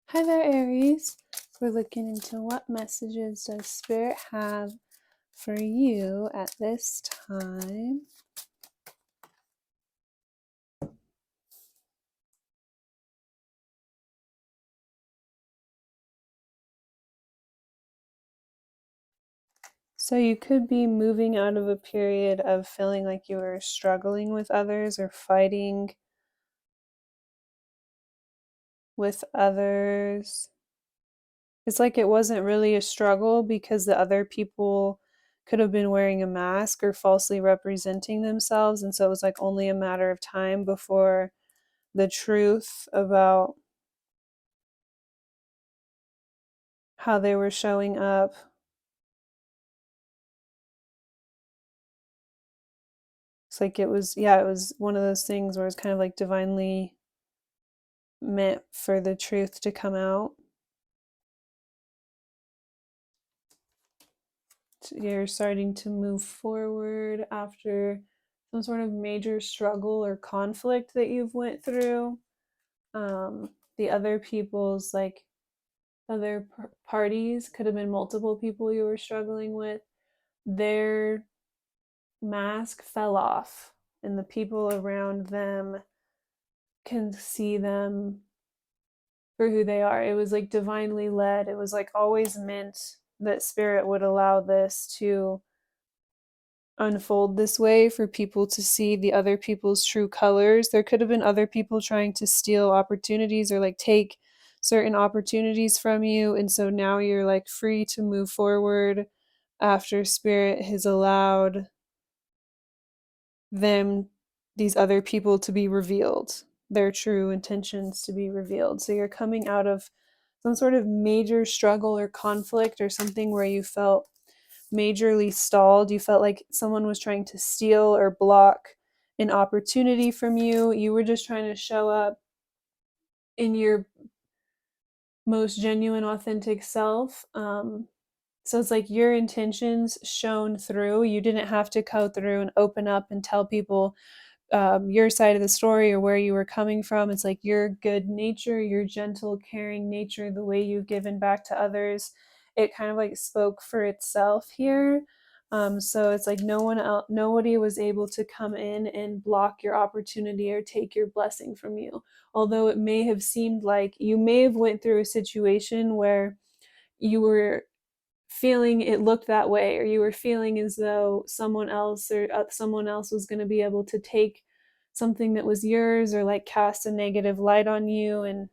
Hi there, Aries. We're looking into what messages does Spirit have for you at this time. So you could be moving out of a period of feeling like you were struggling with others or fighting with others. It's like it wasn't really a struggle because the other people could have been wearing a mask or falsely representing themselves. And so it was like only a matter of time before the truth about how they were showing up. It's like it was, yeah, it was one of those things where it's kind of like divinely meant for the truth to come out. So you're starting to move forward after some sort of major struggle or conflict that you've went through. The other people's like other parties could have been multiple people you were struggling with. Their mask fell off, and the people around them can see them for who they are. It was like divinely led. It was like always meant that Spirit would allow this to unfold this way for people to see the other people's true colors. There could have been other people trying to steal opportunities or like take certain opportunities from you. And so now you're like free to move forward after Spirit has allowed them, these other people, to be revealed, their true intentions to be revealed. So you're coming out of some sort of major struggle or conflict or something where you felt majorly stalled. You felt like someone was trying to steal or block an opportunity from you. You were just trying to show up in your most genuine, authentic self. So it's like your intentions shone through. You didn't have to go through and open up and tell people your side of the story or where you were coming from. It's like your good nature, your gentle, caring nature, the way you've given back to others. It kind of like spoke for itself here. So it's like nobody was able to come in and block your opportunity or take your blessing from you. Although it may have seemed like you may have went through a situation where you were feeling it looked that way, or you were feeling as though someone else was going to be able to take something that was yours or like cast a negative light on you and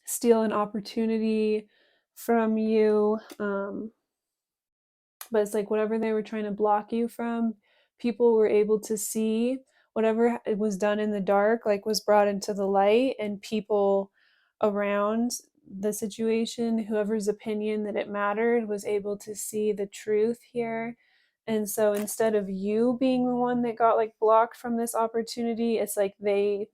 steal an opportunity from you. But it's like whatever they were trying to block you from, people were able to see. Whatever it was done in the dark like was brought into the light, and people around the situation, whoever's opinion that it mattered, was able to see the truth here. And so instead of you being the one that got like blocked from this opportunity, it's like they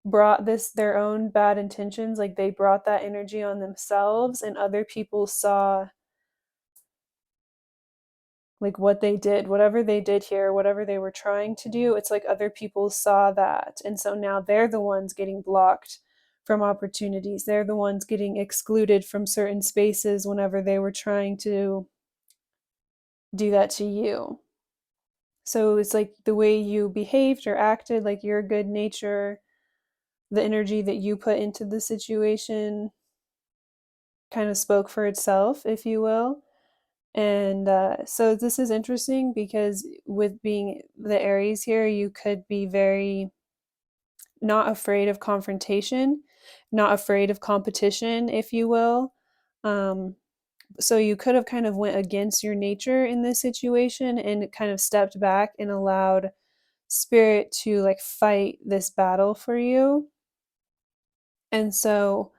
brought this their own bad intentions, like they brought that energy on themselves, and other people saw like what they did, whatever they did here, whatever they were trying to do. It's like other people saw that, and so now they're the ones getting blocked from opportunities. They're the ones getting excluded from certain spaces whenever they were trying to do that to you. So it's like the way you behaved or acted, like your good nature, the energy that you put into the situation kind of spoke for itself, if you will. And so this is interesting because with being the Aries here, you could be very not afraid of confrontation, not afraid of competition, if you will. Um, so you could have kind of went against your nature in this situation and kind of stepped back and allowed Spirit to like fight this battle for you. And so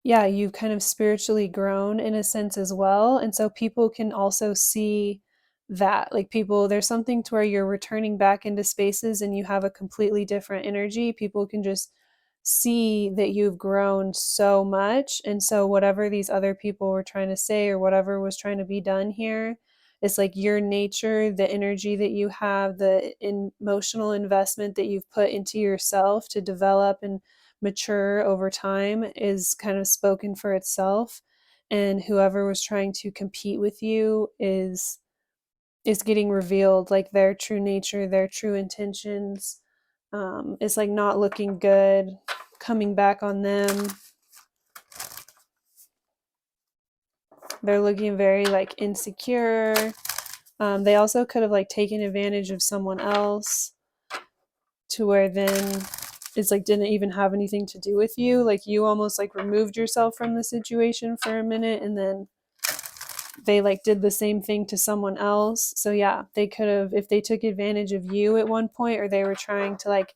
yeah, you've kind of spiritually grown in a sense as well. And so people can also see that. Like people, there's something to where you're returning back into spaces and you have a completely different energy. People can just see that you've grown so much. And so whatever these other people were trying to say or whatever was trying to be done here, it's like your nature, the energy that you have, the emotional investment that you've put into yourself to develop and mature over time is kind of spoken for itself, and whoever was trying to compete with you is getting revealed, like their true nature, their true intentions. It's like not looking good, coming back on them. They're looking very like insecure. They also could have like taken advantage of someone else to where then it's like didn't even have anything to do with you. Like you almost like removed yourself from the situation for a minute, and then they like did the same thing to someone else. So yeah, they could have, if they took advantage of you at one point, or they were trying to like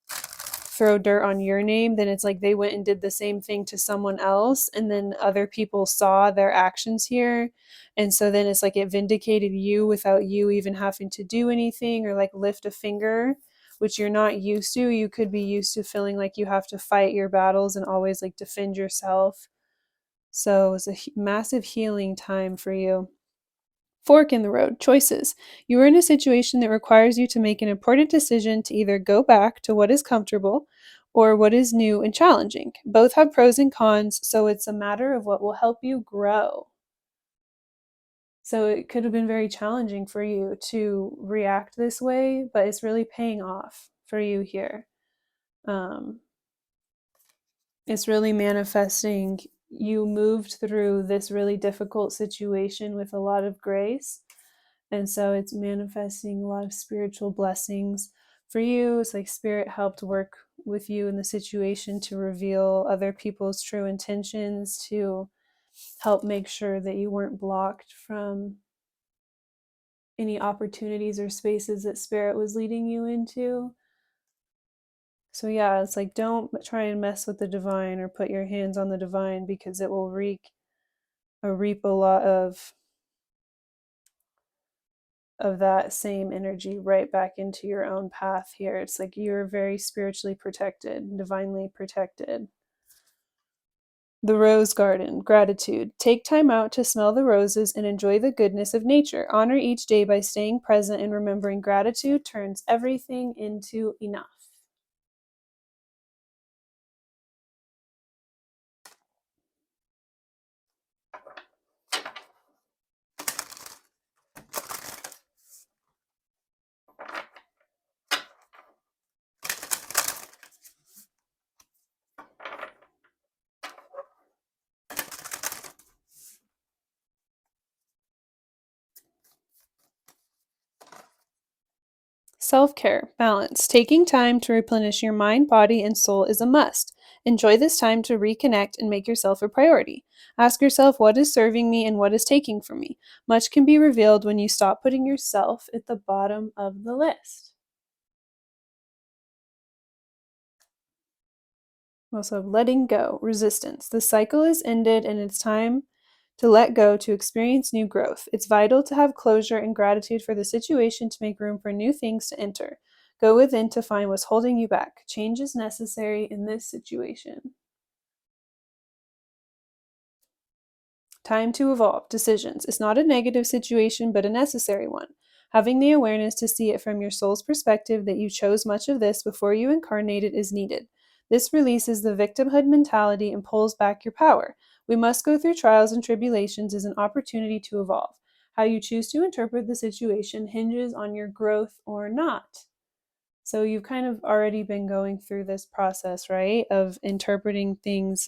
throw dirt on your name, then it's like they went and did the same thing to someone else, and then other people saw their actions here, and so then it's like it vindicated you without you even having to do anything or like lift a finger, which you're not used to. You could be used to feeling like you have to fight your battles and always like defend yourself. So it's a massive healing time for you. Fork in the road, choices. You are in a situation that requires you to make an important decision to either go back to what is comfortable or what is new and challenging. Both have pros and cons, so it's a matter of what will help you grow. So it could have been very challenging for you to react this way, but it's really paying off for you here. It's really manifesting. You moved through this really difficult situation with a lot of grace. And so it's manifesting a lot of spiritual blessings for you. It's like spirit helped work with you in the situation to reveal other people's true intentions, to help make sure that you weren't blocked from any opportunities or spaces that spirit was leading you into. So yeah, it's like don't try and mess with the divine or put your hands on the divine, because it will reap a lot of that same energy right back into your own path here. It's like you're very spiritually protected, divinely protected. The rose garden, gratitude. Take time out to smell the roses and enjoy the goodness of nature. Honor each day by staying present and remembering gratitude turns everything into enough. Self-care, balance. Taking time to replenish your mind, body, and soul is a must. Enjoy this time to reconnect and make yourself a priority. Ask yourself what is serving me and what is taking from me. Much can be revealed when you stop putting yourself at the bottom of the list. Also, letting go, resistance. The cycle is ended and it's time to let go to experience new growth. It's vital to have closure and gratitude for the situation to make room for new things to enter. Go within to find what's holding you back. Change is necessary in this situation. Time to evolve. Decisions. It's not a negative situation, but a necessary one. Having the awareness to see it from your soul's perspective that you chose much of this before you incarnated is needed. This releases the victimhood mentality and pulls back your power. We must go through trials and tribulations as an opportunity to evolve. How you choose to interpret the situation hinges on your growth or not. So you've kind of already been going through this process, right, of interpreting things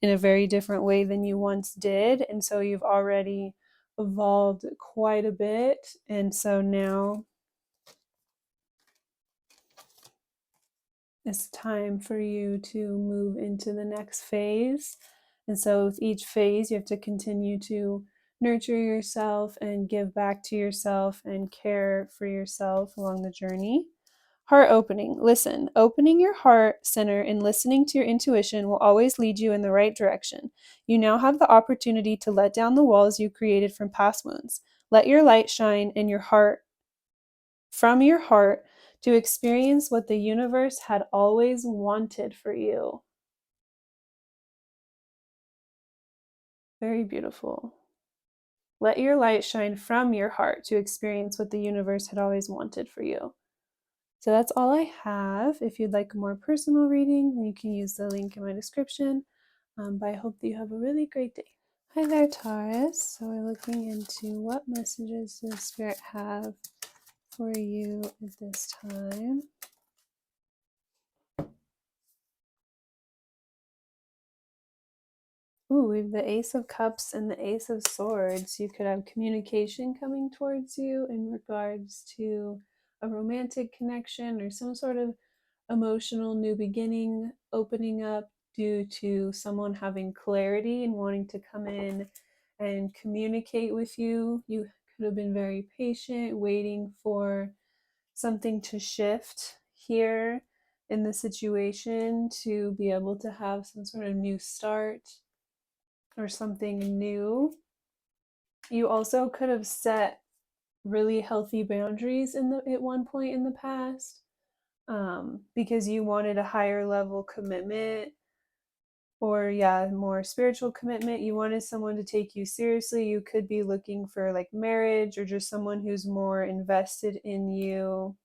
in a very different way than you once did. And so you've already evolved quite a bit. And so now it's time for you to move into the next phase. And so with each phase, you have to continue to nurture yourself and give back to yourself and care for yourself along the journey. Heart opening. Listen. Opening your heart center and listening to your intuition will always lead you in the right direction. You now have the opportunity to let down the walls you created from past wounds. Let your light shine in your heart, from your heart, to experience what the universe had always wanted for you. Very beautiful. Let your light shine from your heart to experience what the universe had always wanted for you. So that's all I have. If you'd like a more personal reading, you can use the link in my description. But I hope that you have a really great day. Hi there, Taurus. So we're looking into what messages does Spirit have for you at this time. Ooh, we have the Ace of Cups and the Ace of Swords. You could have communication coming towards you in regards to a romantic connection or some sort of emotional new beginning opening up due to someone having clarity and wanting to come in and communicate with you. You could have been very patient, waiting for something to shift here in the situation to be able to have some sort of new start or something new. You also could have set really healthy boundaries at one point in the past, because you wanted a higher level commitment, or more spiritual commitment. You wanted someone to take you seriously. You could be looking for like marriage or just someone who's more invested in you.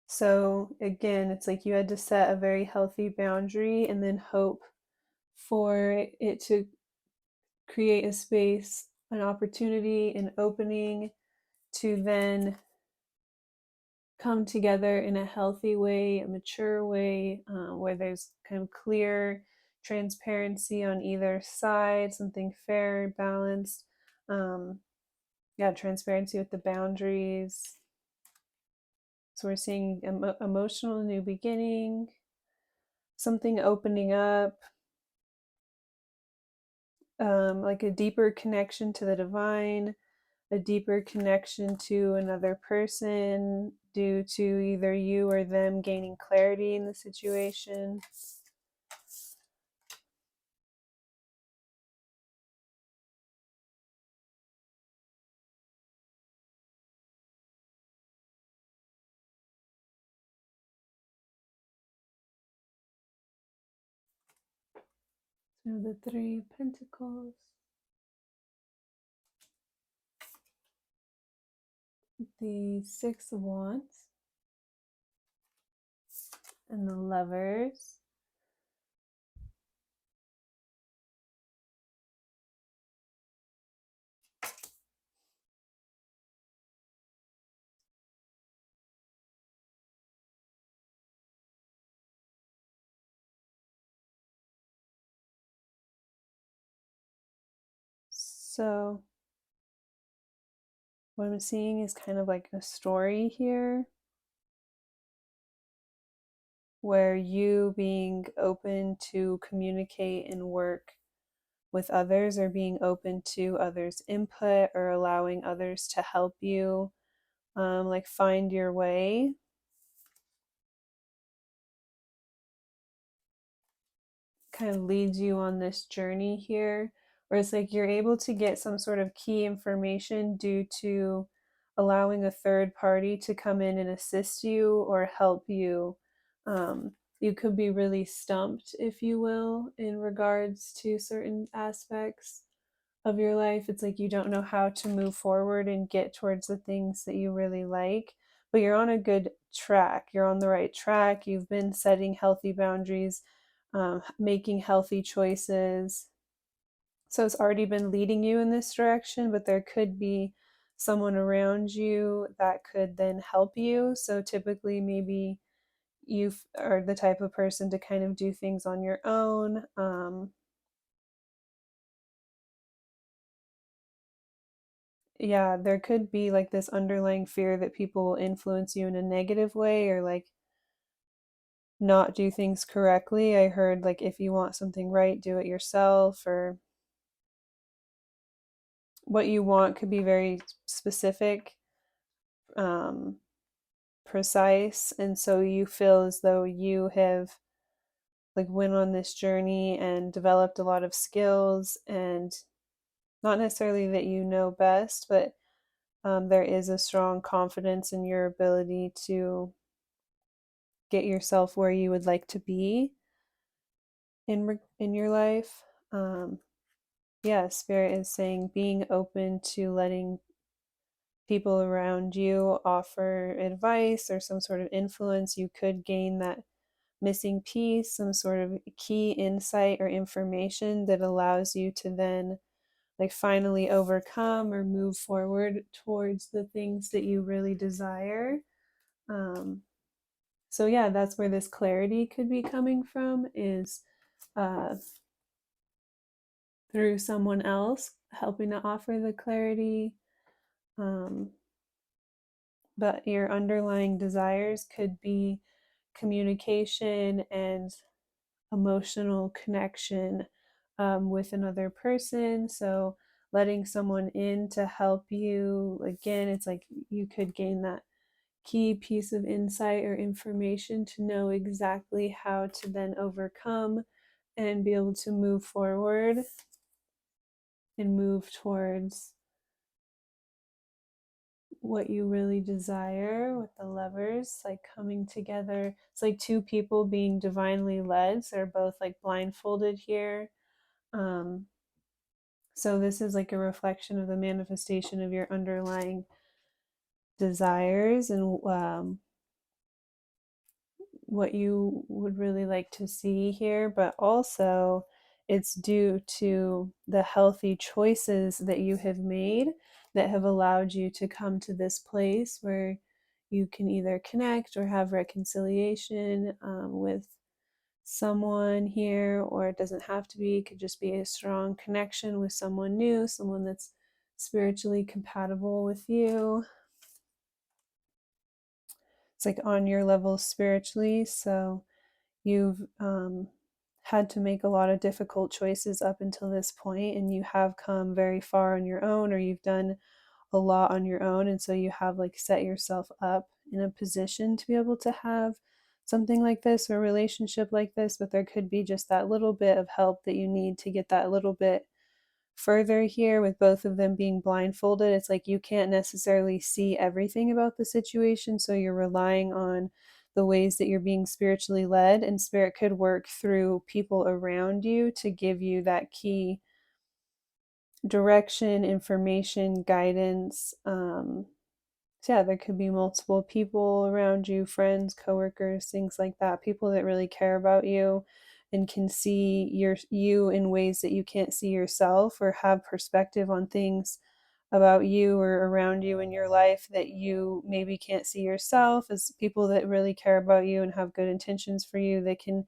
So again, it's like you had to set a very healthy boundary and then hope for it to create a space, an opportunity, an opening to then come together in a healthy way, a mature way, where there's kind of clear transparency on either side, something fair, balanced. Transparency with the boundaries. So we're seeing emotional new beginning, something opening up, like a deeper connection to the divine, a deeper connection to another person due to either you or them gaining clarity in the situation. So the Three of Pentacles, the Six of Wands, and the Lovers. So what I'm seeing is kind of like a story here where you being open to communicate and work with others, or being open to others' input, or allowing others to help you, like find your way. Kind of leads you on this journey here, where it's like you're able to get some sort of key information due to allowing a third party to come in and assist you or help you. You could be really stumped, if you will, in regards to certain aspects of your life. It's like you don't know how to move forward and get towards the things that you really like, but you're on a good track. You're on the right track. You've been setting healthy boundaries, making healthy choices. So it's already been leading you in this direction, but there could be someone around you that could then help you. So typically, maybe you are the type of person to kind of do things on your own. There could be like this underlying fear that people will influence you in a negative way, or like not do things correctly. I heard like if you want something right, do it yourself, or what you want could be very specific, um, precise, and so you feel as though you have like went on this journey and developed a lot of skills, and not necessarily that you know best, but there is a strong confidence in your ability to get yourself where you would like to be in your life. Spirit is saying being open to letting people around you offer advice or some sort of influence, you could gain that missing piece, some sort of key insight or information that allows you to then like finally overcome or move forward towards the things that you really desire. So yeah, that's where this clarity could be coming from, is uh, through someone else helping to offer the clarity. Um, but your underlying desires could be communication and emotional connection with another person. So letting someone in to help you, again, it's like you could gain that key piece of insight or information to know exactly how to then overcome and be able to move forward and move towards what you really desire. With the lovers like coming together, it's like two people being divinely led, so they're both like blindfolded here. So this is like a reflection of the manifestation of your underlying desires and what you would really like to see here, but also it's due to the healthy choices that you have made that have allowed you to come to this place where you can either connect or have reconciliation with someone here, or it doesn't have to be, it could just be a strong connection with someone new, someone that's spiritually compatible with you. It's like on your level spiritually. So you've had to make a lot of difficult choices up until this point, and you have come very far on your own, or you've done a lot on your own. And so you have like set yourself up in a position to be able to have something like this or a relationship like this. But there could be just that little bit of help that you need to get that little bit further here. With both of them being blindfolded, it's like you can't necessarily see everything about the situation, so you're relying on the ways that you're being spiritually led, and spirit could work through people around you to give you that key direction, information, guidance. So yeah, there could be multiple people around you, friends, coworkers, things like that, people that really care about you and can see you in ways that you can't see yourself, or have perspective on things about you or around you in your life that you maybe can't see yourself. As people that really care about you and have good intentions for you, they can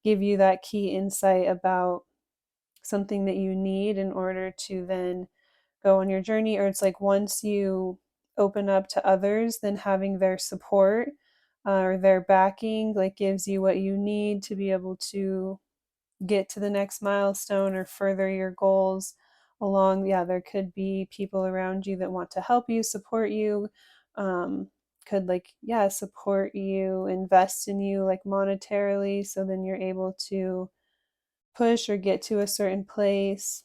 give you that key insight about something that you need in order to then go on your journey. Or it's like once you open up to others, then having their support or their backing like gives you what you need to be able to get to the next milestone or further your goals along. Yeah, there could be people around you that want to help you, support you, could like, yeah, support you, invest in you like monetarily, so then you're able to push or get to a certain place.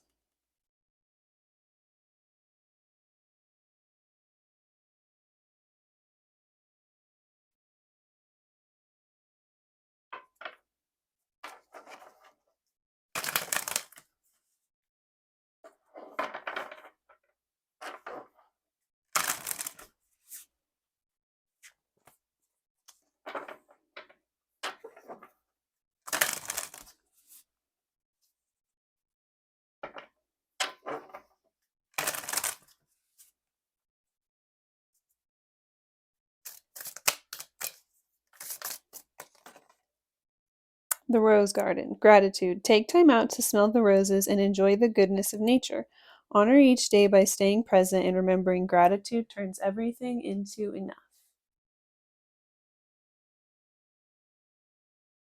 The Rose Garden. Gratitude. Take time out to smell the roses and enjoy the goodness of nature. Honor each day by staying present and remembering gratitude turns everything into enough.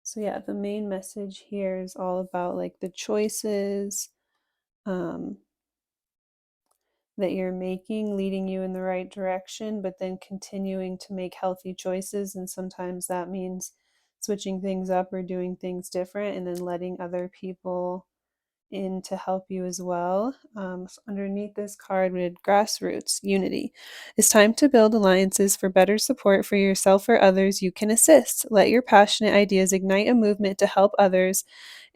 So yeah, the main message here is all about like the choices um, that you're making, leading you in the right direction, but then continuing to make healthy choices. And sometimes that means switching things up or doing things different, and then letting other people in to help you as well. So underneath this card, we had grassroots, unity. It's time to build alliances for better support for yourself or others you can assist. Let your passionate ideas ignite a movement to help others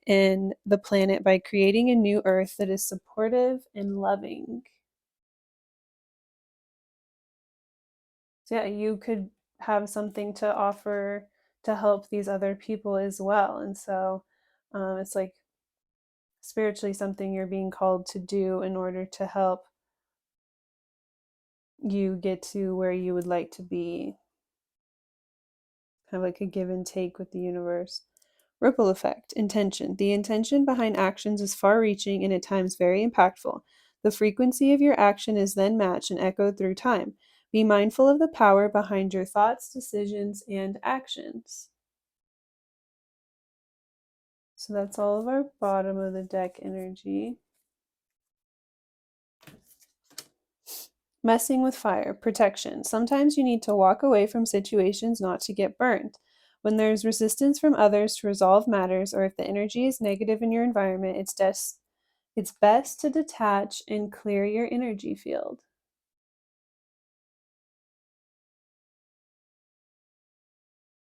and the planet by creating a new earth that is supportive and loving. So yeah, you could have something to offer to help these other people as well. And so it's like spiritually something you're being called to do in order to help you get to where you would like to be. Kind of like a give and take with the universe. Ripple effect, intention. The intention behind actions is far reaching and at times very impactful. The frequency of your action is then matched and echoed through time. Be mindful of the power behind your thoughts, decisions, and actions. So that's all of our bottom of the deck energy. Messing with fire, protection. Sometimes you need to walk away from situations not to get burned. When there's resistance from others to resolve matters, or if the energy is negative in your environment, it's best to detach and clear your energy field.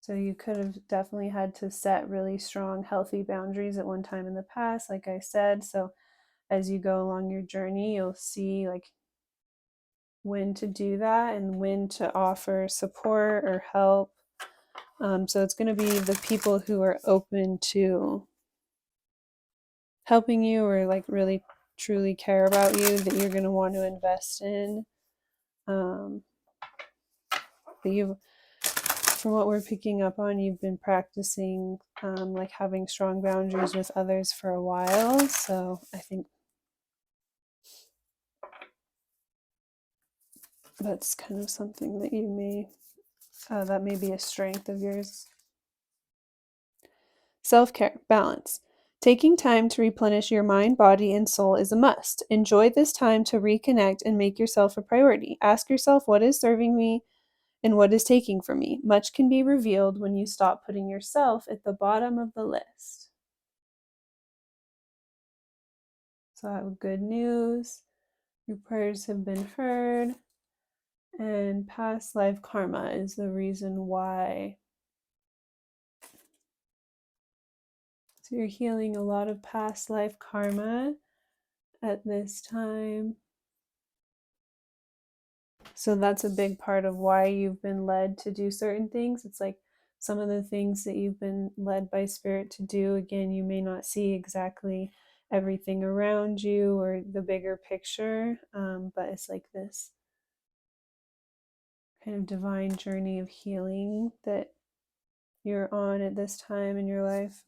So you could have definitely had to set really strong, healthy boundaries at one time in the past, like I said. So as you go along your journey, you'll see like when to do that and when to offer support or help. So it's going to be the people who are open to helping you or like really truly care about you that you're going to want to invest in. From what we're picking up on, you've been practicing like having strong boundaries with others for a while. So I think that's kind of something that you may, that may be a strength of yours. Self-care, balance. Taking time to replenish your mind, body, and soul is a must. Enjoy this time to reconnect and make yourself a priority. Ask yourself what is serving me and what is taking from me. Much can be revealed when you stop putting yourself at the bottom of the list. So I have good news. Your prayers have been heard. And past life karma is the reason why. So you're healing a lot of past life karma at this time. So that's a big part of why you've been led to do certain things. It's like some of the things that you've been led by spirit to do, again, you may not see exactly everything around you or the bigger picture, but it's like this kind of divine journey of healing that you're on at this time in your life.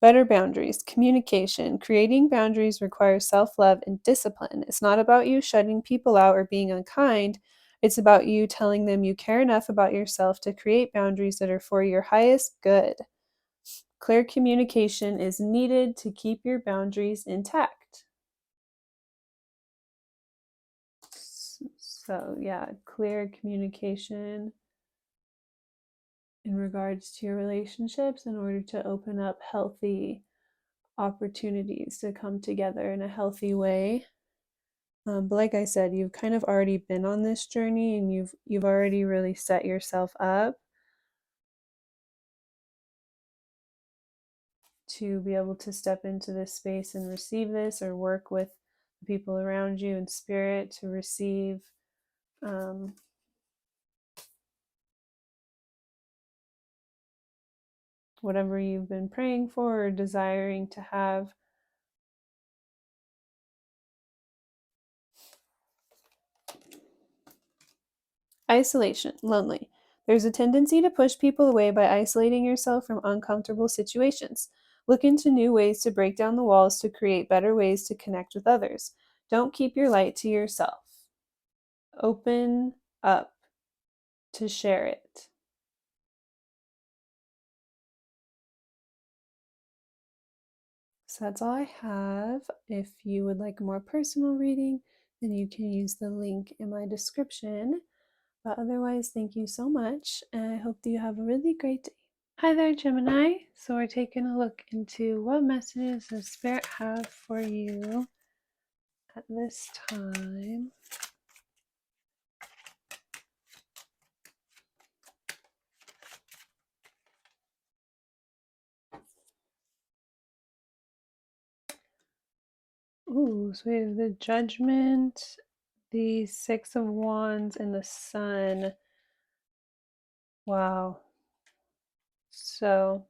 Better boundaries, communication. Creating boundaries requires self-love and discipline. It's not about you shutting people out or being unkind. It's about you telling them you care enough about yourself to create boundaries that are for your highest good. Clear communication is needed to keep your boundaries intact. So yeah, clear communication in regards to your relationships in order to open up healthy opportunities to come together in a healthy way. But like I said, you've kind of already been on this journey and you've already really set yourself up to be able to step into this space and receive this, or work with the people around you in spirit to receive whatever you've been praying for or desiring to have. Isolation, lonely. There's a tendency to push people away by isolating yourself from uncomfortable situations. Look into new ways to break down the walls to create better ways to connect with others. Don't keep your light to yourself. Open up to share it. So that's all I have. If you would like a more personal reading, then you can use the link in my description. But otherwise, thank you so much, and I hope that you have a really great day. Hi there, Gemini. So we're taking a look into what messages does Spirit have for you at this time. Ooh, so we have the Judgment, The Six of Wands and the Sun. Wow. So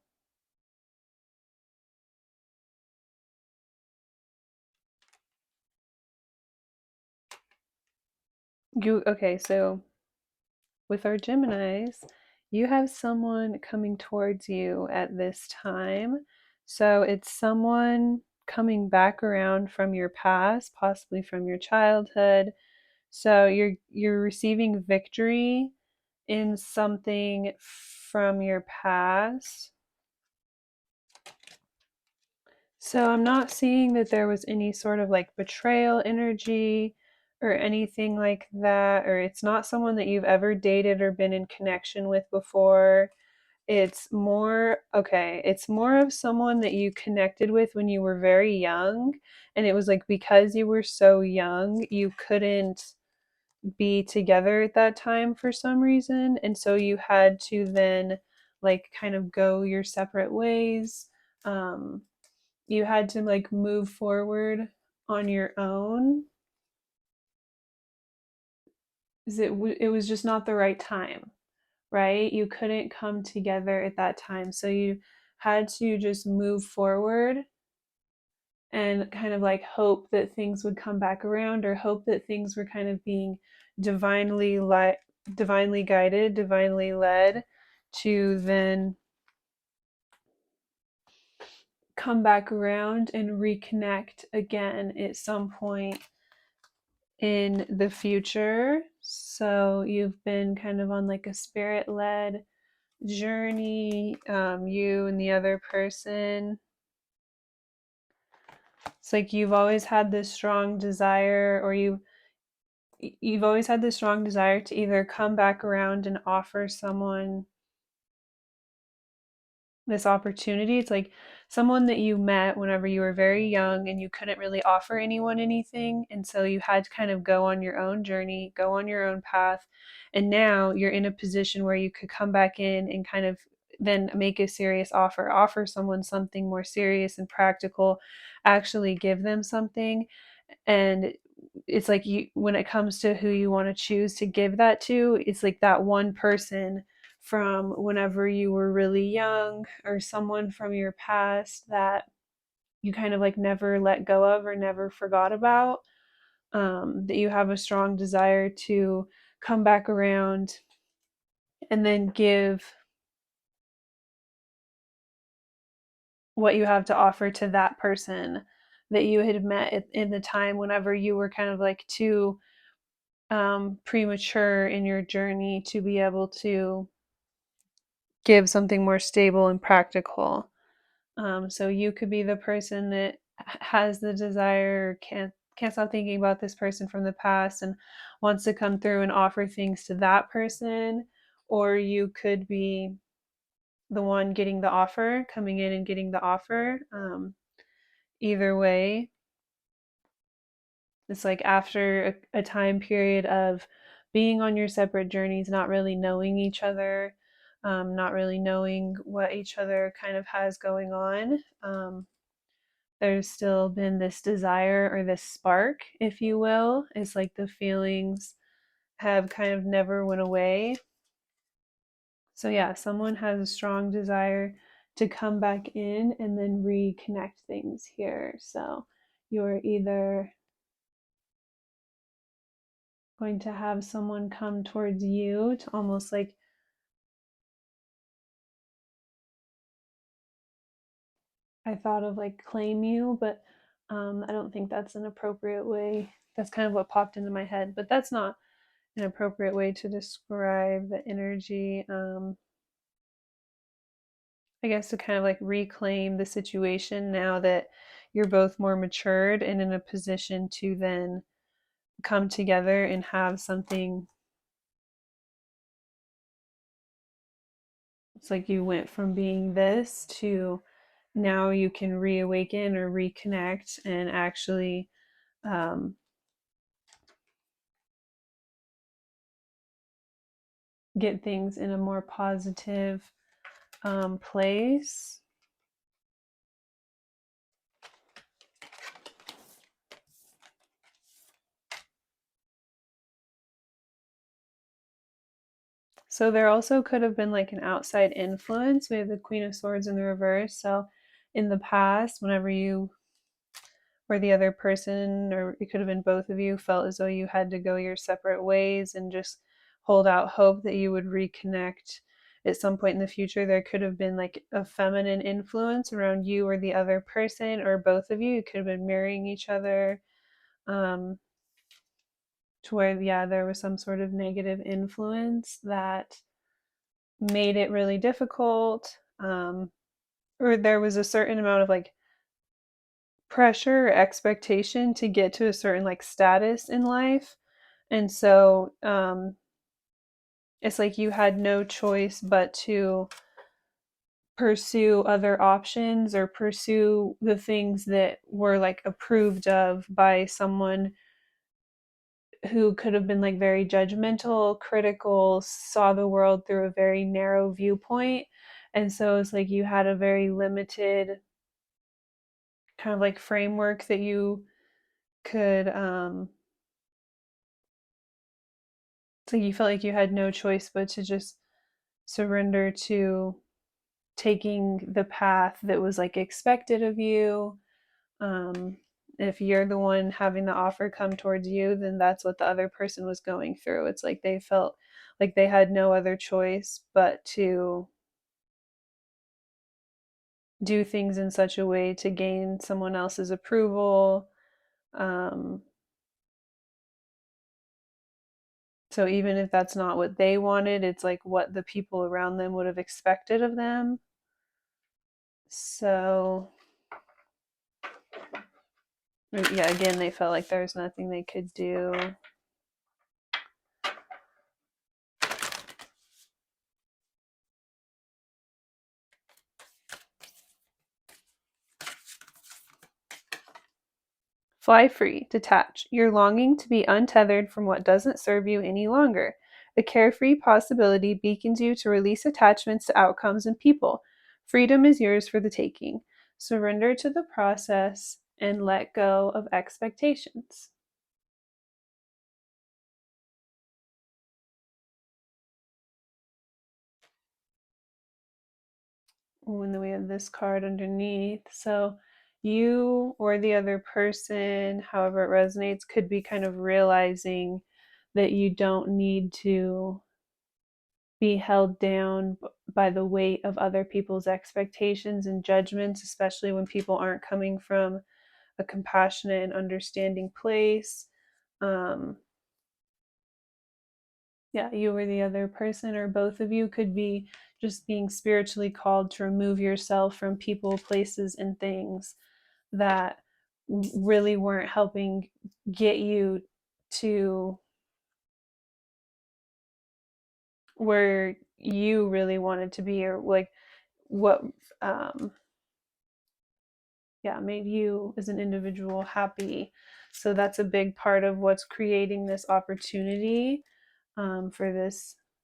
okay, so with our Geminis, you have someone coming towards you at this time. So it's someone coming back around from your past, possibly from your childhood. So you're receiving victory in something from your past. So I'm not seeing that there was any sort of like betrayal energy or anything like that, or it's not someone that you've ever dated or been in connection with before. It's more, okay, it's more of someone that you connected with when you were very young. And it was like because you were so young, you couldn't be together at that time for some reason. And so you had to then like kind of go your separate ways. You had to like move forward on your own. It was just not the right time, right? You couldn't come together at that time. So you had to just move forward and kind of like hope that things would come back around or hope that things were kind of being divinely divinely guided, divinely led to then come back around and reconnect again at some point in the future. So you've been kind of on like a spirit led journey, you and the other person. It's like you've always had this strong desire, or you've always had this strong desire to either come back around and offer someone this opportunity. It's like someone that you met whenever you were very young and you couldn't really offer anyone anything. And so you had to kind of go on your own journey, go on your own path. And now you're in a position where you could come back in and kind of then make a serious offer someone something more serious and practical, actually give them something. And it's like you, when it comes to who you want to choose to give that to, it's like that one person from whenever you were really young or someone from your past that you kind of like never let go of or never forgot about, that you have a strong desire to come back around and then give what you have to offer to that person that you had met in the time whenever you were kind of like too premature in your journey to be able to give something more stable and practical. So you could be the person that has the desire, can't stop thinking about this person from the past and wants to come through and offer things to that person, or you could be the one getting the offer, coming in and getting the offer. Either way, it's like after a time period of being on your separate journeys, not really knowing each other, not really knowing what each other kind of has going on. There's still been this desire or this spark, if you will. It's like the feelings have kind of never went away. So, yeah, someone has a strong desire to come back in and then reconnect things here. So, you're either going to have someone come towards you to almost like, I thought of like claim you, but I don't think that's an appropriate way. That's kind of what popped into my head, but that's not an appropriate way to describe the energy. I guess to kind of like reclaim the situation now that you're both more matured and in a position to then come together and have something. It's like you went from being this to now you can reawaken or reconnect and actually um, get things in a more positive place. So there also could have been like an outside influence. We have the Queen of Swords in the reverse. So in the past, whenever you or the other person, or it could have been both of you, felt as though you had to go your separate ways and just hold out hope that you would reconnect at some point in the future. There could have been like a feminine influence around you or the other person, or both of you. You could have been marrying each other, to where, yeah, there was some sort of negative influence that made it really difficult. Or there was a certain amount of like pressure or expectation to get to a certain like status in life. And so it's like you had no choice but to pursue other options or pursue the things that were like approved of by someone who could have been like very judgmental, critical, saw the world through a very narrow viewpoint. And so it's like you had a very limited kind of like framework that you could so you felt like you had no choice but to just surrender to taking the path that was like expected of you. um if you're the one having the offer come towards you, then that's what the other person was going through. It's like they felt like they had no other choice but to do things in such a way to gain someone else's approval. um So even if that's not what they wanted, it's like what the people around them would have expected of them. So yeah, again, they felt like there's nothing they could do. Fly free, detach. You're longing to be untethered from what doesn't serve you any longer. A carefree possibility beacons you to release attachments to outcomes and people. Freedom is yours for the taking. Surrender to the process and let go of expectations. And then we have this card underneath. So you or the other person, however it resonates, could be kind of realizing that you don't need to be held down by the weight of other people's expectations and judgments, especially when people aren't coming from a compassionate and understanding place. Um, yeah, you or the other person, or both of you, could be just being spiritually called to remove yourself from people, places, and things that really weren't helping get you to where you really wanted to be, or like what um yeah, made you as an individual happy. So that's a big part of what's creating this opportunity, for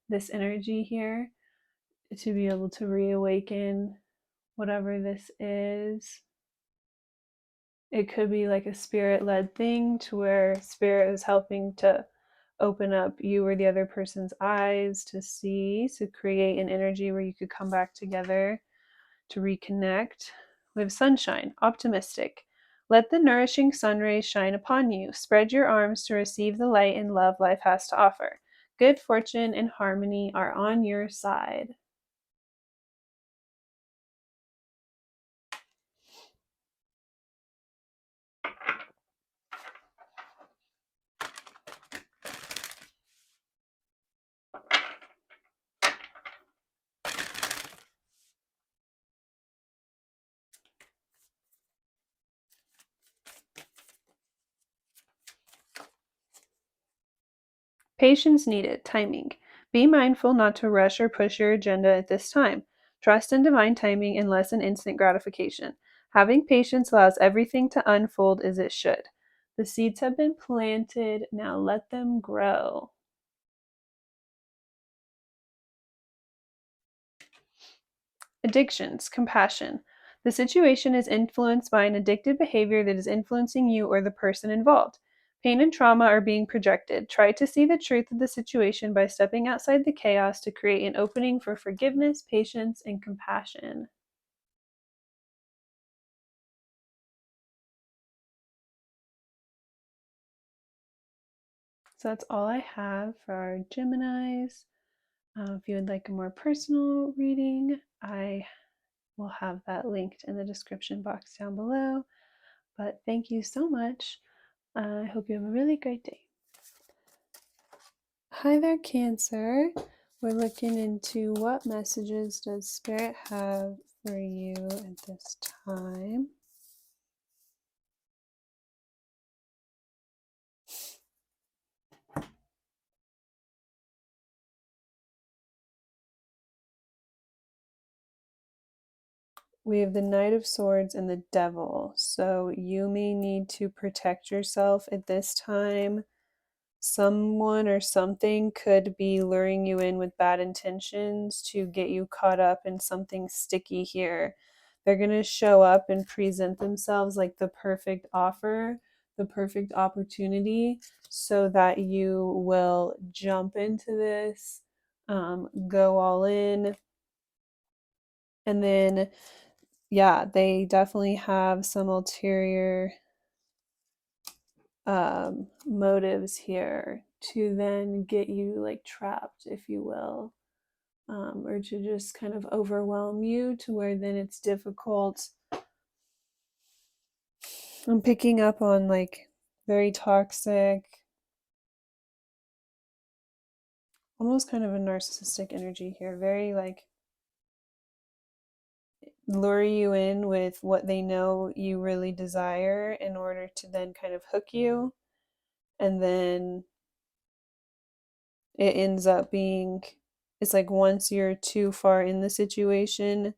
this energy here, to be able to reawaken whatever this is. It could be like a spirit led thing, to where spirit is helping to open up you or the other person's eyes to see, to create an energy where you could come back together to reconnect. We have sunshine, optimistic. Let the nourishing sun rays shine upon you. Spread your arms to receive the light and love life has to offer. Good fortune and harmony are on your side. Patience needed, timing. Be mindful not to rush or push your agenda at this time. Trust in divine timing and less in instant gratification. Having patience allows everything to unfold as it should. The seeds have been planted, now let them grow. Addictions, compassion. The situation is influenced by an addictive behavior that is influencing you or the person involved. Pain and trauma are being projected. Try to see the truth of the situation by stepping outside the chaos to create an opening for forgiveness, patience, and compassion. So that's all I have for our Geminis. If you would like a more personal reading, I will have that linked in the description box down below. But thank you so much. I hope you have a really great day. Hi there, Cancer. We're looking into what messages does Spirit have for you at this time. We have the Knight of Swords and the Devil. So you may need to protect yourself at this time. Someone or something could be luring you in with bad intentions to get you caught up in something sticky here. They're going to show up and present themselves like the perfect offer, the perfect opportunity, so that you will jump into this, go all in. And then, yeah, they definitely have some ulterior motives here to then get you like trapped, if you will, or to just kind of overwhelm you to where then it's difficult. I'm picking up on like very toxic, almost kind of a narcissistic energy here, very like lure you in with what they know you really desire in order to then kind of hook you, and then it ends up being, it's like once you're too far in the situation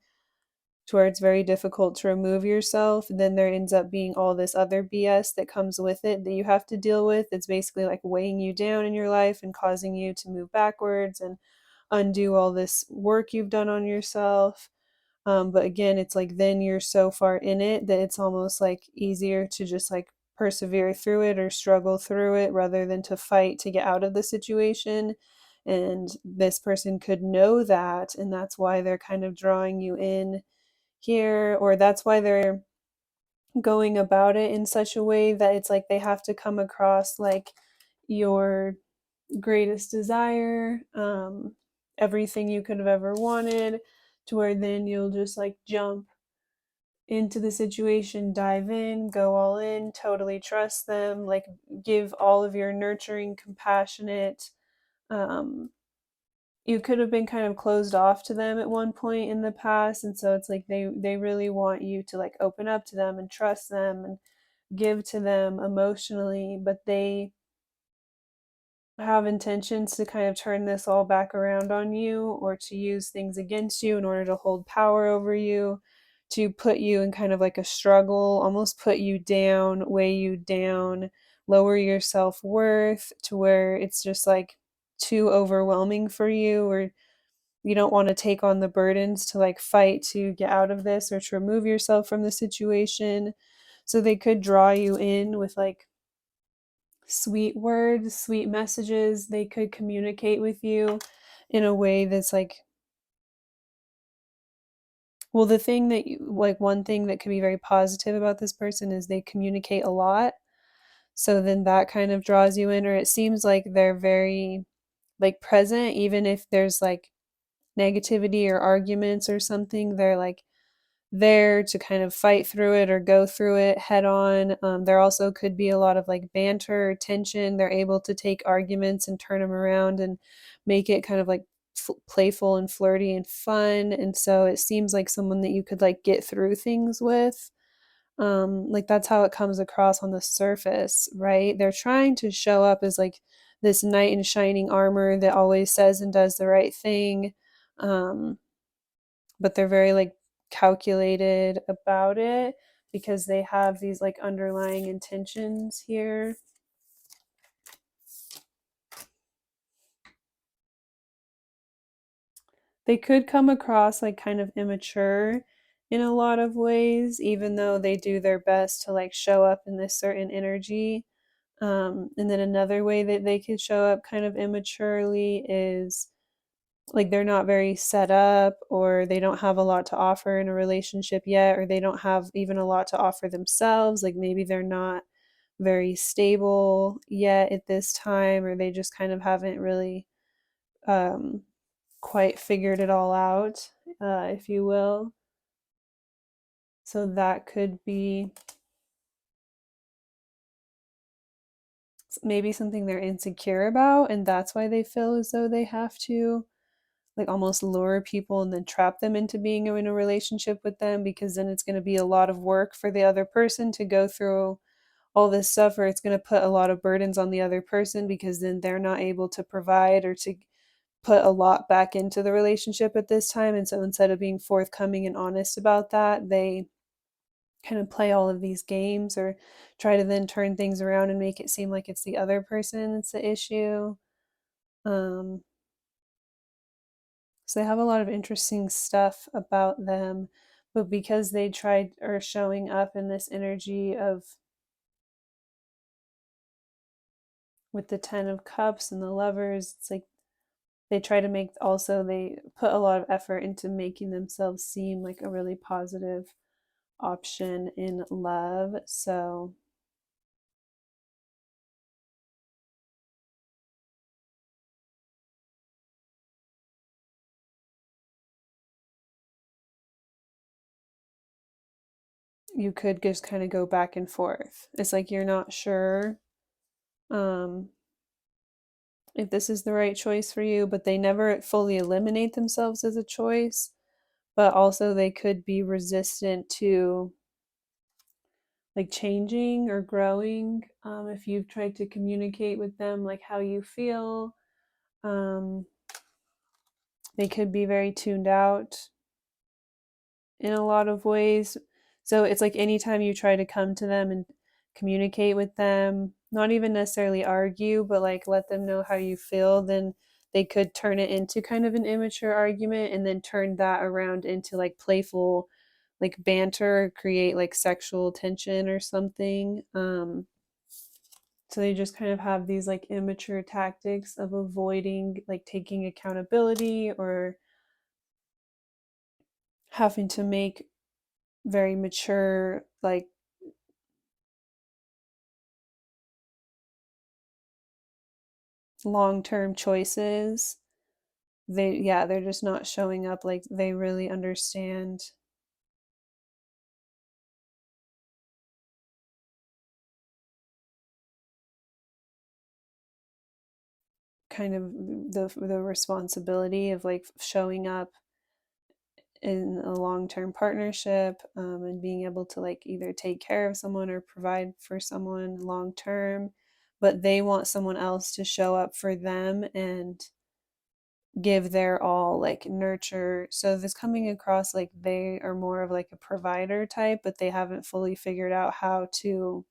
to where it's very difficult to remove yourself, then there ends up being all this other BS that comes with it that you have to deal with. It's basically like weighing you down in your life and causing you to move backwards and undo all this work you've done on yourself. But again, it's like then you're so far in it that it's almost like easier to just like persevere through it or struggle through it rather than to fight to get out of the situation. And this person could know that, and that's why they're kind of drawing you in here, or that's why they're going about it in such a way that it's like they have to come across like your greatest desire, everything you could have ever wanted, to where then you'll just like jump into the situation, dive in, go all in, totally trust them, like give all of your nurturing, compassionate, um, you could have been kind of closed off to them at one point in the past, and so it's like they really want you to like open up to them and trust them and give to them emotionally, but they have intentions to kind of turn this all back around on you or to use things against you in order to hold power over you, to put you in kind of like a struggle, almost put you down, weigh you down, lower your self-worth to where it's just like too overwhelming for you, or you don't want to take on the burdens to like fight to get out of this or to remove yourself from the situation. So they could draw you in with like sweet words, sweet messages. They could communicate with you in a way that's like, well, the thing that you, like one thing that could be very positive about this person is they communicate a lot. So then that kind of draws you in, or it seems like they're very like present, even if there's like negativity or arguments or something, they're like there to kind of fight through it or go through it head on. There also could be a lot of like banter or tension. They're able to take arguments and turn them around and make it kind of like playful and flirty and fun. And so it seems like someone that you could like get through things with. Like that's how it comes across on the surface, right? They're trying to show up as like this knight in shining armor that always says and does the right thing. But they're very like calculated about it because they have these like underlying intentions here. They could come across like kind of immature in a lot of ways, even though they do their best to like show up in this certain energy. And then another way that they could show up kind of immaturely is like they're not very set up, or they don't have a lot to offer in a relationship yet, or they don't have even a lot to offer themselves. Like maybe they're not very stable yet at this time, or they just kind of haven't really um, quite figured it all out, if you will. So that could be maybe something they're insecure about, and that's why they feel as though they have to like almost lure people and then trap them into being in a relationship with them, because then it's going to be a lot of work for the other person to go through all this stuff, or it's going to put a lot of burdens on the other person because then they're not able to provide or to put a lot back into the relationship at this time. And so instead of being forthcoming and honest about that, they kind of play all of these games or try to then turn things around and make it seem like it's the other person that's the issue. um so they have a lot of interesting stuff about them, but because they tried or showing up in this energy of with the 10 of cups and the lovers, it's like they try to make, also they put a lot of effort into making themselves seem like a really positive option in love. So you could just kind of go back and forth. It's like you're not sure um if this is the right choice for you, but they never fully eliminate themselves as a choice. But also they could be resistant to like changing or growing, if you've tried to communicate with them like how you feel. um, they could be very tuned out in a lot of ways. So it's like anytime you try to come to them and communicate with them, not even necessarily argue, but like let them know how you feel, then they could turn it into kind of an immature argument and then turn that around into like playful like banter, create like sexual tension or something. So they just kind of have these like immature tactics of avoiding like taking accountability or having to make very mature like long-term choices. They're just not showing up like they really understand kind of the responsibility of like showing up in a long-term partnership, and being able to like either take care of someone or provide for someone long term. But they want someone else to show up for them and give their all, like nurture. So this coming across like they are more of like a provider type, but they haven't fully figured out how to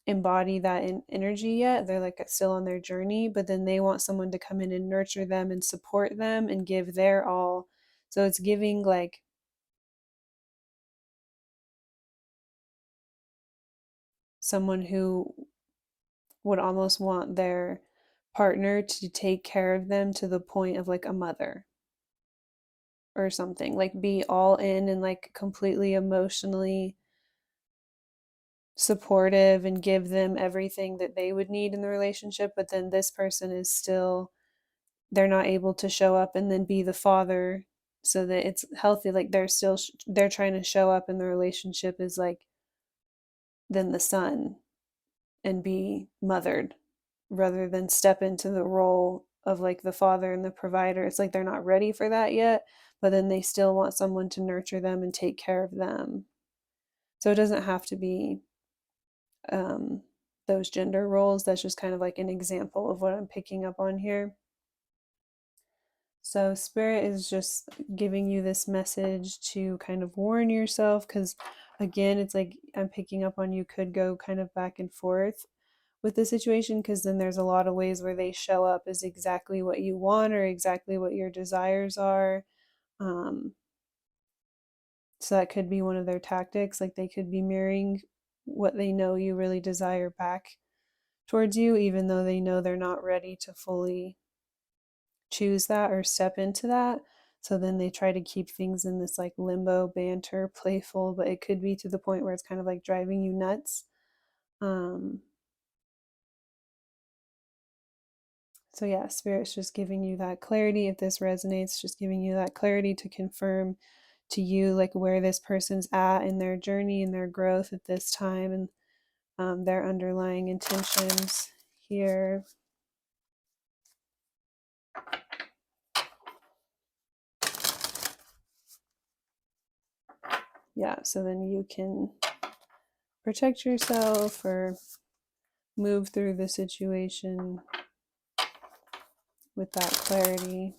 embody that in energy yet. They're like still on their journey, but then they want someone to come in and nurture them and support them and give their all. So it's giving like someone who would almost want their partner to take care of them to the point of like a mother or something, like be all in and like completely emotionally supportive and give them everything that they would need in the relationship. But then this person is still, they're not able to show up and then be the father so that it's healthy. Like they're still they're trying to show up in the relationship as like then the son and be mothered rather than step into the role of like the father and the provider. It's like they're not ready for that yet, but then they still want someone to nurture them and take care of them. So it doesn't have to be um, those gender roles. That's just kind of like an example of what I'm picking up on here. So, Spirit is just giving you this message to kind of warn yourself because, again, it's like I'm picking up on you could go kind of back and forth with the situation because then there's a lot of ways where they show up as exactly what you want or exactly what your desires are. Um, so that could be one of their tactics. Like they could be mirroring what they know you really desire back towards you, even though they know they're not ready to fully choose that or step into that. So then they try to keep things in this like limbo, banter, playful, but it could be to the point where it's kind of like driving you nuts. So yeah, Spirit's just giving you that clarity. If this resonates, just giving you that clarity to confirm to you like where this person's at in their journey and their growth at this time, and their underlying intentions here. Yeah, so then you can protect yourself or move through the situation with that clarity.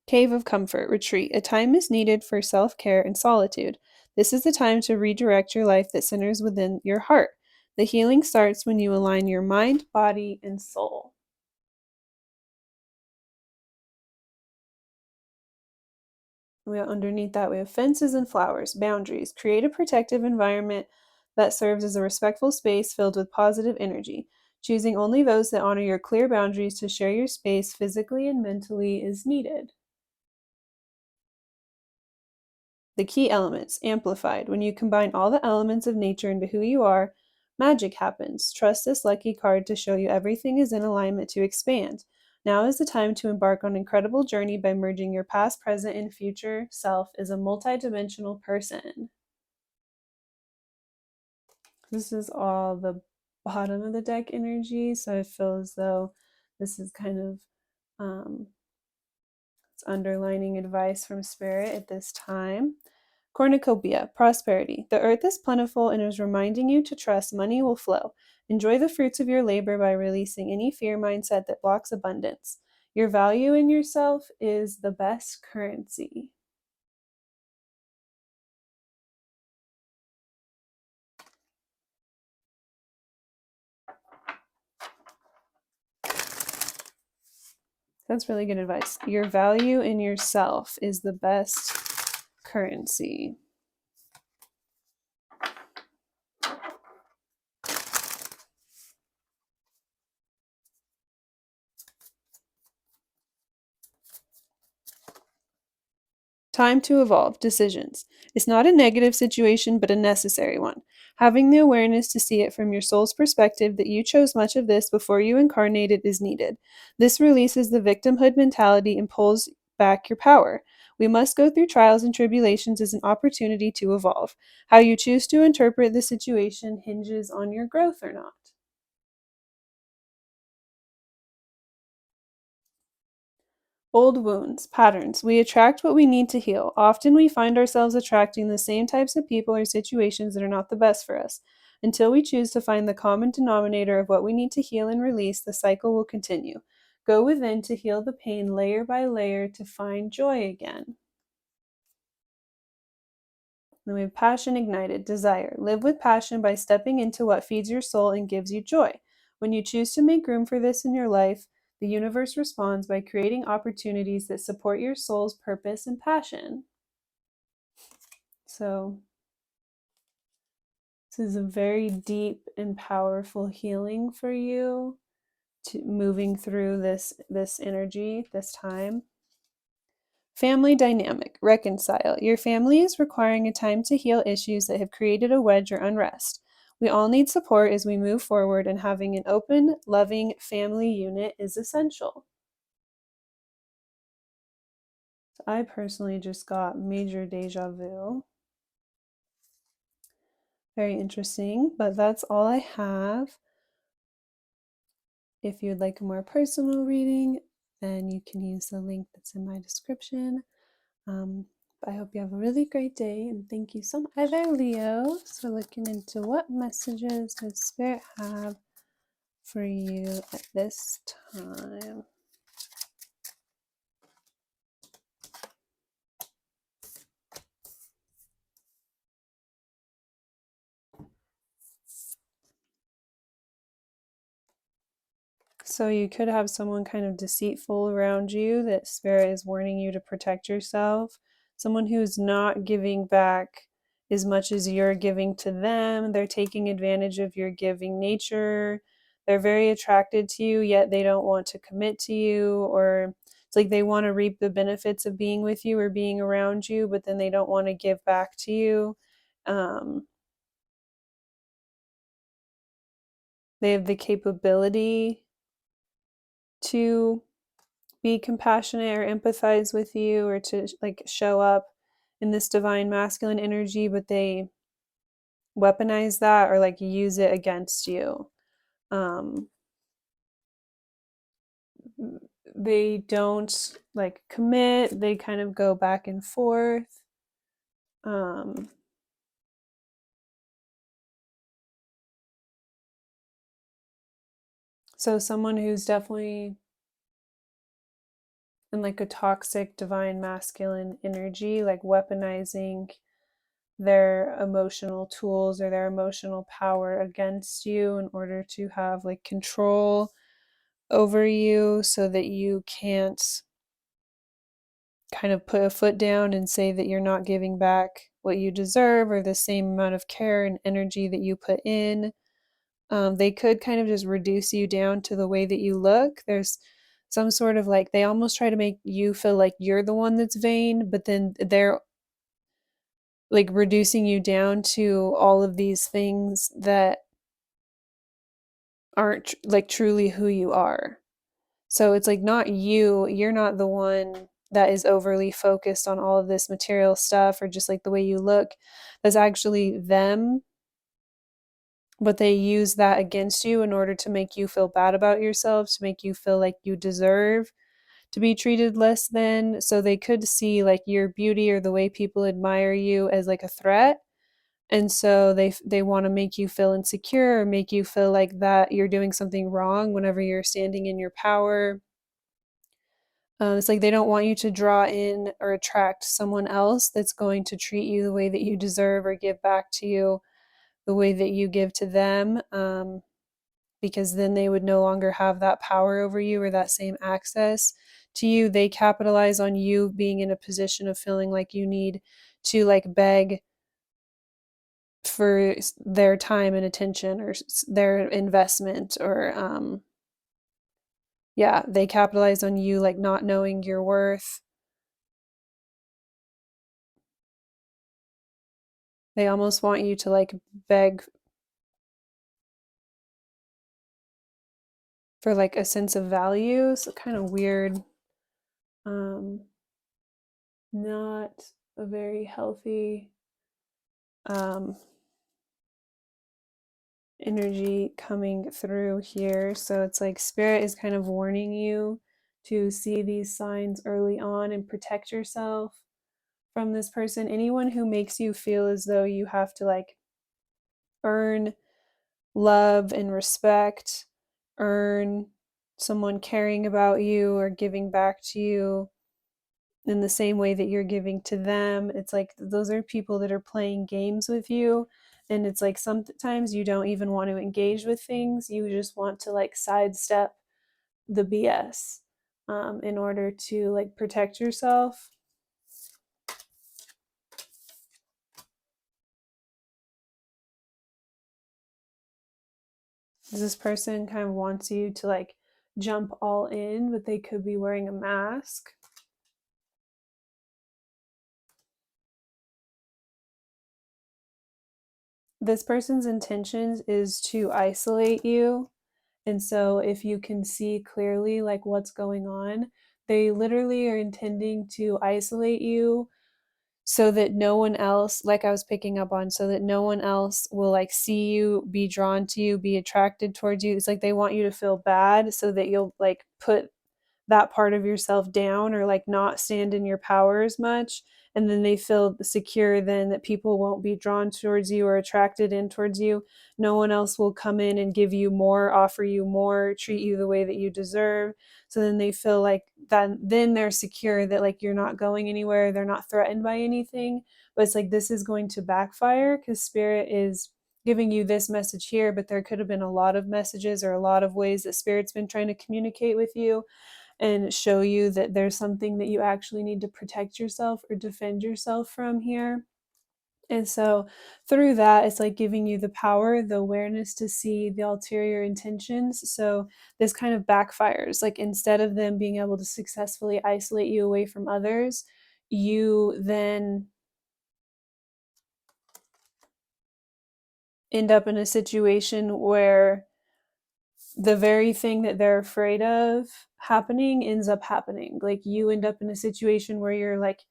Cave of Comfort, Retreat. A time is needed for self-care and solitude. This is the time to redirect your life that centers within your heart. The healing starts when you align your mind, body, and soul. Underneath that, we have fences and flowers, boundaries. Create a protective environment that serves as a respectful space filled with positive energy. Choosing only those that honor your clear boundaries to share your space physically and mentally is needed. The key elements, amplified. When you combine all the elements of nature into who you are, magic happens. Trust this lucky card to show you everything is in alignment to expand. Now is the time to embark on an incredible journey by merging your past, present, and future self as a multidimensional person. This is all the bottom of the deck energy, so I feel as though this is kind of it's underlining advice from Spirit at this time. Cornucopia, prosperity. The earth is plentiful and is reminding you to trust money will flow. Enjoy the fruits of your labor by releasing any fear mindset that blocks abundance. Your value in yourself is the best currency. That's really good advice. Your value in yourself is the best currency. Time to evolve. Decisions. It's not a negative situation, but a necessary one. Having the awareness to see it from your soul's perspective that you chose much of this before you incarnated is needed. This releases the victimhood mentality and pulls back your power. We must go through trials and tribulations as an opportunity to evolve. How you choose to interpret the situation hinges on your growth or not. Old wounds, patterns. We attract what we need to heal. Often we find ourselves attracting the same types of people or situations that are not the best for us. Until we choose to find the common denominator of what we need to heal and release, the cycle will continue. Go within to heal the pain layer by layer to find joy again. Then we have passion ignited, desire. Live with passion by stepping into what feeds your soul and gives you joy. When you choose to make room for this in your life, the universe responds by creating opportunities that support your soul's purpose and passion. So, this is a very deep and powerful healing for you, to moving through this energy, this time. Family dynamic, reconcile. Your family is requiring a time to heal issues that have created a wedge or unrest. We all need support as we move forward, and having an open, loving family unit is essential. So I personally just got major deja vu. Very interesting, but that's all I have. If you'd like a more personal reading, then you can use the link that's in my description. I hope you have a really great day, and thank you so much. Hi there, Leo. So looking into what messages does Spirit have for you at this time. So you could have someone kind of deceitful around you that spirit is warning you to protect yourself. Someone who's not giving back as much as you're giving to them. They're taking advantage of your giving nature. They're very attracted to you, yet they don't want to commit to you, or it's like they want to reap the benefits of being with you or being around you, but then they don't want to give back to you. They have the capability to be compassionate or empathize with you, or to like show up in this divine masculine energy, but they weaponize that or like use it against you. They don't like commit, they kind of go back and forth. So someone who's definitely in like a toxic divine masculine energy, like weaponizing their emotional tools or their emotional power against you in order to have like control over you, so that you can't kind of put a foot down and say that you're not giving back what you deserve or the same amount of care and energy that you put in. They could kind of just reduce you down to the way that you look. There's some sort of like, they almost try to make you feel like you're the one that's vain, but then they're like reducing you down to all of these things that aren't like truly who you are. So it's like not you, you're not the one that is overly focused on all of this material stuff or just like the way you look. That's actually them, but they use that against you in order to make you feel bad about yourself, to make you feel like you deserve to be treated less than. So they could see like your beauty or the way people admire you as like a threat. And so they want to make you feel insecure or make you feel like that you're doing something wrong whenever you're standing in your power. It's like they don't want you to draw in or attract someone else that's going to treat you the way that you deserve or give back to you the way that you give to them, because then they would no longer have that power over you or that same access to you. They capitalize on you being in a position of feeling like you need to like beg for their time and attention or their investment, or yeah, they capitalize on you like not knowing your worth. They almost want you to like beg for like a sense of value. So kind of weird. Not a very healthy energy coming through here. So it's like spirit is kind of warning you to see these signs early on and protect yourself from this person. Anyone who makes you feel as though you have to like earn love and respect, earn someone caring about you or giving back to you in the same way that you're giving to them. It's like those are people that are playing games with you. And it's like sometimes you don't even want to engage with things. You just want to like sidestep the BS in order to like protect yourself. This person kind of wants you to like jump all in, but they could be wearing a mask. This person's intentions is to isolate you. And so if you can see clearly like what's going on, they literally are intending to isolate you so that no one else, like I was picking up on, so that no one else will like see you, be drawn to you, be attracted towards you. It's like they want you to feel bad so that you'll like put that part of yourself down or like not stand in your power as much, and then they feel secure then that people won't be drawn towards you or attracted in towards you. No one else will come in and give you more, offer you more, treat you the way that you deserve. So then they feel like that, then they're secure that like you're not going anywhere, they're not threatened by anything. But it's like this is going to backfire because spirit is giving you this message here, but there could have been a lot of messages or a lot of ways that Spirit's been trying to communicate with you and show you that there's something that you actually need to protect yourself or defend yourself from here. And so through that, it's like giving you the power, the awareness to see the ulterior intentions. So this kind of backfires. Like instead of them being able to successfully isolate you away from others, you then end up in a situation where the very thing that they're afraid of happening ends up happening. Like you end up in a situation where you're like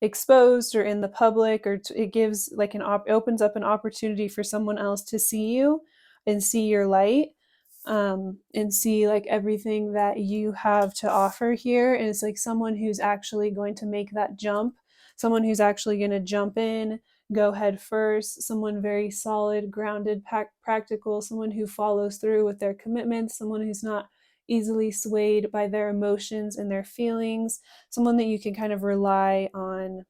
exposed or in the public, or it gives like opens up an opportunity for someone else to see you and see your light, and see like everything that you have to offer here. And it's like someone who's actually going to make that jump, someone who's actually going to jump in, go head first, someone very solid, grounded, practical, someone who follows through with their commitments, someone who's not easily swayed by their emotions and their feelings, someone that you can kind of rely on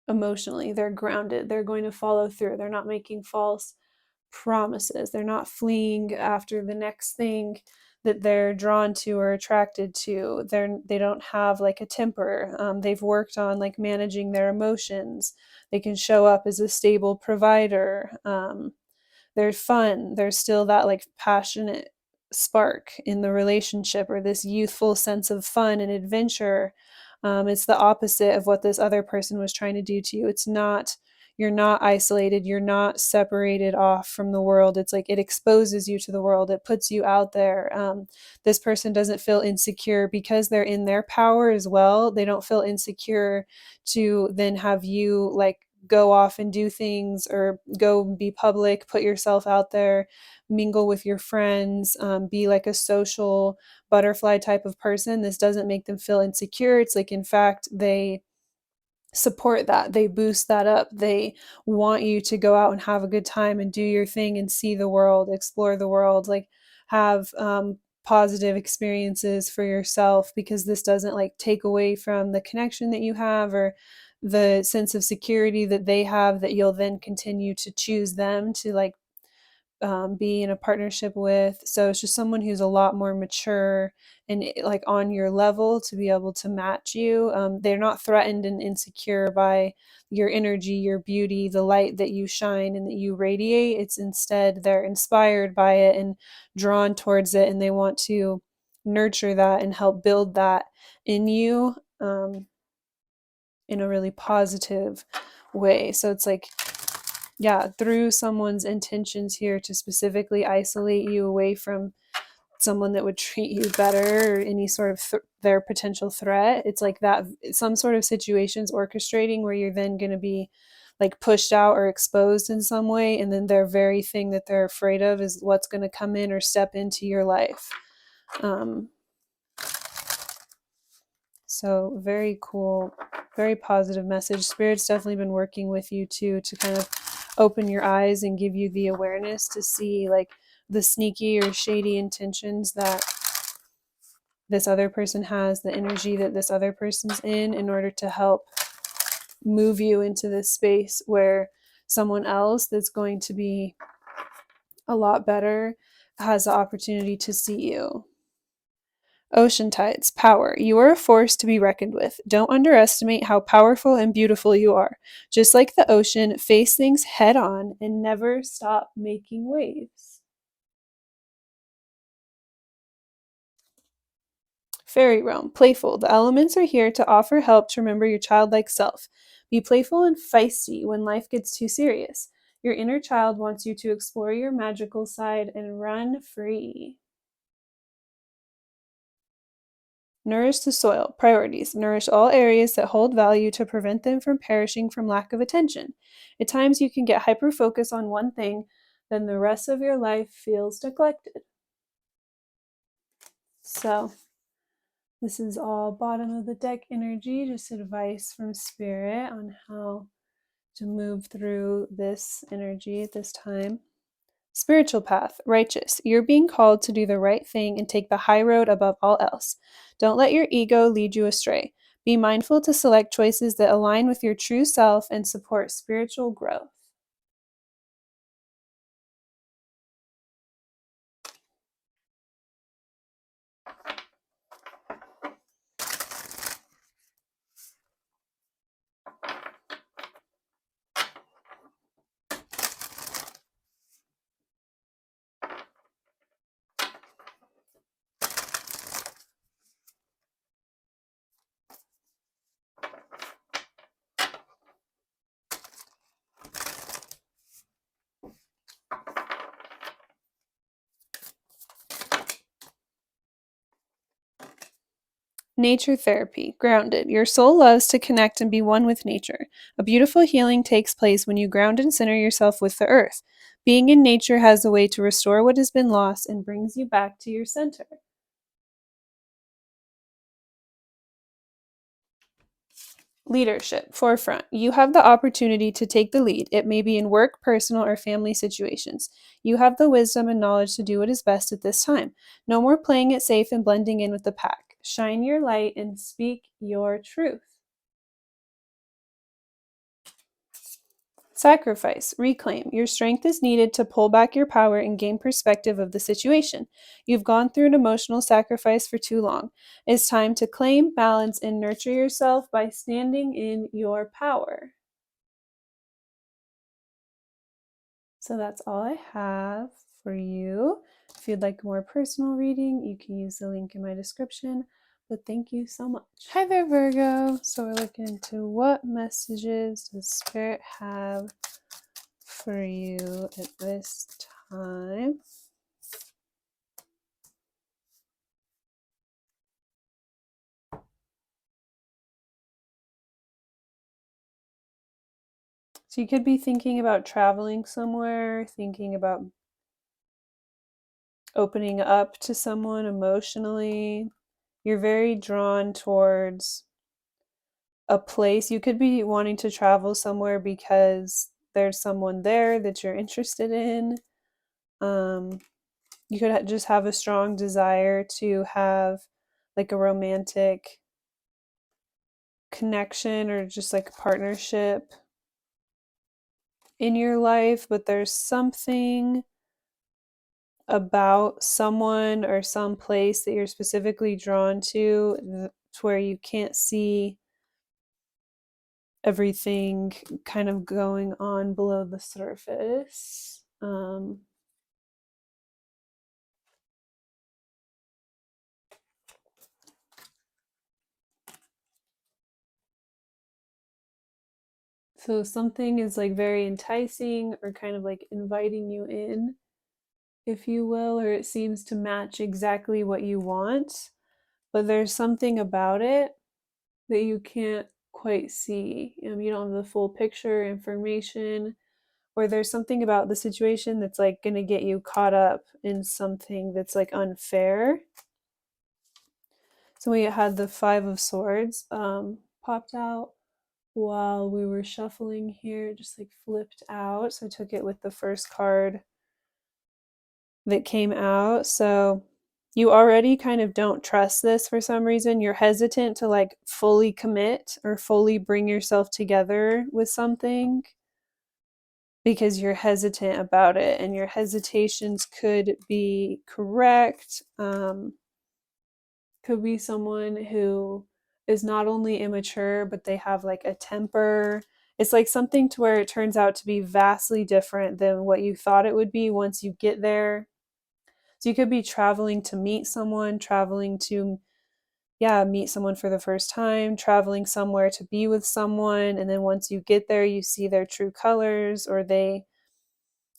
emotionally. They're grounded, they're going to follow through, they're not making false promises, they're not fleeing after the next thing that they're drawn to or attracted to. They don't have like a temper. They've worked on like managing their emotions. They can show up as a stable provider. They're fun. There's still that like passionate spark in the relationship, or this youthful sense of fun and adventure. It's the opposite of what this other person was trying to do to you. It's not, you're not isolated, you're not separated off from the world. It's like it exposes you to the world, it puts you out there. This person doesn't feel insecure because they're in their power as well. They don't feel insecure to then have you like go off and do things or go be public, put yourself out there, mingle with your friends, be like a social butterfly type of person. This doesn't make them feel insecure. It's like, in fact, they support that, they boost that up, they want you to go out and have a good time and do your thing and see the world, explore the world, like have positive experiences for yourself, because this doesn't like take away from the connection that you have or the sense of security that they have, that you'll then continue to choose them to like be in a partnership with. So it's just someone who's a lot more mature and like on your level to be able to match you. They're not threatened and insecure by your energy, your beauty, the light that you shine and that you radiate. It's instead they're inspired by it and drawn towards it, and they want to nurture that and help build that in you, in a really positive way. So it's like, yeah, through someone's intentions here to specifically isolate you away from someone that would treat you better or any sort of their potential threat. It's like that, some sort of situations orchestrating where you're then going to be like pushed out or exposed in some way, and then their very thing that they're afraid of is what's going to come in or step into your life. So very cool, very positive message. Spirit's definitely been working with you too to kind of open your eyes and give you the awareness to see like the sneaky or shady intentions that this other person has, the energy that this other person's in order to help move you into this space where someone else that's going to be a lot better has the opportunity to see you. Ocean tides, power. You are a force to be reckoned with. Don't underestimate how powerful and beautiful you are. Just like the ocean, face things head on and never stop making waves. Fairy realm, playful. The elements are here to offer help to remember your childlike self. Be playful and feisty when life gets too serious. Your inner child wants you to explore your magical side and run free. Nourish the soil. Priorities. Nourish all areas that hold value to prevent them from perishing from lack of attention. At times you can get hyper-focused on one thing, then the rest of your life feels neglected. So this is all bottom of the deck energy, just advice from Spirit on how to move through this energy at this time. Spiritual path, righteous. You're being called to do the right thing and take the high road above all else. Don't let your ego lead you astray. Be mindful to select choices that align with your true self and support spiritual growth. Nature therapy. Grounded. Your soul loves to connect and be one with nature. A beautiful healing takes place when you ground and center yourself with the earth. Being in nature has a way to restore what has been lost and brings you back to your center. Leadership. Forefront. You have the opportunity to take the lead. It may be in work, personal, or family situations. You have the wisdom and knowledge to do what is best at this time. No more playing it safe and blending in with the pack. Shine your light and speak your truth. Sacrifice, reclaim. Your strength is needed to pull back your power and gain perspective of the situation. You've gone through an emotional sacrifice for too long. It's time to claim, balance, and nurture yourself by standing in your power. So that's all I have for you. If you'd like a more personal reading, you can use the link in my description. But thank you so much. Hi there, Virgo. So we're looking into what messages does Spirit have for you at this time. So you could be thinking about traveling somewhere, thinking about opening up to someone emotionally. You're very drawn towards a place. You could be wanting to travel somewhere because there's someone there that you're interested in. You could just have a strong desire to have like a romantic connection or just like a partnership in your life, but there's something about someone or some place that you're specifically drawn to where you can't see everything kind of going on below the surface. So something is like very enticing or kind of like inviting you in, if you will, or it seems to match exactly what you want, but there's something about it that you can't quite see. You don't have the full picture information, or there's something about the situation that's like going to get you caught up in something that's like unfair. So we had the Five of Swords popped out while we were shuffling here. It just like flipped out. So I took it with the first card that came out. So you already kind of don't trust this for some reason. You're hesitant to like fully commit or fully bring yourself together with something because you're hesitant about it, and your hesitations could be correct. Could be someone who is not only immature, but they have like a temper. It's like something to where it turns out to be vastly different than what you thought it would be once you get there. So you could be traveling to meet someone, traveling to, yeah, meet someone for the first time, traveling somewhere to be with someone. And then once you get there, you see their true colors, or they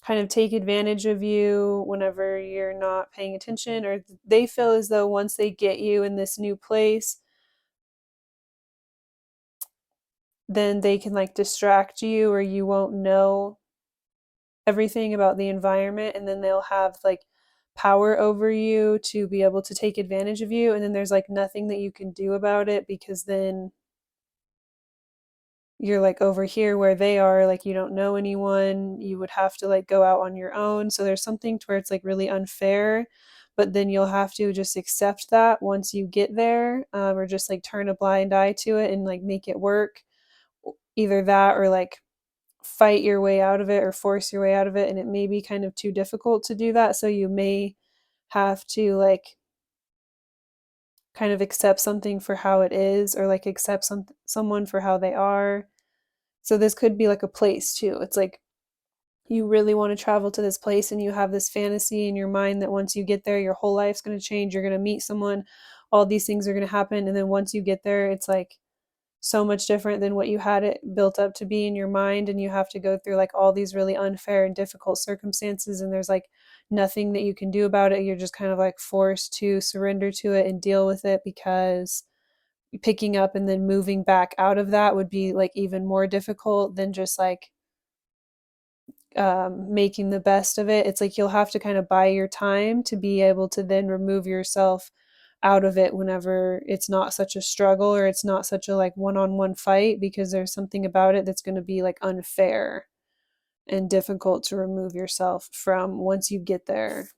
kind of take advantage of you whenever you're not paying attention, or they feel as though once they get you in this new place, then they can like distract you, or you won't know everything about the environment, and then they'll have like power over you to be able to take advantage of you, and then there's like nothing that you can do about it because then you're like over here where they are, like you don't know anyone, you would have to like go out on your own. So there's something to where it's like really unfair, but then you'll have to just accept that once you get there, or just like turn a blind eye to it and like make it work. Either that or like fight your way out of it or force your way out of it, and it may be kind of too difficult to do that, so you may have to like kind of accept something for how it is, or like accept someone for how they are. So this could be like a place too. It's like you really want to travel to this place and you have this fantasy in your mind that once you get there your whole life's going to change, you're going to meet someone, all these things are going to happen, and then once you get there it's like so much different than what you had it built up to be in your mind, and you have to go through like all these really unfair and difficult circumstances, and there's like nothing that you can do about it. You're just kind of like forced to surrender to it and deal with it, because picking up and then moving back out of that would be like even more difficult than just like making the best of it. It's like you'll have to kind of buy your time to be able to then remove yourself out of it whenever it's not such a struggle or it's not such a like one-on-one fight, because there's something about it that's going to be like unfair and difficult to remove yourself from once you get there.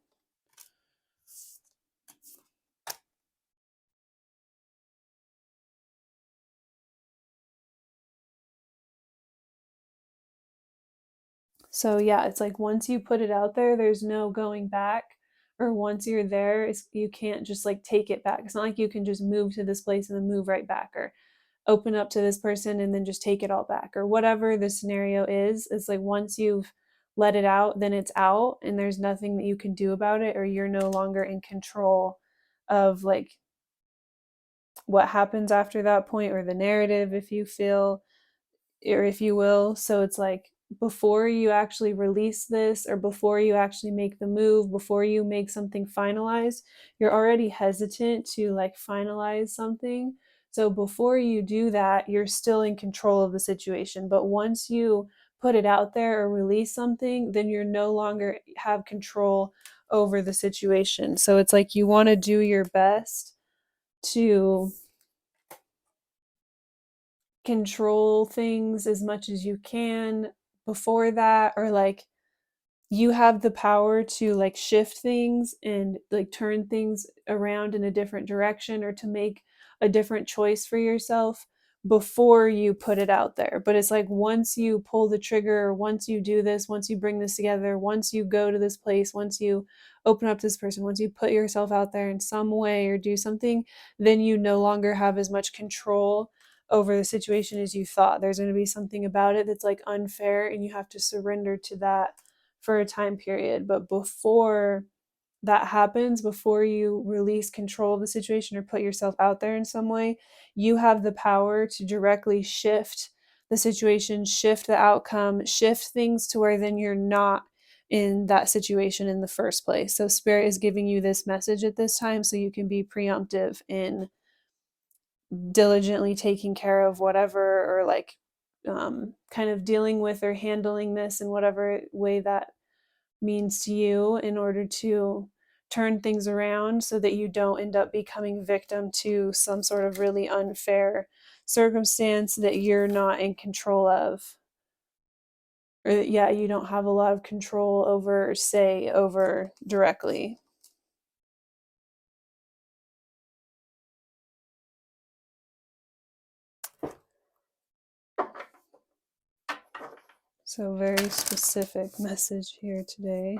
So yeah, it's like once you put it out there, there's no going back. Or once you're there, you can't just like take it back. It's not like you can just move to this place and then move right back, or open up to this person and then just take it all back, or whatever the scenario is. It's like once you've let it out, then it's out, and there's nothing that you can do about it, or you're no longer in control of like what happens after that point, or the narrative, if you feel, or if you will. So it's like before you actually release this, or before you actually make the move, before you make something finalized, you're already hesitant to like finalize something. So before you do that, you're still in control of the situation. But once you put it out there or release something, then you're no longer have control over the situation. So it's like you want to do your best to control things as much as you can before that, or like you have the power to like shift things and like turn things around in a different direction, or to make a different choice for yourself before you put it out there. But it's like once you pull the trigger, or once you do this, once you bring this together, once you go to this place, once you open up to this person, once you put yourself out there in some way or do something, then you no longer have as much control over the situation as you thought. There's going to be something about it that's like unfair, and you have to surrender to that for a time period. But before that happens, before you release control of the situation or put yourself out there in some way, you have the power to directly shift the situation, shift the outcome, shift things to where then you're not in that situation in the first place. So Spirit is giving you this message at this time so you can be preemptive in diligently taking care of whatever, or like kind of dealing with or handling this in whatever way that means to you, in order to turn things around so that you don't end up becoming victim to some sort of really unfair circumstance that you're not in control of, or that, yeah, you don't have a lot of control over, or say over directly. So very specific message here today.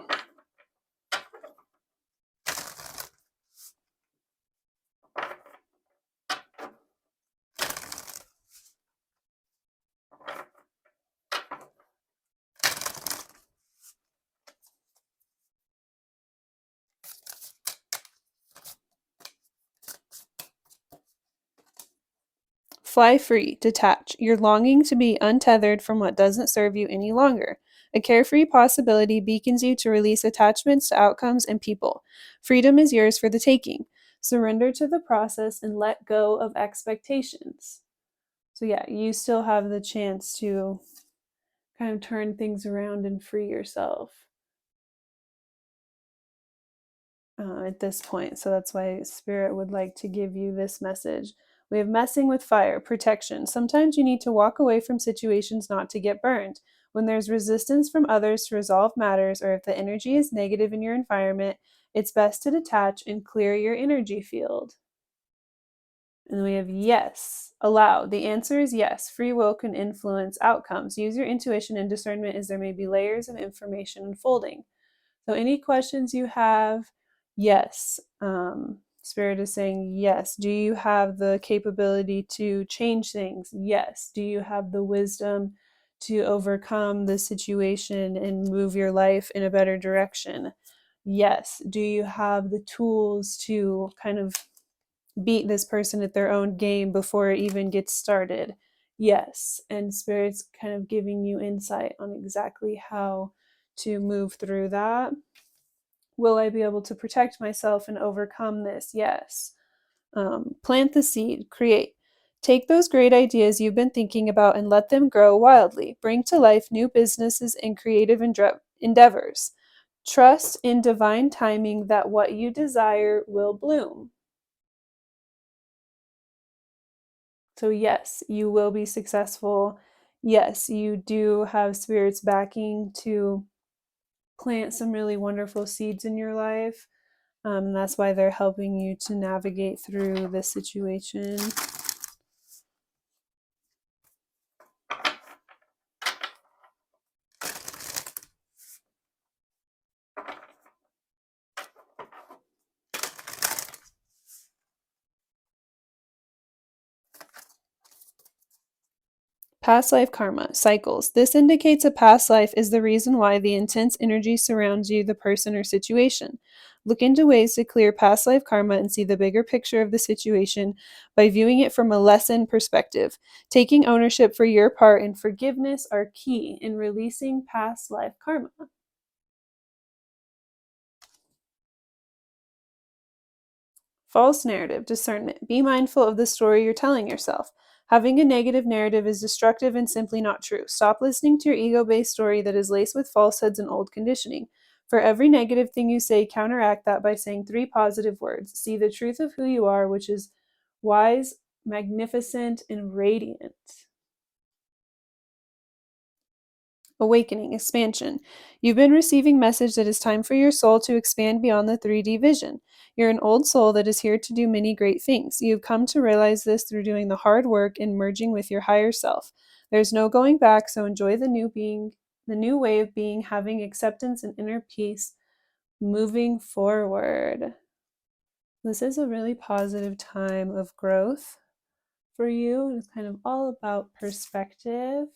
Fly free, detach. You're longing to be untethered from what doesn't serve you any longer. A carefree possibility beacons you to release attachments to outcomes and people. Freedom is yours for the taking. Surrender to the process and let go of expectations. So, yeah, you still have the chance to kind of turn things around and free yourself at this point. So, that's why Spirit would like to give you this message. We have messing with fire, protection. Sometimes you need to walk away from situations not to get burned. When there's resistance from others to resolve matters, or if the energy is negative in your environment, It's best to detach and clear your energy field. And then we have yes, allow. The answer is yes. Free will can influence outcomes. Use your intuition and discernment as there may be layers of information unfolding. So, any questions you have, yes. Spirit is saying yes. Do you have the capability to change things? Yes. Do you have the wisdom to overcome the situation and move your life in a better direction? Yes. Do you have the tools to kind of beat this person at their own game before it even gets started? Yes. And Spirit's kind of giving you insight on exactly how to move through that. Will I be able to protect myself and overcome this? Yes. Plant the seed, create. Take those great ideas you've been thinking about and let them grow wildly. Bring to life new businesses and creative endeavors. Trust in divine timing that what you desire will bloom. So, yes, you will be successful. Yes, you do have Spirit's backing to plant some really wonderful seeds in your life. That's why they're helping you to navigate through this situation. Past life karma, cycles. This indicates a past life is the reason why the intense energy surrounds you, the person, or situation. Look into ways to clear past life karma and see the bigger picture of the situation by viewing it from a lesson perspective. Taking ownership for your part and forgiveness are key in releasing past life karma. False narrative, discernment. Be mindful of the story you're telling yourself. Having a negative narrative is destructive and simply not true. Stop listening to your ego-based story that is laced with falsehoods and old conditioning. For every negative thing you say, counteract that by saying 3 positive words. See the truth of who you are, which is wise, magnificent, and radiant. Awakening, expansion. You've been receiving message that it's time for your soul to expand beyond the 3D vision. You're an old soul that is here to do many great things. You've come to realize this through doing the hard work and merging with your higher self. There's no going back, so enjoy the new way of being, having acceptance and inner peace, moving forward. This is a really positive time of growth for you. It's kind of all about perspective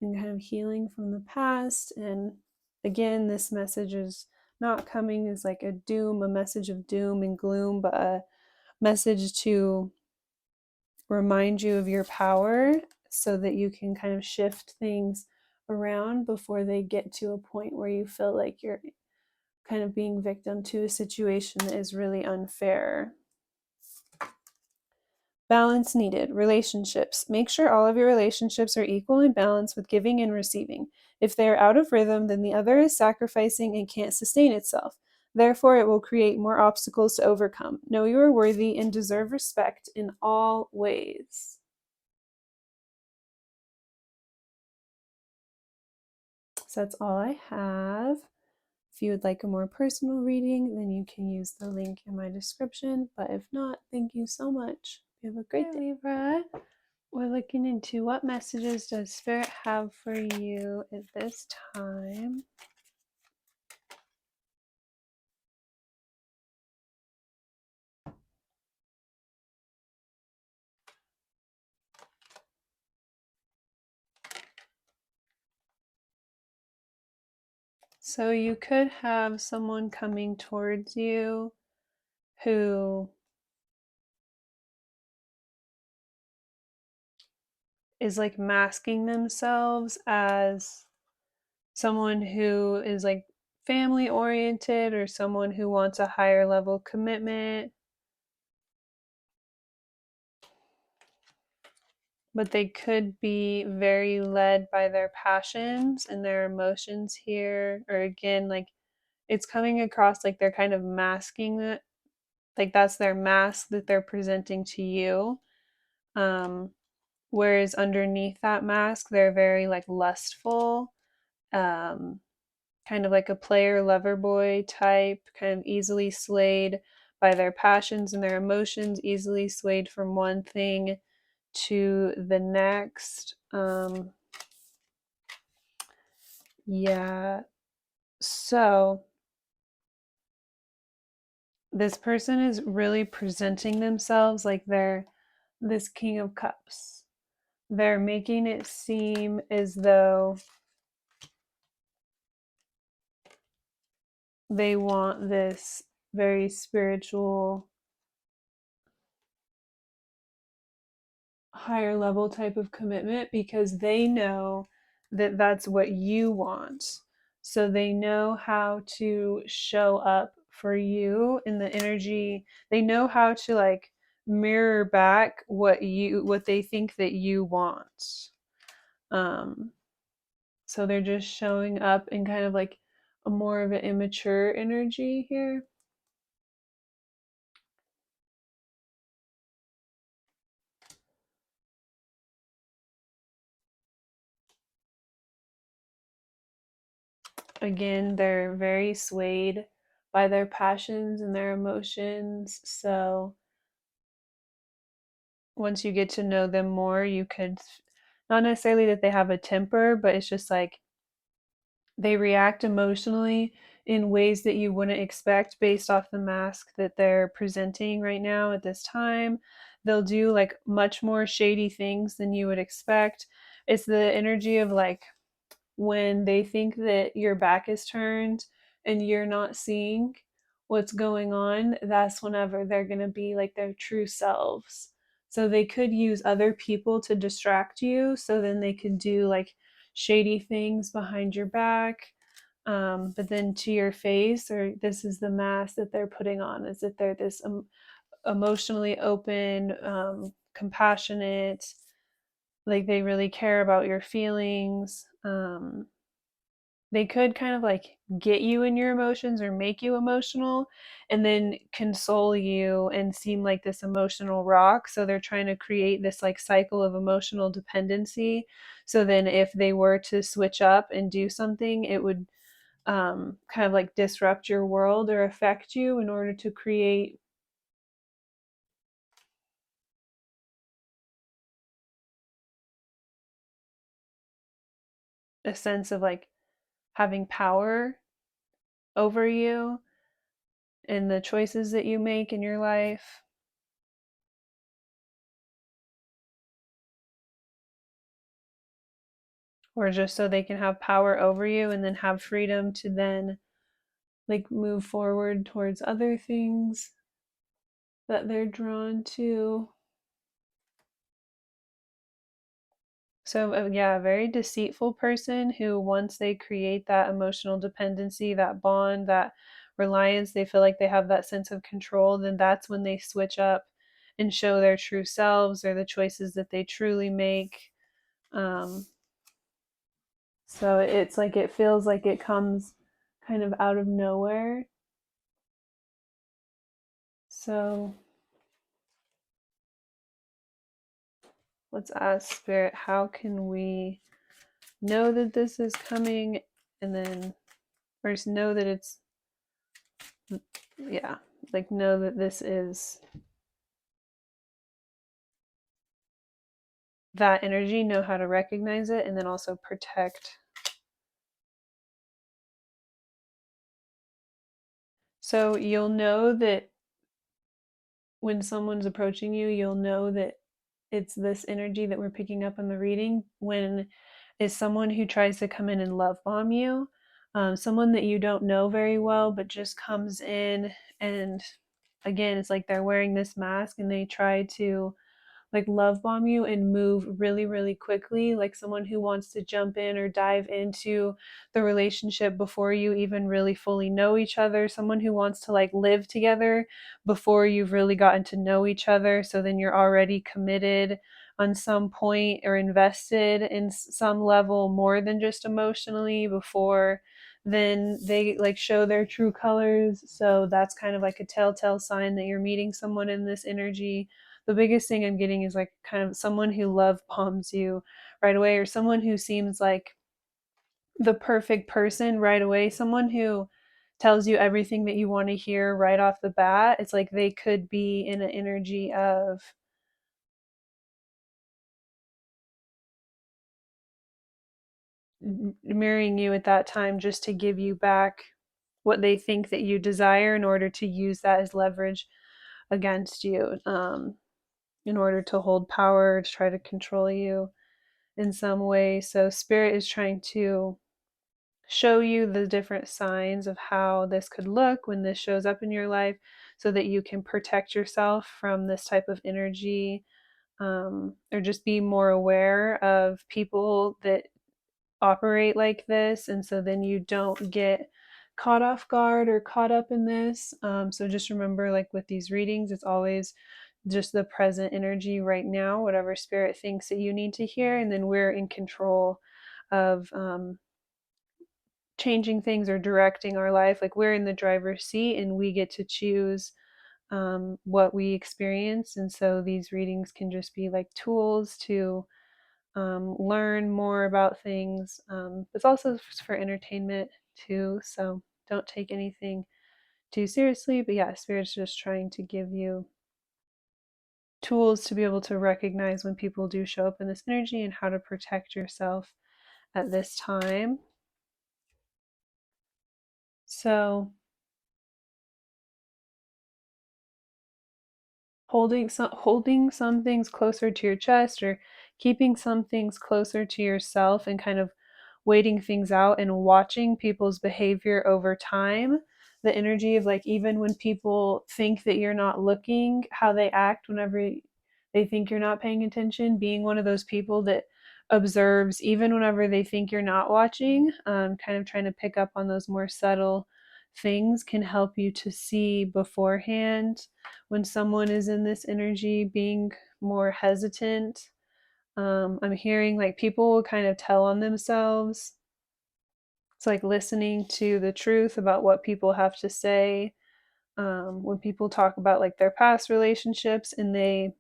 and kind of healing from the past. And again, this message is not coming as like a message of doom and gloom, but a message to remind you of your power so that you can kind of shift things around before they get to a point where you feel like you're kind of being victim to a situation that is really unfair. Balance needed. Relationships. Make sure all of your relationships are equal in balance with giving and receiving. If they are out of rhythm, then the other is sacrificing and can't sustain itself. Therefore, it will create more obstacles to overcome. Know you are worthy and deserve respect in all ways. So that's all I have. If you would like a more personal reading, then you can use the link in my description. But if not, thank you so much. You have a great day, Libra. We're looking into what messages does Spirit have for you at this time. So you could have someone coming towards you who is like masking themselves as someone who is like family oriented or someone who wants a higher level commitment, but they could be very led by their passions and their emotions here. Or again, like it's coming across like they're kind of masking it, like that's their mask that they're presenting to you. Whereas underneath that mask they're very like lustful, um kind of like a player lover boy type, kind of easily swayed by their passions and their emotions, easily swayed from one thing to the next. Yeah. So this person is really presenting themselves like they're this King of Cups. They're making it seem as though they want this very spiritual, higher level type of commitment because they know that that's what you want. So they know how to show up for you in the energy. They know how to like mirror back what they think that you want. Um so they're just showing up in kind of like a more of an immature energy here. Again, they're very swayed by their passions and their emotions. So once you get to know them more, you could not necessarily that they have a temper, but it's just like they react emotionally in ways that you wouldn't expect based off the mask that they're presenting right now at this time. They'll do like much more shady things than you would expect. It's the energy of like when they think that your back is turned and you're not seeing what's going on, that's whenever they're going to be like their true selves. So they could use other people to distract you so then they could do like shady things behind your back. But then to your face, or this is the mask that they're putting on, is that they're this emotionally open, compassionate, like they really care about your feelings. They could kind of like get you in your emotions or make you emotional and then console you and seem like this emotional rock. So they're trying to create this like cycle of emotional dependency. So then if they were to switch up and do something, it would kind of like disrupt your world or affect you in order to create a sense of like having power over you and the choices that you make in your life. Or just so they can have power over you and then have freedom to then like move forward towards other things that they're drawn to. So yeah, a very deceitful person who once they create that emotional dependency, that bond, that reliance, they feel like they have that sense of control, then that's when they switch up and show their true selves or the choices that they truly make. um, so it's like it feels like it comes kind of out of nowhere. So let's ask Spirit, how can we know that this is coming and then, or just know that it's, yeah, like know that this is that energy, know how to recognize it, and then also protect. So you'll know that when someone's approaching you, you'll know that it's this energy that we're picking up on the reading when is someone who tries to come in and love bomb you, someone that you don't know very well but just comes in, and again it's like they're wearing this mask and they try to like love bomb you and move really really quickly, like someone who wants to jump in or dive into the relationship before you even really fully know each other, someone who wants to like live together before you've really gotten to know each other, so then you're already committed on some point or invested in some level more than just emotionally before then they like show their true colors. So that's kind of like a telltale sign that you're meeting someone in this energy. The biggest thing I'm getting is like kind of someone who love bombs you right away, or someone who seems like the perfect person right away, someone who tells you everything that you want to hear right off the bat. It's like they could be in an energy of marrying you at that time just to give you back what they think that you desire in order to use that as leverage against you, in order to hold power, to try to control you in some way. So spirit is trying to show you the different signs of how this could look when this shows up in your life so that you can protect yourself from this type of energy, or just be more aware of people that operate like this. And so then you don't get caught off guard or caught up in this. So just remember, like with these readings, it's always just the present energy right now, whatever spirit thinks that you need to hear. And then we're in control of changing things or directing our life. Like we're in the driver's seat and we get to choose what we experience. And so these readings can just be like tools to learn more about things. It's also for entertainment too. So don't take anything too seriously. But yeah, Spirit's just trying to give you tools to be able to recognize when people do show up in this energy and how to protect yourself at this time. So holding some things closer to your chest, or keeping some things closer to yourself, and kind of waiting things out and watching people's behavior over time. The energy of like, even when people think that you're not looking, how they act whenever they think you're not paying attention, being one of those people that observes even whenever they think you're not watching, kind of trying to pick up on those more subtle things can help you to see beforehand when someone is in this energy being more hesitant. I'm hearing like people will kind of tell on themselves. It's like listening to the truth about what people have to say. When people talk about like their past relationships and they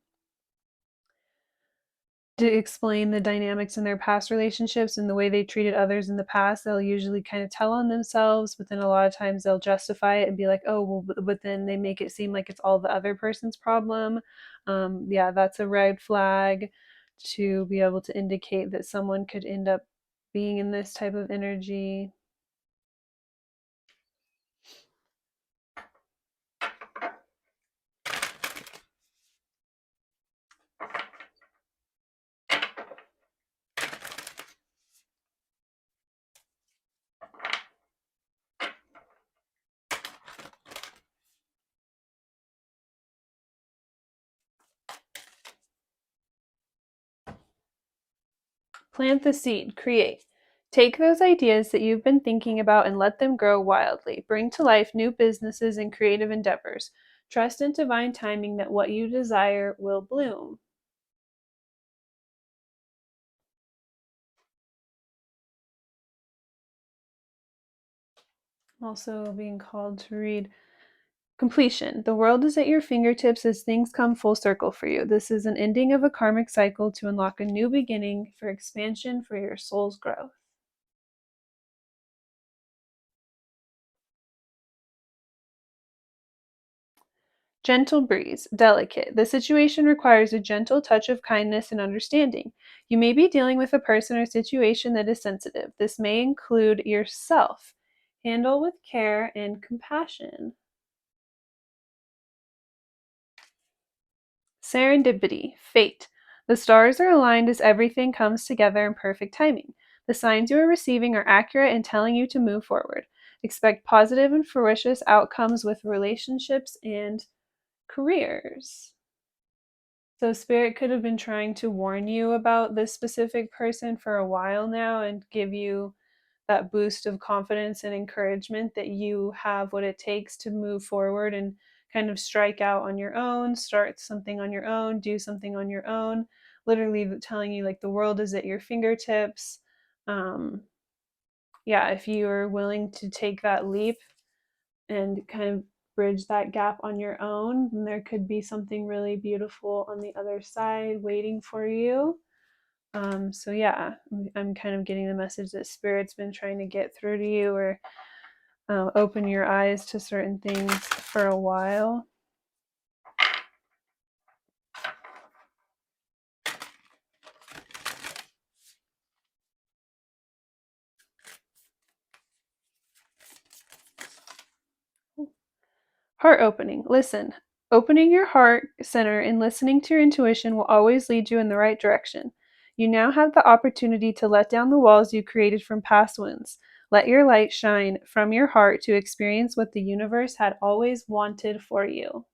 to explain the dynamics in their past relationships and the way they treated others in the past, they'll usually kind of tell on themselves, but then a lot of times they'll justify it and be like, oh, well, but then they make it seem like it's all the other person's problem. Yeah, that's a red flag to be able to indicate that someone could end up being in this type of energy. Plant the seed, create. Take those ideas that you've been thinking about and let them grow wildly. Bring to life new businesses and creative endeavors. Trust in divine timing that what you desire will bloom. I'm also being called to read completion. The world is at your fingertips as things come full circle for you. This is an ending of a karmic cycle to unlock a new beginning for expansion for your soul's growth. Gentle breeze, delicate. The situation requires a gentle touch of kindness and understanding. You may be dealing with a person or situation that is sensitive. This may include yourself. Handle with care and compassion. Serendipity, fate. The stars are aligned as everything comes together in perfect timing. The signs you are receiving are accurate in telling you to move forward. Expect positive and fruitious outcomes with relationships and careers. So, Spirit could have been trying to warn you about this specific person for a while now and give you that boost of confidence and encouragement that you have what it takes to move forward and kind of strike out on your own, start something on your own, do something on your own. Literally telling you like the world is at your fingertips. Um, yeah, if you are willing to take that leap and kind of bridge that gap on your own, then there could be something really beautiful on the other side waiting for you. So yeah, I'm kind of getting the message that Spirit's been trying to get through to you, or open your eyes to certain things for a while. Heart opening. Listen. Opening your heart center and listening to your intuition will always lead you in the right direction. You now have the opportunity to let down the walls you created from past wounds. Let your light shine from your heart to experience what the universe had always wanted for you.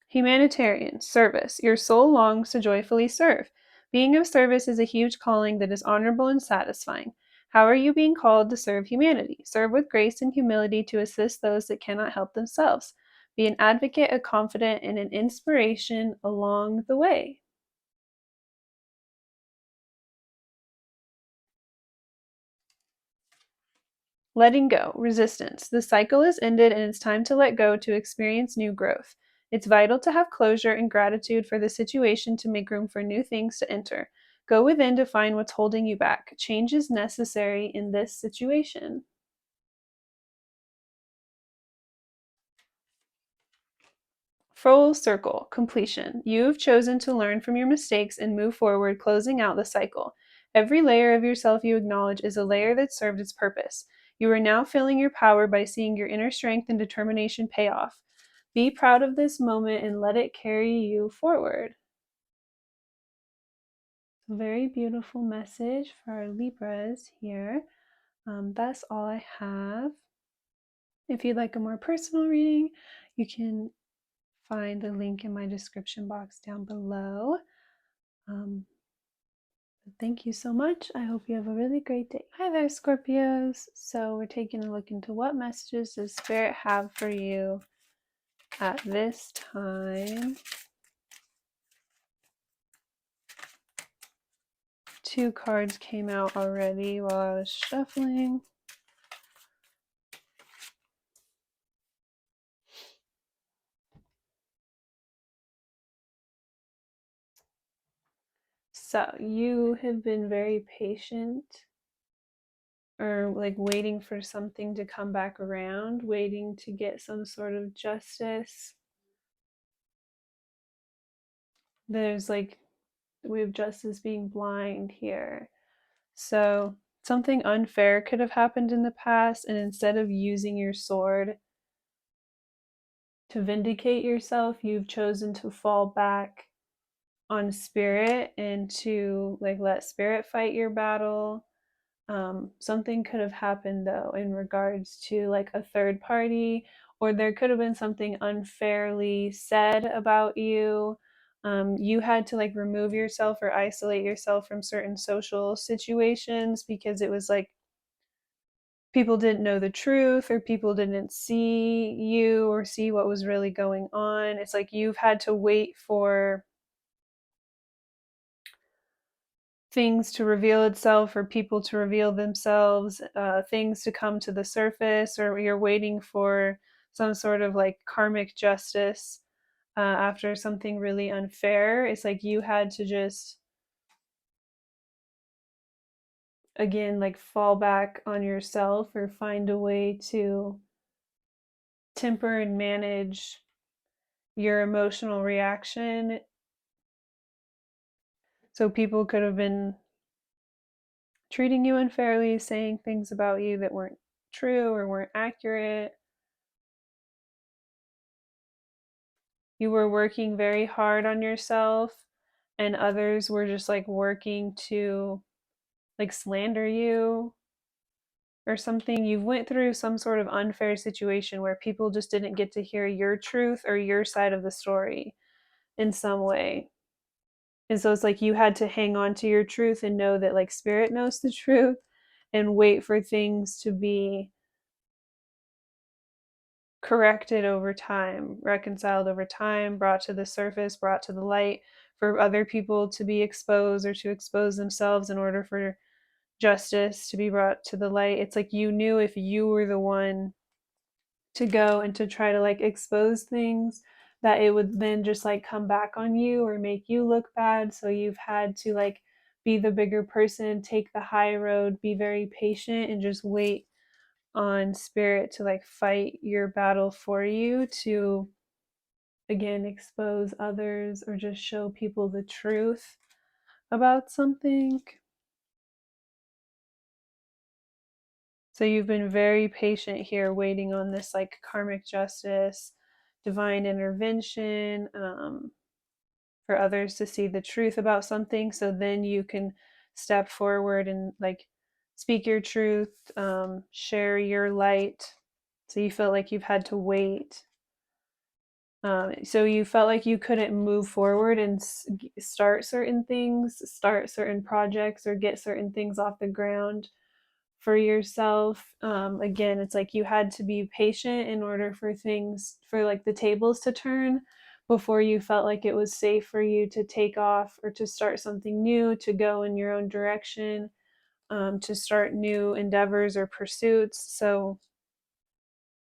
Humanitarian, service. Your soul longs to joyfully serve. Being of service is a huge calling that is honorable and satisfying. How are you being called to serve humanity? Serve with grace and humility to assist those that cannot help themselves. Be an advocate, a confidant, and an inspiration along the way. Letting go, resistance. The cycle is ended and it's time to let go to experience new growth. It's vital to have closure and gratitude for the situation to make room for new things to enter. Go within to find what's holding you back. Change is necessary in this situation. Full circle, completion. You've chosen to learn from your mistakes and move forward, closing out the cycle. Every layer of yourself you acknowledge is a layer that served its purpose. You are now feeling your power by seeing your inner strength and determination pay off. Be proud of this moment and let it carry you forward. Very beautiful message for our Libras here. That's all I have. If you'd like a more personal reading, you can find the link in my description box down below. Thank you so much. I hope you have a really great day. Hi there, Scorpios. So we're taking a look into what messages does Spirit have for you at this time. 2 cards came out already while I was shuffling. So you have been very patient, or like waiting for something to come back around, waiting to get some sort of justice. There's like, we have justice being blind here. So something unfair could have happened in the past, and instead of using your sword to vindicate yourself, you've chosen to fall back on Spirit and to like let Spirit fight your battle. Something could have happened though in regards to like a third party, or there could have been something unfairly said about you. You had to like remove yourself or isolate yourself from certain social situations because it was like people didn't know the truth, or people didn't see you or see what was really going on. It's like you've had to wait for things to reveal itself, or people to reveal themselves, things to come to the surface, or you're waiting for some sort of like karmic justice after something really unfair. It's like you had to just, again, like fall back on yourself or find a way to temper and manage your emotional reaction. So people could have been treating you unfairly, saying things about you that weren't true or weren't accurate. You were working very hard on yourself, and others were just like working to like slander you or something. You went through some sort of unfair situation where people just didn't get to hear your truth or your side of the story in some way. And so it's like you had to hang on to your truth and know that like Spirit knows the truth, and wait for things to be corrected over time, reconciled over time, brought to the surface, brought to the light, for other people to be exposed or to expose themselves in order for justice to be brought to the light. It's like you knew if you were the one to go and to try to like expose things, that it would then just like come back on you or make you look bad. So you've had to like be the bigger person, take the high road, be very patient, and just wait on spirit to like fight your battle for you, to again expose others or just show people the truth about something. So you've been very patient here, waiting on this like karmic justice, divine intervention, for others to see the truth about something. So then you can step forward and like speak your truth, share your light. So you felt like you've had to wait. So you felt like you couldn't move forward and start certain things, start certain projects, or get certain things off the ground for yourself. Again, it's like you had to be patient in order for things, for like the tables to turn before you felt like it was safe for you to take off or to start something new, to go in your own direction, to start new endeavors or pursuits. So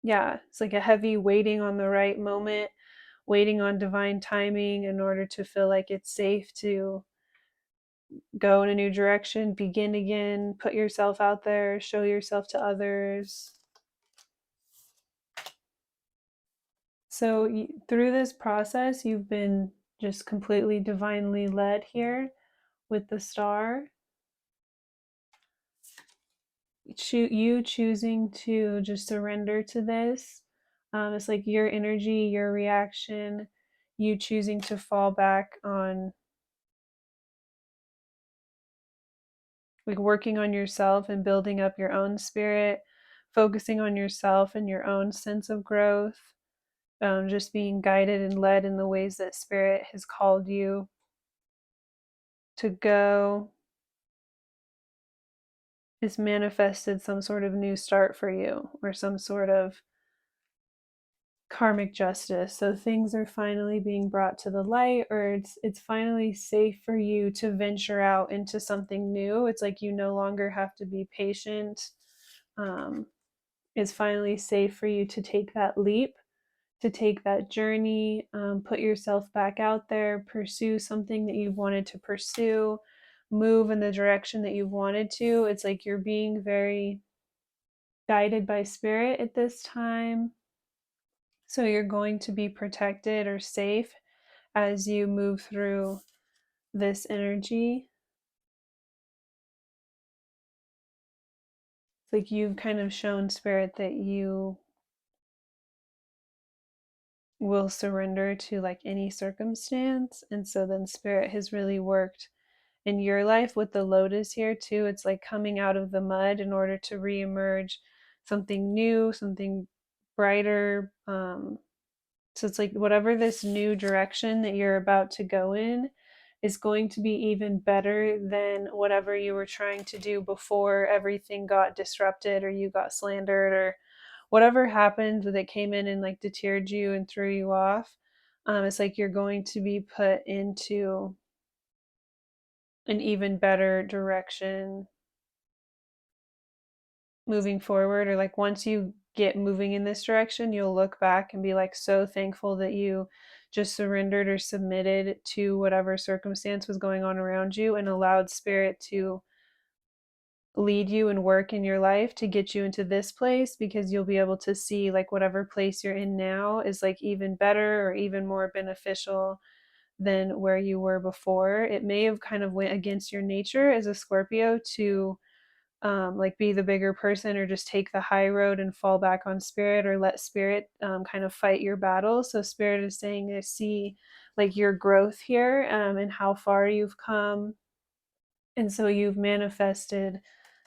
yeah, it's like a heavy waiting on the right moment, waiting on divine timing in order to feel like it's safe to go in a new direction, begin again, put yourself out there, show yourself to others. So through this process, you've been just completely divinely led here with the star. You choosing to just surrender to this. It's like your energy, your reaction, you choosing to fall back on like working on yourself and building up your own spirit, focusing on yourself and your own sense of growth, just being guided and led in the ways that spirit has called you to go, has manifested some sort of new start for you or some sort of karmic justice. So things are finally being brought to the light, or it's finally safe for you to venture out into something new. It's like you no longer have to be patient. It's finally safe for you to take that leap, to take that journey, put yourself back out there, pursue something that you've wanted to pursue, move in the direction that you've wanted to. It's like you're being very guided by spirit at this time. So you're going to be protected or safe as you move through this energy. It's like you've kind of shown spirit that you will surrender to like any circumstance. And so then spirit has really worked in your life with the lotus here too. It's like coming out of the mud in order to reemerge something new, something brighter. So it's like whatever this new direction that you're about to go in is going to be even better than whatever you were trying to do before everything got disrupted or you got slandered or whatever happened that came in and like deterred you and threw you off. It's like you're going to be put into an even better direction moving forward, or like once you get moving in this direction, you'll look back and be like so thankful that you just surrendered or submitted to whatever circumstance was going on around you and allowed spirit to lead you and work in your life to get you into this place, because you'll be able to see like whatever place you're in now is like even better or even more beneficial than where you were before. It may have kind of went against your nature as a Scorpio to like be the bigger person or just take the high road and fall back on spirit or let spirit kind of fight your battle. So spirit is saying I see like your growth here, and how far you've come. And so you've manifested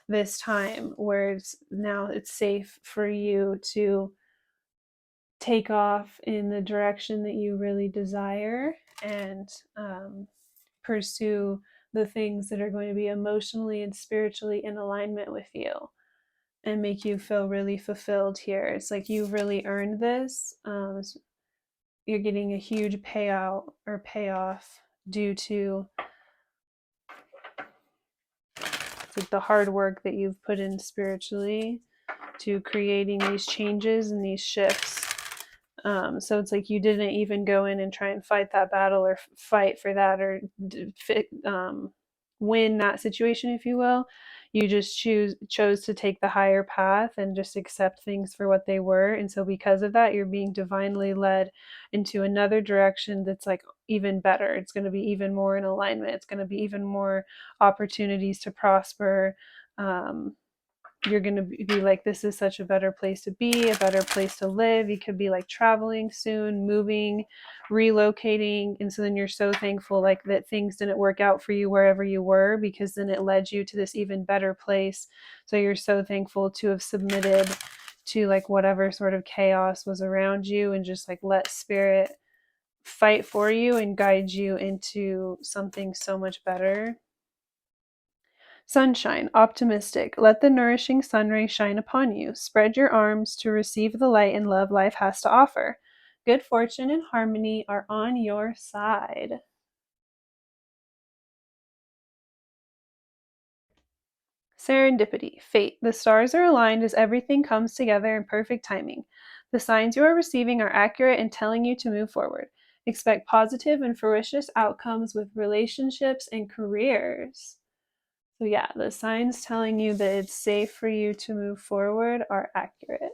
this time where it's safe for you to take off in the direction that you really desire and pursue the things that are going to be emotionally and spiritually in alignment with you and make you feel really fulfilled here. It's like you've really earned this. You're getting a huge payout or payoff due to like the hard work that you've put in spiritually to creating these changes and these shifts. So it's like you didn't even go in and try and fight that battle or fight for that or win that situation, if you will. You just chose to take the higher path and just accept things for what they were. And so because of that, you're being divinely led into another direction that's like even better. It's going to be even more in alignment. It's going to be even more opportunities to prosper. You're going to be like, this is such a better place to be, a better place to live. You could be like traveling soon, moving, relocating. And so then you're so thankful like that things didn't work out for you wherever you were, because then it led you to this even better place. So you're so thankful to have submitted to like whatever sort of chaos was around you and just like let spirit fight for you and guide you into something so much better. Sunshine, optimistic. Let the nourishing sun ray shine upon you. Spread your arms to receive the light and love life has to offer. Good fortune and harmony are on your side. Serendipity, fate. The stars are aligned as everything comes together in perfect timing. The signs you are receiving are accurate in telling you to move forward. Expect positive and ferocious outcomes with relationships and careers. So, yeah, the signs telling you that it's safe for you to move forward are accurate.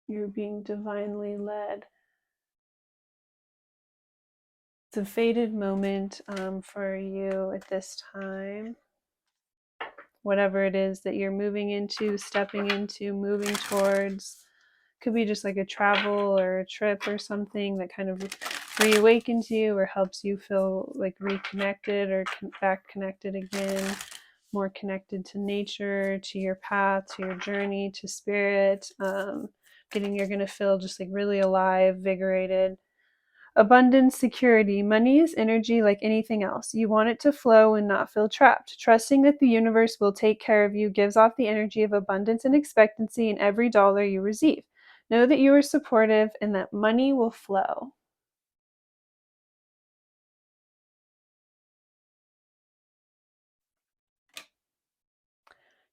You're being divinely led. It's a fated moment for you at this time. Whatever it is that you're moving into, stepping into, moving towards. Could be just like a travel or a trip or something that kind of reawakens you or helps you feel like reconnected or back connected again, more connected to nature, to your path, to your journey, to spirit. You're going to feel just like really alive, vigorated. Abundance, security. Money is energy like anything else. You want it to flow and not feel trapped. Trusting that the universe will take care of you gives off the energy of abundance and expectancy in every dollar you receive. Know that you are supportive and that money will flow.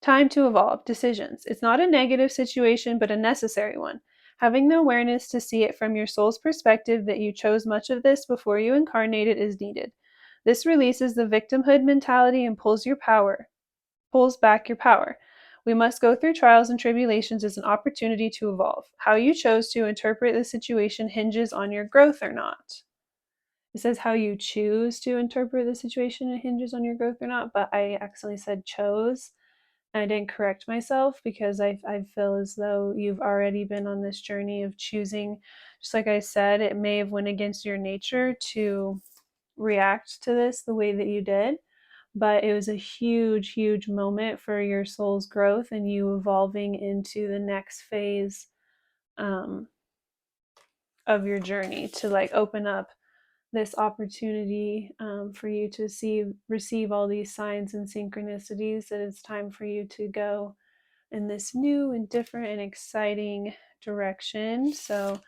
Time to evolve. Decisions. It's not a negative situation, but a necessary one. Having the awareness to see it from your soul's perspective that you chose much of this before you incarnated is needed. This releases the victimhood mentality and pulls back your power. We must go through trials and tribulations as an opportunity to evolve. How you chose to interpret the situation hinges on your growth or not. It says how you choose to interpret the situation hinges on your growth or not, but I accidentally said chose. And I didn't correct myself because I feel as though you've already been on this journey of choosing. Just like I said, it may have went against your nature to react to this the way that you did, but it was a huge moment for your soul's growth and you evolving into the next phase um, of your journey to like open up this opportunity for you to receive all these signs and synchronicities that it's time for you to go in this new and different and exciting direction. So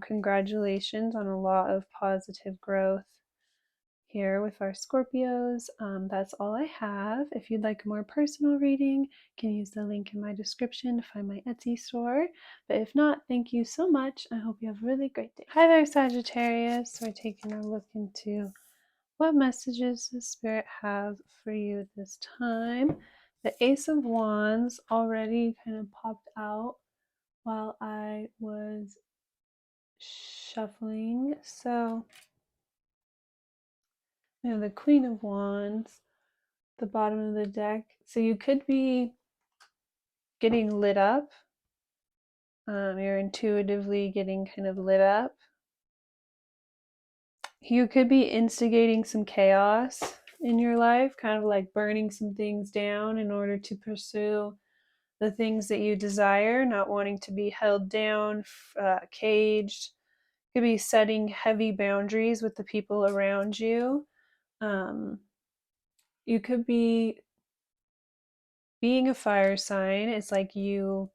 congratulations on a lot of positive growth here with our Scorpios. That's all I have. If you'd like a more personal reading, you can use the link in my description to find my Etsy store. But if not, thank you so much. I hope you have a really great day. Hi there, Sagittarius. We're taking a look into what messages does Spirit have for you this time. The Ace of Wands already kind of popped out while I was shuffling. So we have the Queen of Wands, the bottom of the deck. So you could be getting lit up. You're intuitively getting kind of lit up. You could be instigating some chaos in your life, kind of like burning some things down in order to pursue the things that you desire, not wanting to be held down, caged. Could be setting heavy boundaries with the people around you. You could be being a fire sign. It's like you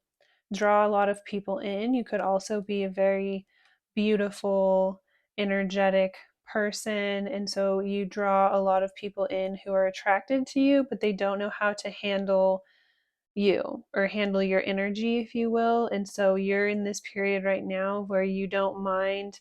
draw a lot of people in. You could also be a very beautiful, energetic person, and so you draw a lot of people in who are attracted to you, but they don't know how to handle you or handle your energy, if you will. And so you're in this period right now where you don't mind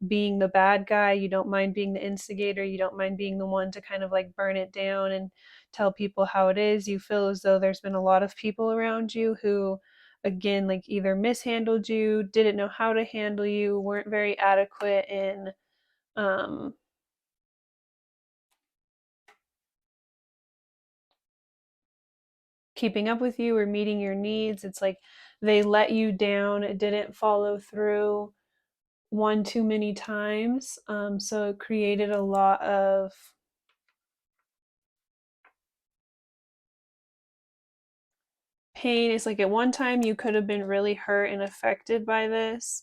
being the bad guy, you don't mind being the instigator, you don't mind being the one to kind of like burn it down and tell people how it is. You feel as though there's been a lot of people around you who, again, like either mishandled you, didn't know how to handle you, weren't very adequate in um keeping up with you or meeting your needs. It's like they let you down, it didn't follow through one too many times. So it created a lot of pain. It's like at one time you could have been really hurt and affected by this,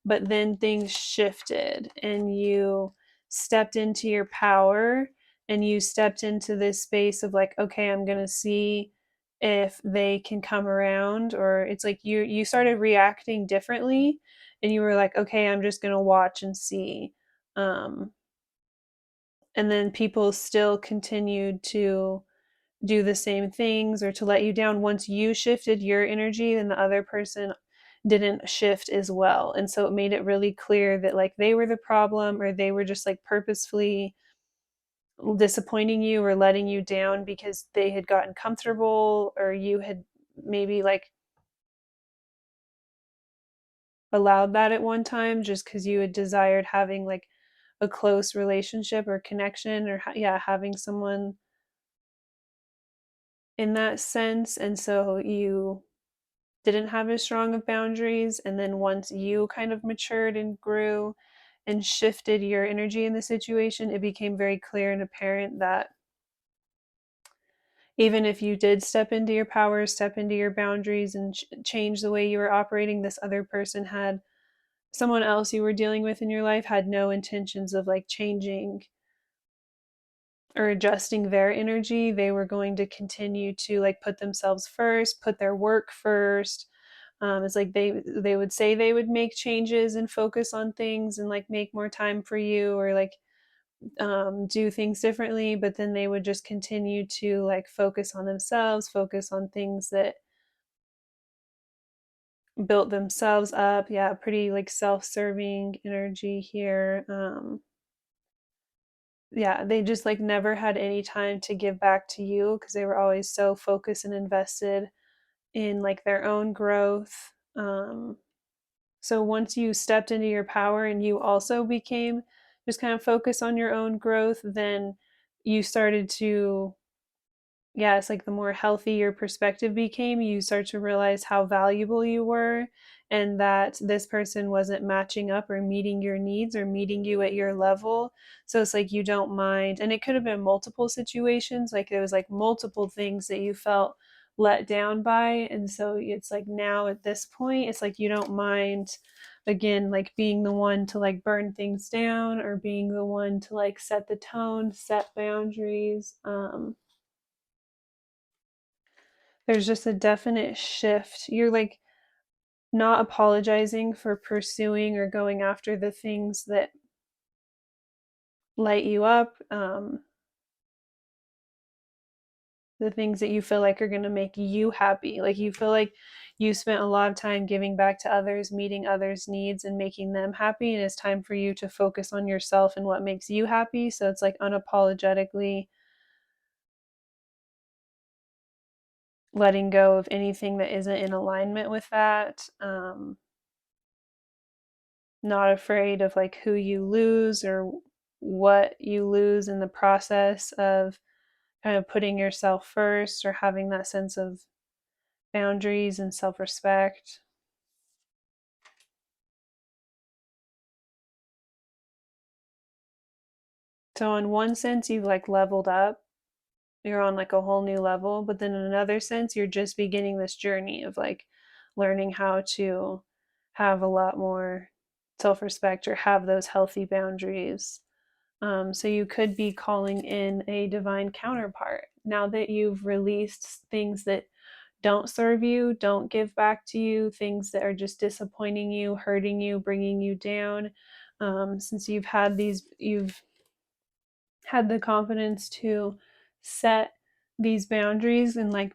but then things shifted and you stepped into your power and you stepped into this space of like, okay, I'm going to see if they can come around. Or it's like you started reacting differently and you were like, okay, I'm just going to watch and see. um and then people still continued to do the same things or to let you down. Once you shifted your energy, then the other person didn't shift as well. And so it made it really clear that like they were the problem, or they were just like purposefully disappointing you or letting you down because they had gotten comfortable, or you had maybe like allowed that at one time just because you had desired having like a close relationship or connection, or yeah, having someone in that sense. And so you didn't have as strong of boundaries. And then once you kind of matured and grew and shifted your energy in the situation, it became very clear and apparent that even if you did step into your power, step into your boundaries, and change the way you were operating, this other person had, someone else you were dealing with in your life had no intentions of like changing or adjusting their energy. They were going to continue to like put themselves first, put their work first. It's like they would say they would make changes and focus on things and like make more time for you, or like do things differently, but then they would just continue to like focus on themselves, focus on things that built themselves up. Yeah, pretty like self-serving energy here. Yeah, they just like never had any time to give back to you because they were always so focused and invested in like their own growth. So once you stepped into your power and you also became just kind of focused on your own growth, then you started to, yeah, it's like the more healthy your perspective became, you start to realize how valuable you were, and that this person wasn't matching up or meeting your needs or meeting you at your level. So it's like you don't mind. And it could have been multiple situations, like there was like multiple things that you felt let down by. And so it's like now at this point, it's like you don't mind, again, like being the one to like burn things down or being the one to like set the tone, set boundaries. There's just a definite shift. You're like not apologizing for pursuing or going after the things that light you up, the things that you feel like are going to make you happy. Like you feel like you spent a lot of time giving back to others, meeting others' needs, and making them happy. And it's time for you to focus on yourself and what makes you happy. So it's like unapologetically letting go of anything that isn't in alignment with that. Not afraid of like who you lose or what you lose in the process of kind of putting yourself first or having that sense of boundaries and self-respect. So in one sense you've like leveled up, you're on like a whole new level, but then in another sense you're just beginning this journey of like learning how to have a lot more self-respect or have those healthy boundaries. So you could be calling in a divine counterpart now that you've released things that don't serve you, don't give back to you, things that are just disappointing you, hurting you, bringing you down. since you've had the confidence to set these boundaries and like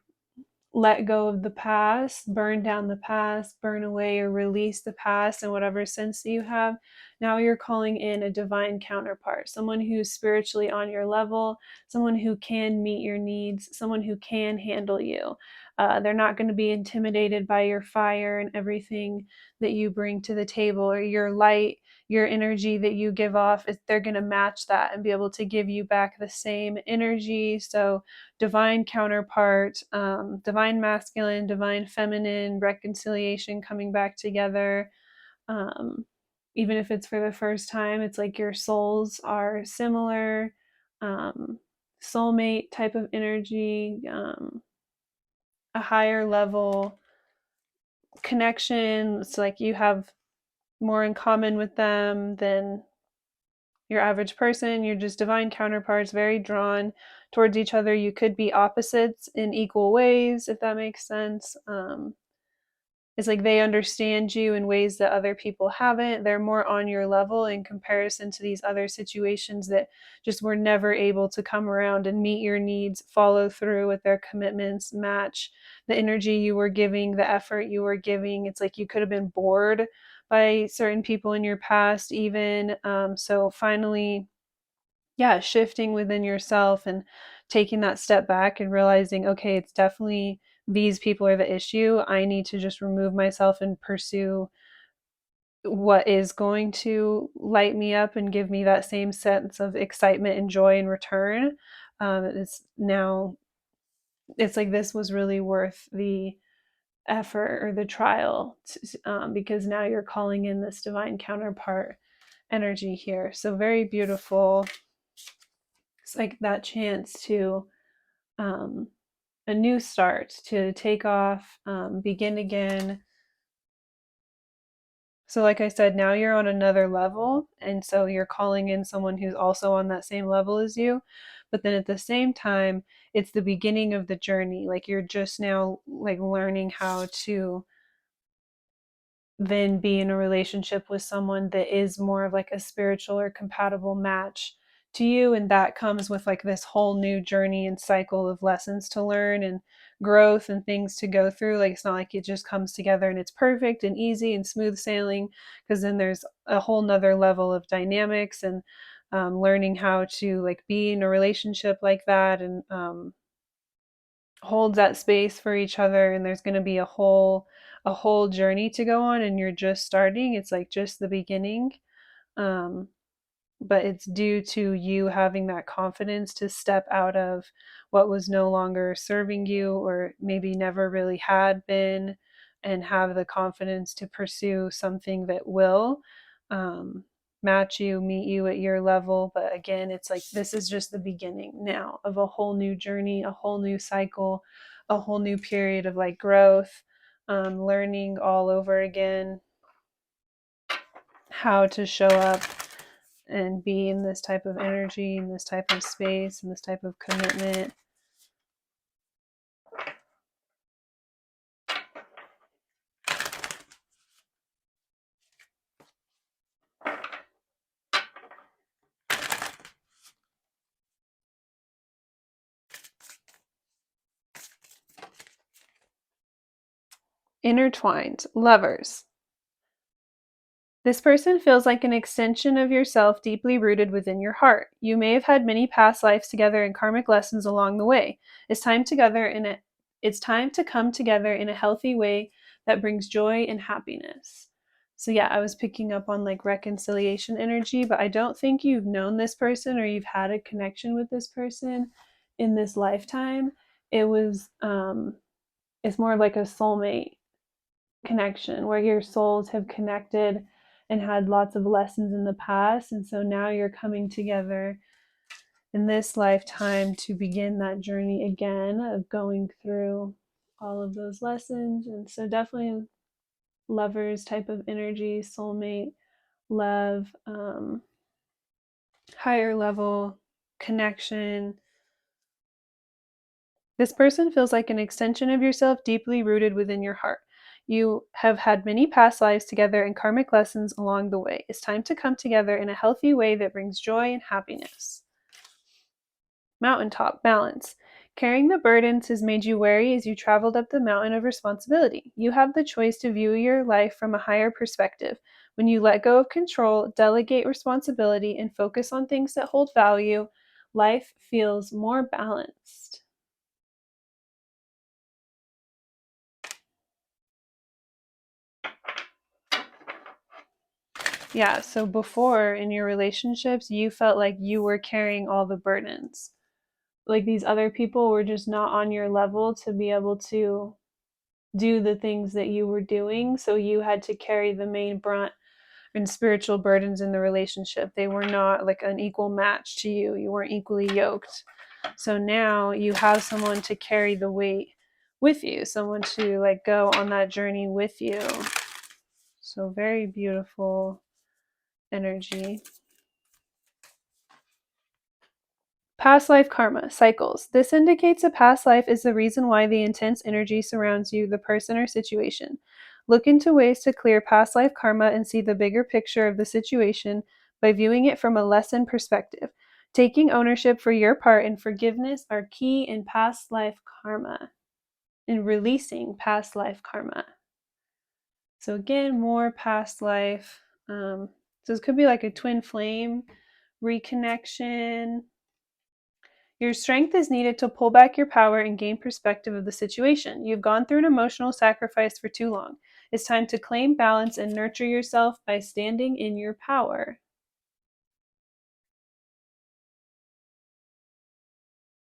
let go of the past, burn down the past, burn away or release the past in whatever sense that you have. Now you're calling in a divine counterpart, someone who's spiritually on your level, someone who can meet your needs, someone who can handle you. They're not going to be intimidated by your fire and everything that you bring to the table, or your light, your energy that you give off. They're going to match that and be able to give you back the same energy. So divine counterpart, divine masculine, divine feminine, reconciliation, coming back together. Um, Even if it's for the first time, it's like your souls are similar, soulmate type of energy, a higher level connection. It's like you have more in common with them than your average person. You're just divine counterparts, very drawn towards each other. You could be opposites in equal ways, if that makes sense. It's like they understand you in ways that other people haven't. They're more on your level in comparison to these other situations that just were never able to come around and meet your needs, follow through with their commitments, match the energy you were giving, the effort you were giving. It's like you could have been bored by certain people in your past, even. So finally, yeah, shifting within yourself and taking that step back and realizing, okay, it's definitely these people are the issue. I need to just remove myself and pursue what is going to light me up and give me that same sense of excitement and joy in return. It's like this was really worth the effort or the trial, because now you're calling in this divine counterpart energy here. So very beautiful. It's like that chance to um, a new start, to take off, begin again. So, like I said, now you're on another level. And so you're calling in someone who's also on that same level as you. But then at the same time, it's the beginning of the journey. Like you're just now like learning how to then be in a relationship with someone that is more of like a spiritual or compatible match to you. And that comes with like this whole new journey and cycle of lessons to learn and growth and things to go through. Like it's not like it just comes together and it's perfect and easy and smooth sailing, because then there's a whole nother level of dynamics and learning how to like be in a relationship like that, and hold that space for each other. And there's going to be a whole journey to go on, and you're just starting. It's like just the beginning. um but it's due to you having that confidence to step out of what was no longer serving you, or maybe never really had been, and have the confidence to pursue something that will um, match you, meet you at your level. But again, it's like this is just the beginning now of a whole new journey, a whole new cycle, a whole new period of like growth, learning all over again how to show up and be in this type of energy, in this type of space, in this type of commitment. Intertwined. Lovers. This person feels like an extension of yourself deeply rooted within your heart. You may have had many past lives together and karmic lessons along the way. It's time it's time to come together in a healthy way that brings joy and happiness. So yeah, I was picking up on like reconciliation energy, but I don't think you've known this person or you've had a connection with this person in this lifetime. It's more like a soulmate connection where your souls have connected and had lots of lessons in the past. And so now you're coming together in this lifetime to begin that journey again of going through all of those lessons. And so definitely lovers type of energy, soulmate, love, higher level connection. This person feels like an extension of yourself deeply rooted within your heart. You have had many past lives together and karmic lessons along the way. It's time to come together in a healthy way that brings joy and happiness. Mountaintop balance. Carrying the burdens has made you wary as you traveled up the mountain of responsibility. You have the choice to view your life from a higher perspective. When you let go of control, delegate responsibility, and focus on things that hold value, life feels more balanced. Yeah, so before in your relationships, you felt like you were carrying all the burdens. Like these other people were just not on your level to be able to do the things that you were doing. So you had to carry the main brunt and spiritual burdens in the relationship. They were not like an equal match to you. You weren't equally yoked. So now you have someone to carry the weight with you, someone to like go on that journey with you. So very beautiful energy. Past life karma, cycles. This indicates a past life is the reason why the intense energy surrounds you, the person or situation. Look into ways to clear past life karma and see the bigger picture of the situation by viewing it from a lesson perspective. Taking ownership for your part and forgiveness are key in past life karma, in releasing past life karma. So again, more past life. So this could be like a twin flame reconnection. Your strength is needed to pull back your power and gain perspective of the situation. You've gone through an emotional sacrifice for too long. It's time to claim balance and nurture yourself by standing in your power.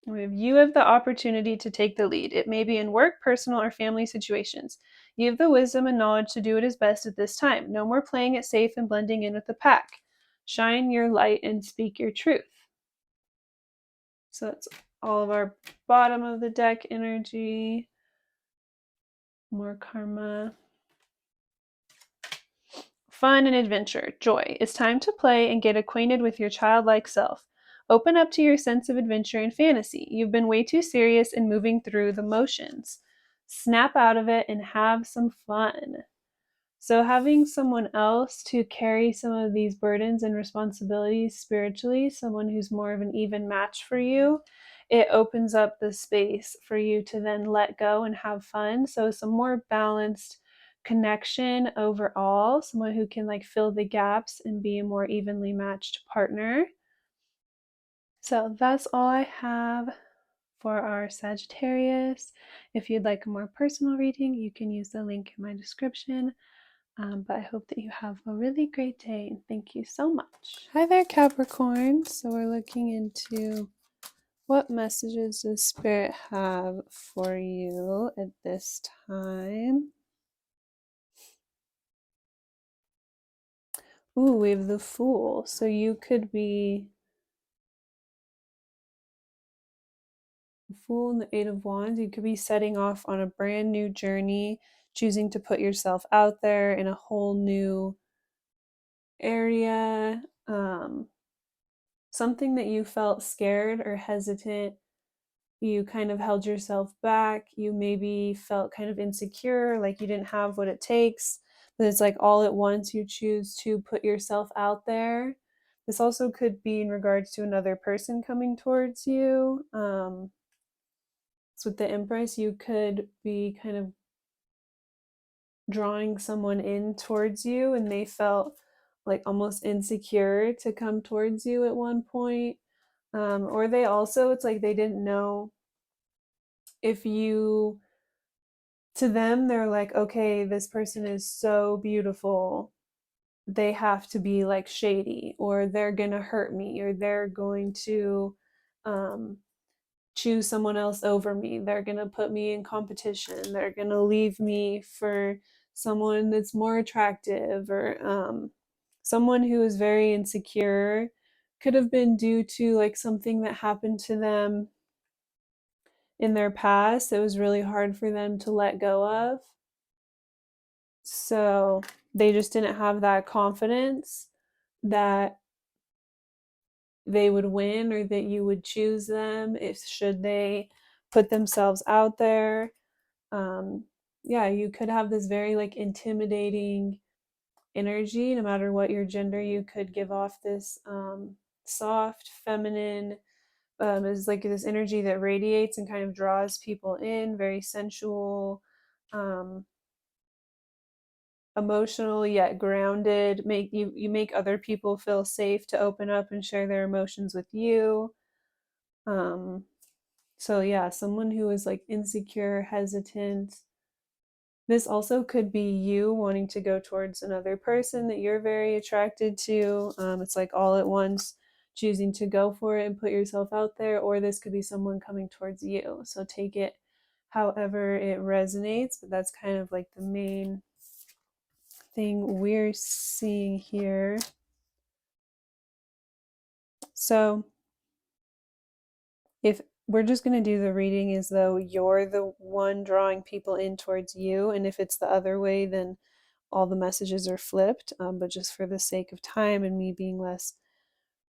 You have the opportunity to take the lead. It may be in work, personal, or family situations. You have the wisdom and knowledge to do what is best at this time. No more playing it safe and blending in with the pack. Shine your light and speak your truth. So that's all of our bottom of the deck energy. More karma. Fun and adventure, joy. It's time to play and get acquainted with your childlike self. Open up to your sense of adventure and fantasy. You've been way too serious and moving through the motions. Snap out of it and have some fun. So, having someone else to carry some of these burdens and responsibilities spiritually, someone who's more of an even match for you, it opens up the space for you to then let go and have fun. So, some more balanced connection overall, someone who can like fill the gaps and be a more evenly matched partner. So, that's all I have for our Sagittarius. If you'd like a more personal reading, you can use the link in my description. But I hope that you have a really great day and thank you so much. Hi there, Capricorn. So we're looking into what messages does Spirit have for you at this time. Ooh, we have the Fool. So you could be the Fool and the Eight of Wands. You could be setting off on a brand new journey, choosing to put yourself out there in a whole new area. Something that you felt scared or hesitant, you kind of held yourself back. You maybe felt kind of insecure, like you didn't have what it takes. But it's like all at once you choose to put yourself out there. This also could be in regards to another person coming towards you. So with the Empress, you could be kind of drawing someone in towards you and they felt like almost insecure to come towards you at one point. Or they also, it's like they didn't know if you, to them, they're like, okay, this person is so beautiful. They have to be like shady, or they're going to hurt me, or they're going to um, choose someone else over me. They're going to put me in competition. They're going to leave me for someone that's more attractive, or someone who is very insecure. Could have been due to like something that happened to them in their past that was really hard for them to let go of. So they just didn't have that confidence that they would win or that you would choose them if should they put themselves out there. yeah, you could have this very like intimidating energy. No matter what your gender, you could give off this soft feminine, is like this energy that radiates and kind of draws people in, very sensual, um emotional yet grounded. Make you make other people feel safe to open up and share their emotions with you. um so yeah, someone who is like insecure, hesitant. This also could be you wanting to go towards another person that you're very attracted to. It's like all at once, choosing to go for it and put yourself out there, or this could be someone coming towards you. So take it however it resonates, but that's kind of like the main thing we're seeing here. So if we're just going to do the reading as though you're the one drawing people in towards you, and if it's the other way, then all the messages are flipped. But just for the sake of time and me being less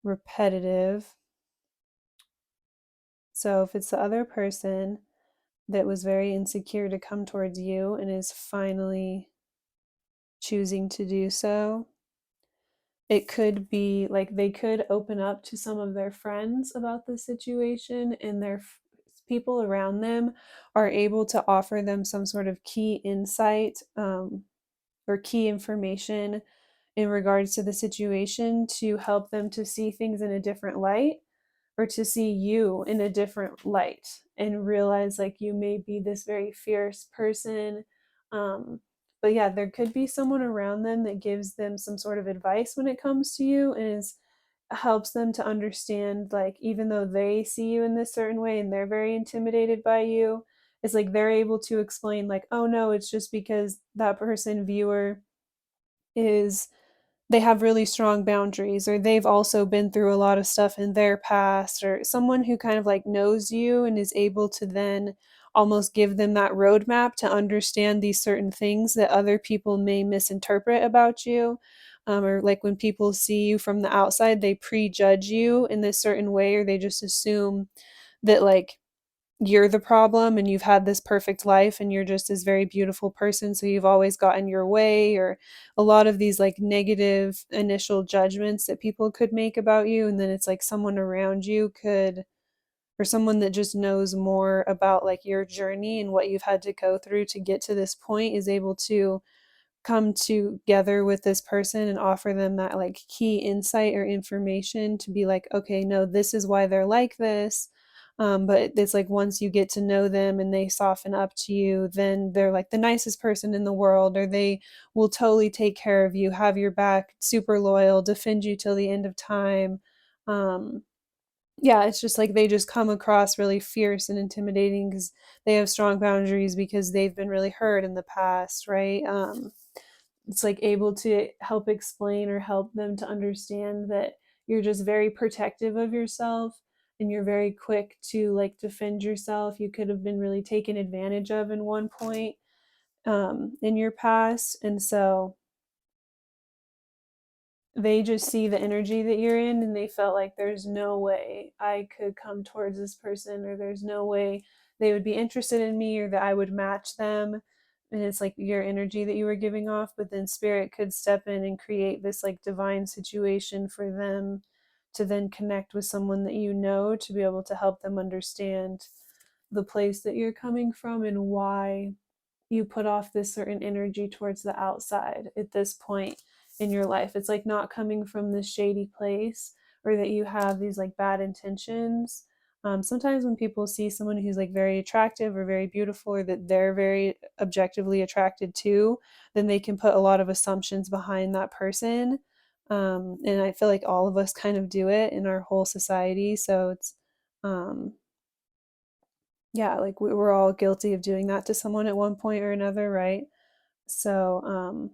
repetitive. So if it's the other person that was very insecure to come towards you and is finally choosing to do so, it could be like they could open up to some of their friends about the situation, and their people around them are able to offer them some sort of key insight, or key information in regards to the situation, to help them to see things in a different light, or to see you in a different light and realize like you may be this very fierce person. um, but yeah, there could be someone around them that gives them some sort of advice when it comes to you, and is helps them to understand, like, even though they see you in this certain way and they're very intimidated by you, it's like they're able to explain like, oh no, it's just because that person viewer is, they have really strong boundaries, or they've also been through a lot of stuff in their past, or someone who kind of like knows you and is able to then almost give them that roadmap to understand these certain things that other people may misinterpret about you. Or like when people see you from the outside, they prejudge you in this certain way, or they just assume that like you're the problem and you've had this perfect life and you're just this very beautiful person, so you've always gotten your way, or a lot of these like negative initial judgments that people could make about you. And then it's like someone around you could, or someone that just knows more about like your journey and what you've had to go through to get to this point, is able to come together with this person and offer them that like key insight or information to be like, okay, no, this is why they're like this. But it's like once you get to know them and they soften up to you, then they're like the nicest person in the world, or they will totally take care of you, have your back, super loyal, defend you till the end of time. um, yeah, it's just like they just come across really fierce and intimidating because they have strong boundaries, because they've been really hurt in the past, right? It's like able to help explain or help them to understand that you're just very protective of yourself, and you're very quick to like defend yourself. You could have been really taken advantage of in one point, in your past. And so they just see the energy that you're in, and they felt like there's no way I could come towards this person, or there's no way they would be interested in me, or that I would match them. And it's like your energy that you were giving off, but then spirit could step in and create this like divine situation for them to then connect with someone that you know, to be able to help them understand the place that you're coming from and why you put off this certain energy towards the outside at this point in your life. It's like not coming from this shady place, or that you have these like bad intentions. Sometimes when people see someone who's like very attractive or very beautiful, or that they're very objectively attracted to, then they can put a lot of assumptions behind that person. And I feel like all of us kind of do it in our whole society. So it's, um, yeah, like we're all guilty of doing that to someone at one point or another, right? So,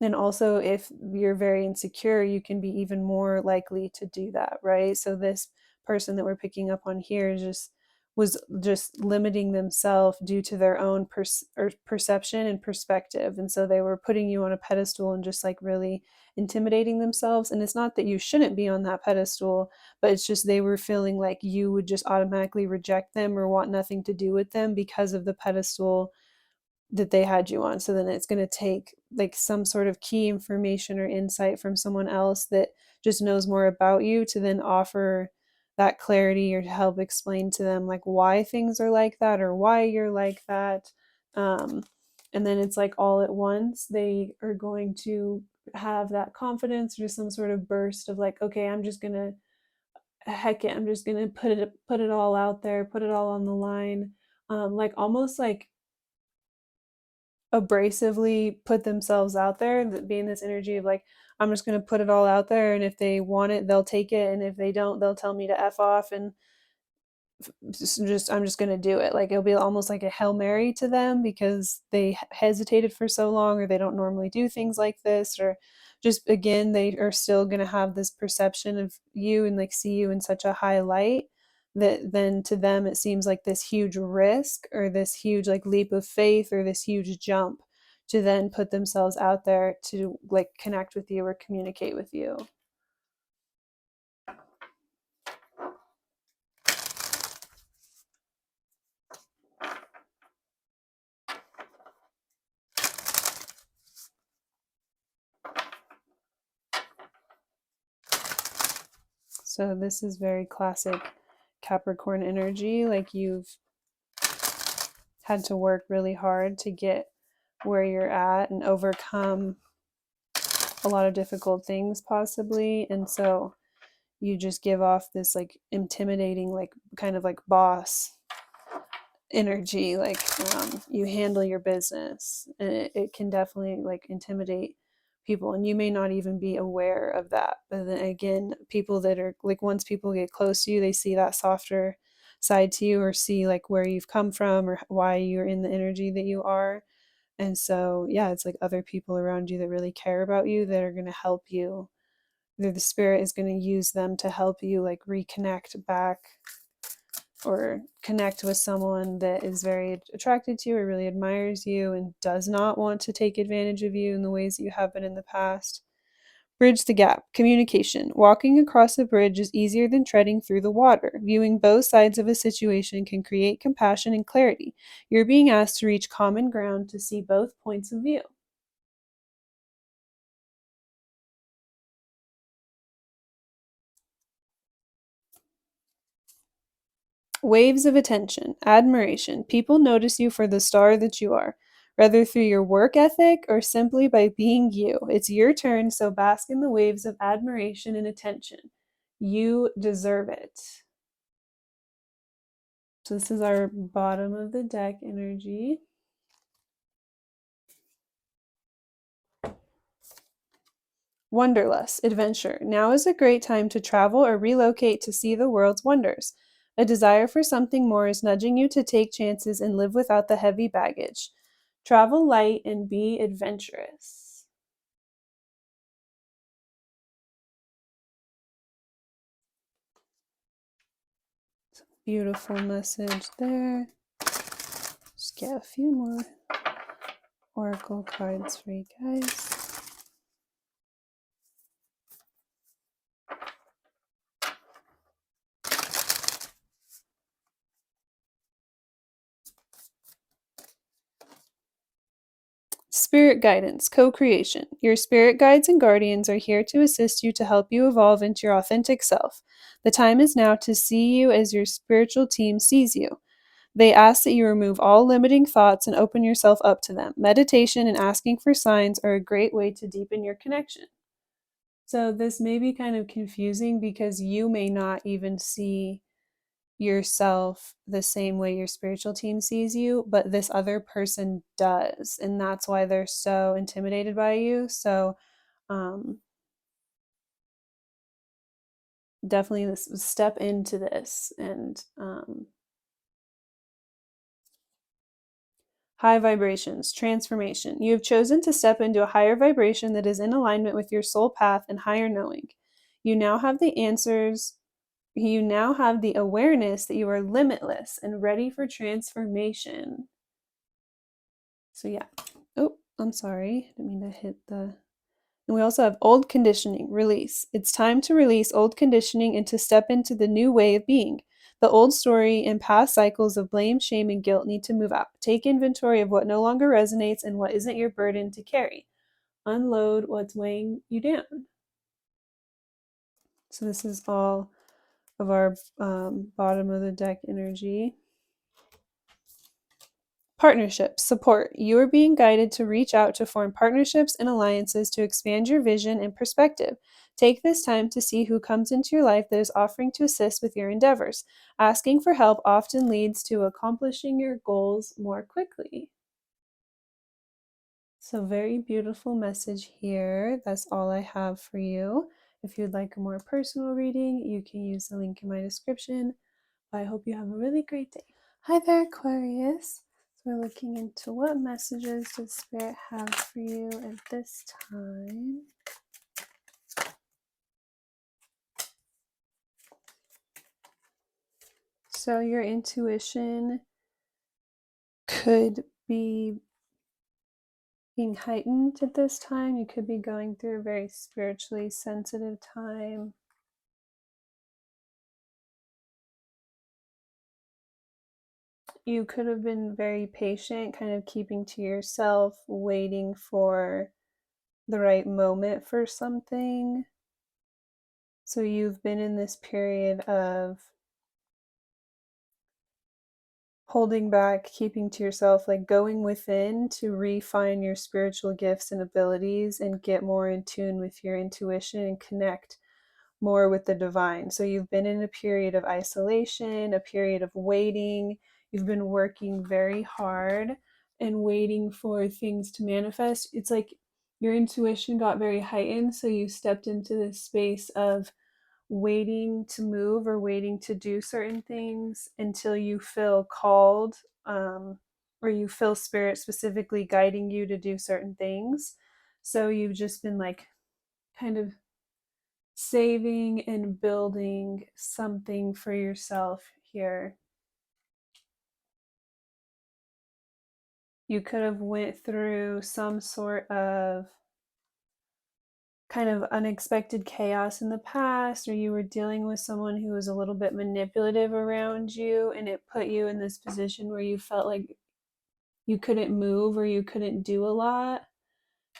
and also if you're very insecure, you can be even more likely to do that, right? So this person that we're picking up on here is just was just limiting themselves due to their own perception and perspective. And so they were putting you on a pedestal and just like really intimidating themselves. And it's not that you shouldn't be on that pedestal, but it's just they were feeling like you would just automatically reject them or want nothing to do with them because of the pedestal that they had you on. So then it's going to take like some sort of key information or insight from someone else that just knows more about you to then offer that clarity or to help explain to them like why things are like that or why you're like that. And then it's like all at once they are going to have that confidence or just some sort of burst of like, okay, I'm just gonna heck it, I'm just gonna put it all out there, put it all on the line. Like almost like abrasively put themselves out there, being this energy of like, I'm just going to put it all out there, and if they want it they'll take it, and if they don't they'll tell me to F off, and just I'm just going to do it. Like it'll be almost like a Hail Mary to them because they hesitated for so long, or they don't normally do things like this, or just again they are still going to have this perception of you and like see you in such a high light that then to them it seems like this huge risk or this huge like leap of faith or this huge jump to then put themselves out there to like connect with you or communicate with you. So this is very classic Capricorn energy, like you've had to work really hard to get where you're at and overcome a lot of difficult things possibly. And so you just give off this like intimidating, like kind of like boss energy, like you handle your business, and it can definitely like intimidate people, and you may not even be aware of that. But then again, people that are like, once people get close to you, they see that softer side to you or see like where you've come from or why you're in the energy that you are. And so yeah, it's like other people around you that really care about you that are going to help you. The spirit is going to use them to help you like reconnect back or connect with someone that is very attracted to you or really admires you and does not want to take advantage of you in the ways that you have been in the past. Bridge the gap. Communication. Walking across a bridge is easier than treading through the water. Viewing both sides of a situation can create compassion and clarity. You're being asked to reach common ground to see both points of view. Waves of attention, admiration. People notice you for the star that you are, whether through your work ethic or simply by being you. It's your turn, so bask in the waves of admiration and attention. You deserve it. So this is our bottom of the deck energy. Wanderlust, adventure. Now is a great time to travel or relocate to see the world's wonders. A desire for something more is nudging you to take chances and live without the heavy baggage. Travel light and be adventurous. Beautiful message there. Just get a few more oracle cards for you guys. Spirit guidance, co-creation. Your spirit guides and guardians are here to assist you to help you evolve into your authentic self. The time is now to see you as your spiritual team sees you. They ask that you remove all limiting thoughts and open yourself up to them. Meditation and asking for signs are a great way to deepen your connection. So this may be kind of confusing because you may not even see yourself the same way your spiritual team sees you, but this other person does. And that's why they're so intimidated by you. So definitely this step into this and high vibrations, transformation. You have chosen to step into a higher vibration that is in alignment with your soul path and higher knowing. You now have the answers you now have the awareness that you are limitless and ready for transformation. So yeah. Oh, I'm sorry. I didn't mean to hit the... And we also have old conditioning, release. It's time to release old conditioning and to step into the new way of being. The old story and past cycles of blame, shame, and guilt need to move out. Take inventory of what no longer resonates and what isn't your burden to carry. Unload what's weighing you down. So this is all of our bottom of the deck energy. Partnerships, support. You are being guided to reach out to form partnerships and alliances to expand your vision and perspective. Take this time to see who comes into your life that is offering to assist with your endeavors. Asking for help often leads to accomplishing your goals more quickly. So, very beautiful message here. That's all I have for you. If you'd like a more personal reading, you can use the link in my description. I hope you have a really great day. Hi there, Aquarius. So we're looking into what messages does Spirit have for you at this time. So your intuition could be being heightened at this time. You could be going through a very spiritually sensitive time. You could have been very patient, kind of keeping to yourself, waiting for the right moment for something. So you've been in this period of holding back, keeping to yourself, like going within to refine your spiritual gifts and abilities and get more in tune with your intuition and connect more with the divine. So you've been in a period of isolation, a period of waiting. You've been working very hard and waiting for things to manifest. It's like your intuition got very heightened, so you stepped into this space of waiting to move or waiting to do certain things until you feel called, or you feel spirit specifically guiding you to do certain things. So you've just been like kind of saving and building something for yourself here. You could have went through some sort of kind of unexpected chaos in the past, or you were dealing with someone who was a little bit manipulative around you, and it put you in this position where you felt like you couldn't move or you couldn't do a lot.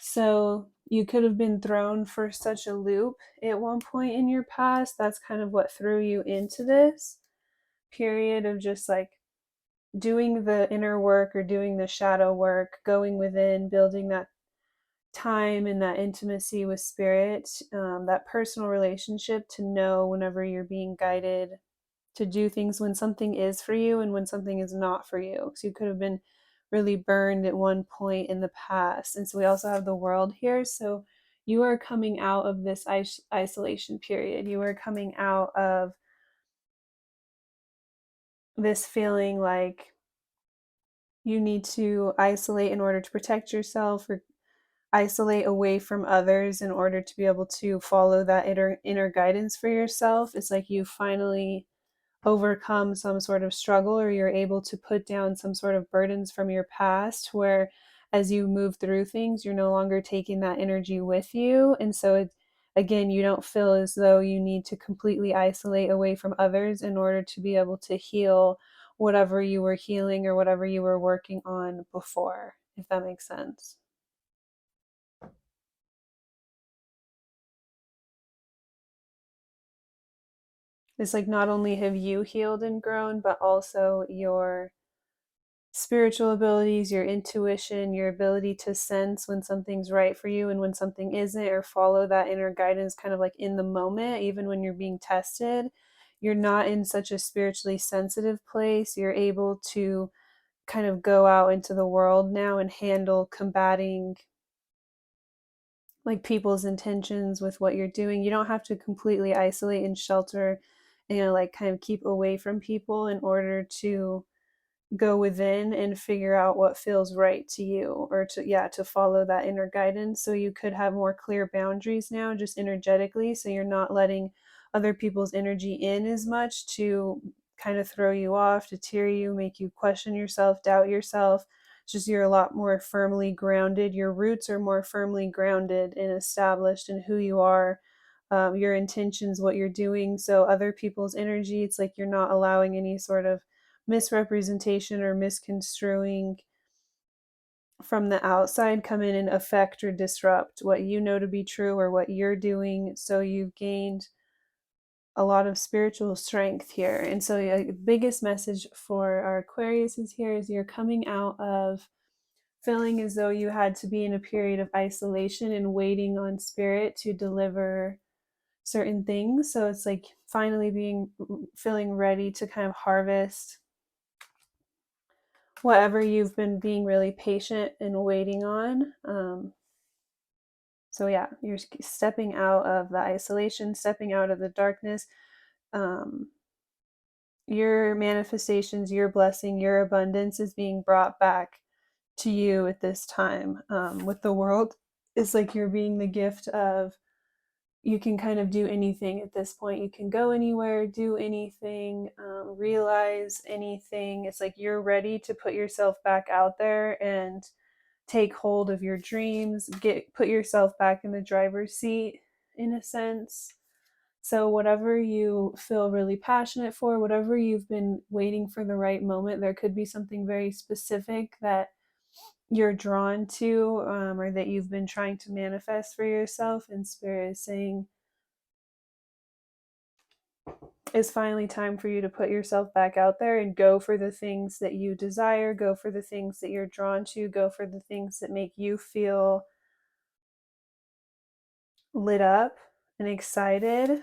So you could have been thrown for such a loop at one point in your past. That's kind of what threw you into this period of just like doing the inner work or doing the shadow work, going within, building that time and that intimacy with spirit, that personal relationship to know whenever you're being guided to do things, when something is for you and when something is not for you. So you could have been really burned at one point in the past. And so we also have the world here. So you are coming out of this isolation period. You are coming out of this feeling like you need to isolate in order to protect yourself, or isolate away from others in order to be able to follow that inner guidance for yourself. It's like you finally overcome some sort of struggle, or you're able to put down some sort of burdens from your past, where as you move through things, you're no longer taking that energy with you. And so again, you don't feel as though you need to completely isolate away from others in order to be able to heal whatever you were healing or whatever you were working on before, if that makes sense. It's like not only have you healed and grown, but also your spiritual abilities, your intuition, your ability to sense when something's right for you and when something isn't, or follow that inner guidance kind of like in the moment, even when you're being tested. You're not in such a spiritually sensitive place. You're able to kind of go out into the world now and handle combating like people's intentions with what you're doing. You don't have to completely isolate and shelter and, like kind of keep away from people in order to go within and figure out what feels right to you, or to follow that inner guidance. So you could have more clear boundaries now, just energetically, so you're not letting other people's energy in as much to kind of throw you off, to tear you, make you question yourself, doubt yourself. It's just you're a lot more firmly grounded. Your roots are more firmly grounded and established in who you are, your intentions, what you're doing. So other people's energy, it's like you're not allowing any sort of misrepresentation or misconstruing from the outside come in and affect or disrupt what you know to be true or what you're doing. So you've gained a lot of spiritual strength here. And so the biggest message for our Aquarius is here is you're coming out of feeling as though you had to be in a period of isolation and waiting on spirit to deliver certain things. So it's like finally feeling ready to kind of harvest whatever you've been being really patient and waiting on. So yeah, you're stepping out of the isolation, stepping out of the darkness. Your manifestations, your blessing, your abundance is being brought back to you at this time. With the world, it's like you're being the gift of, you can kind of do anything at this point. You can go anywhere, do anything, realize anything. It's like you're ready to put yourself back out there and take hold of your dreams, put yourself back in the driver's seat in a sense. So whatever you feel really passionate for, whatever you've been waiting for the right moment, there could be something very specific that you're drawn to, or that you've been trying to manifest for yourself, and Spirit is saying it's finally time for you to put yourself back out there and go for the things that you desire, go for the things that you're drawn to, go for the things that make you feel lit up and excited.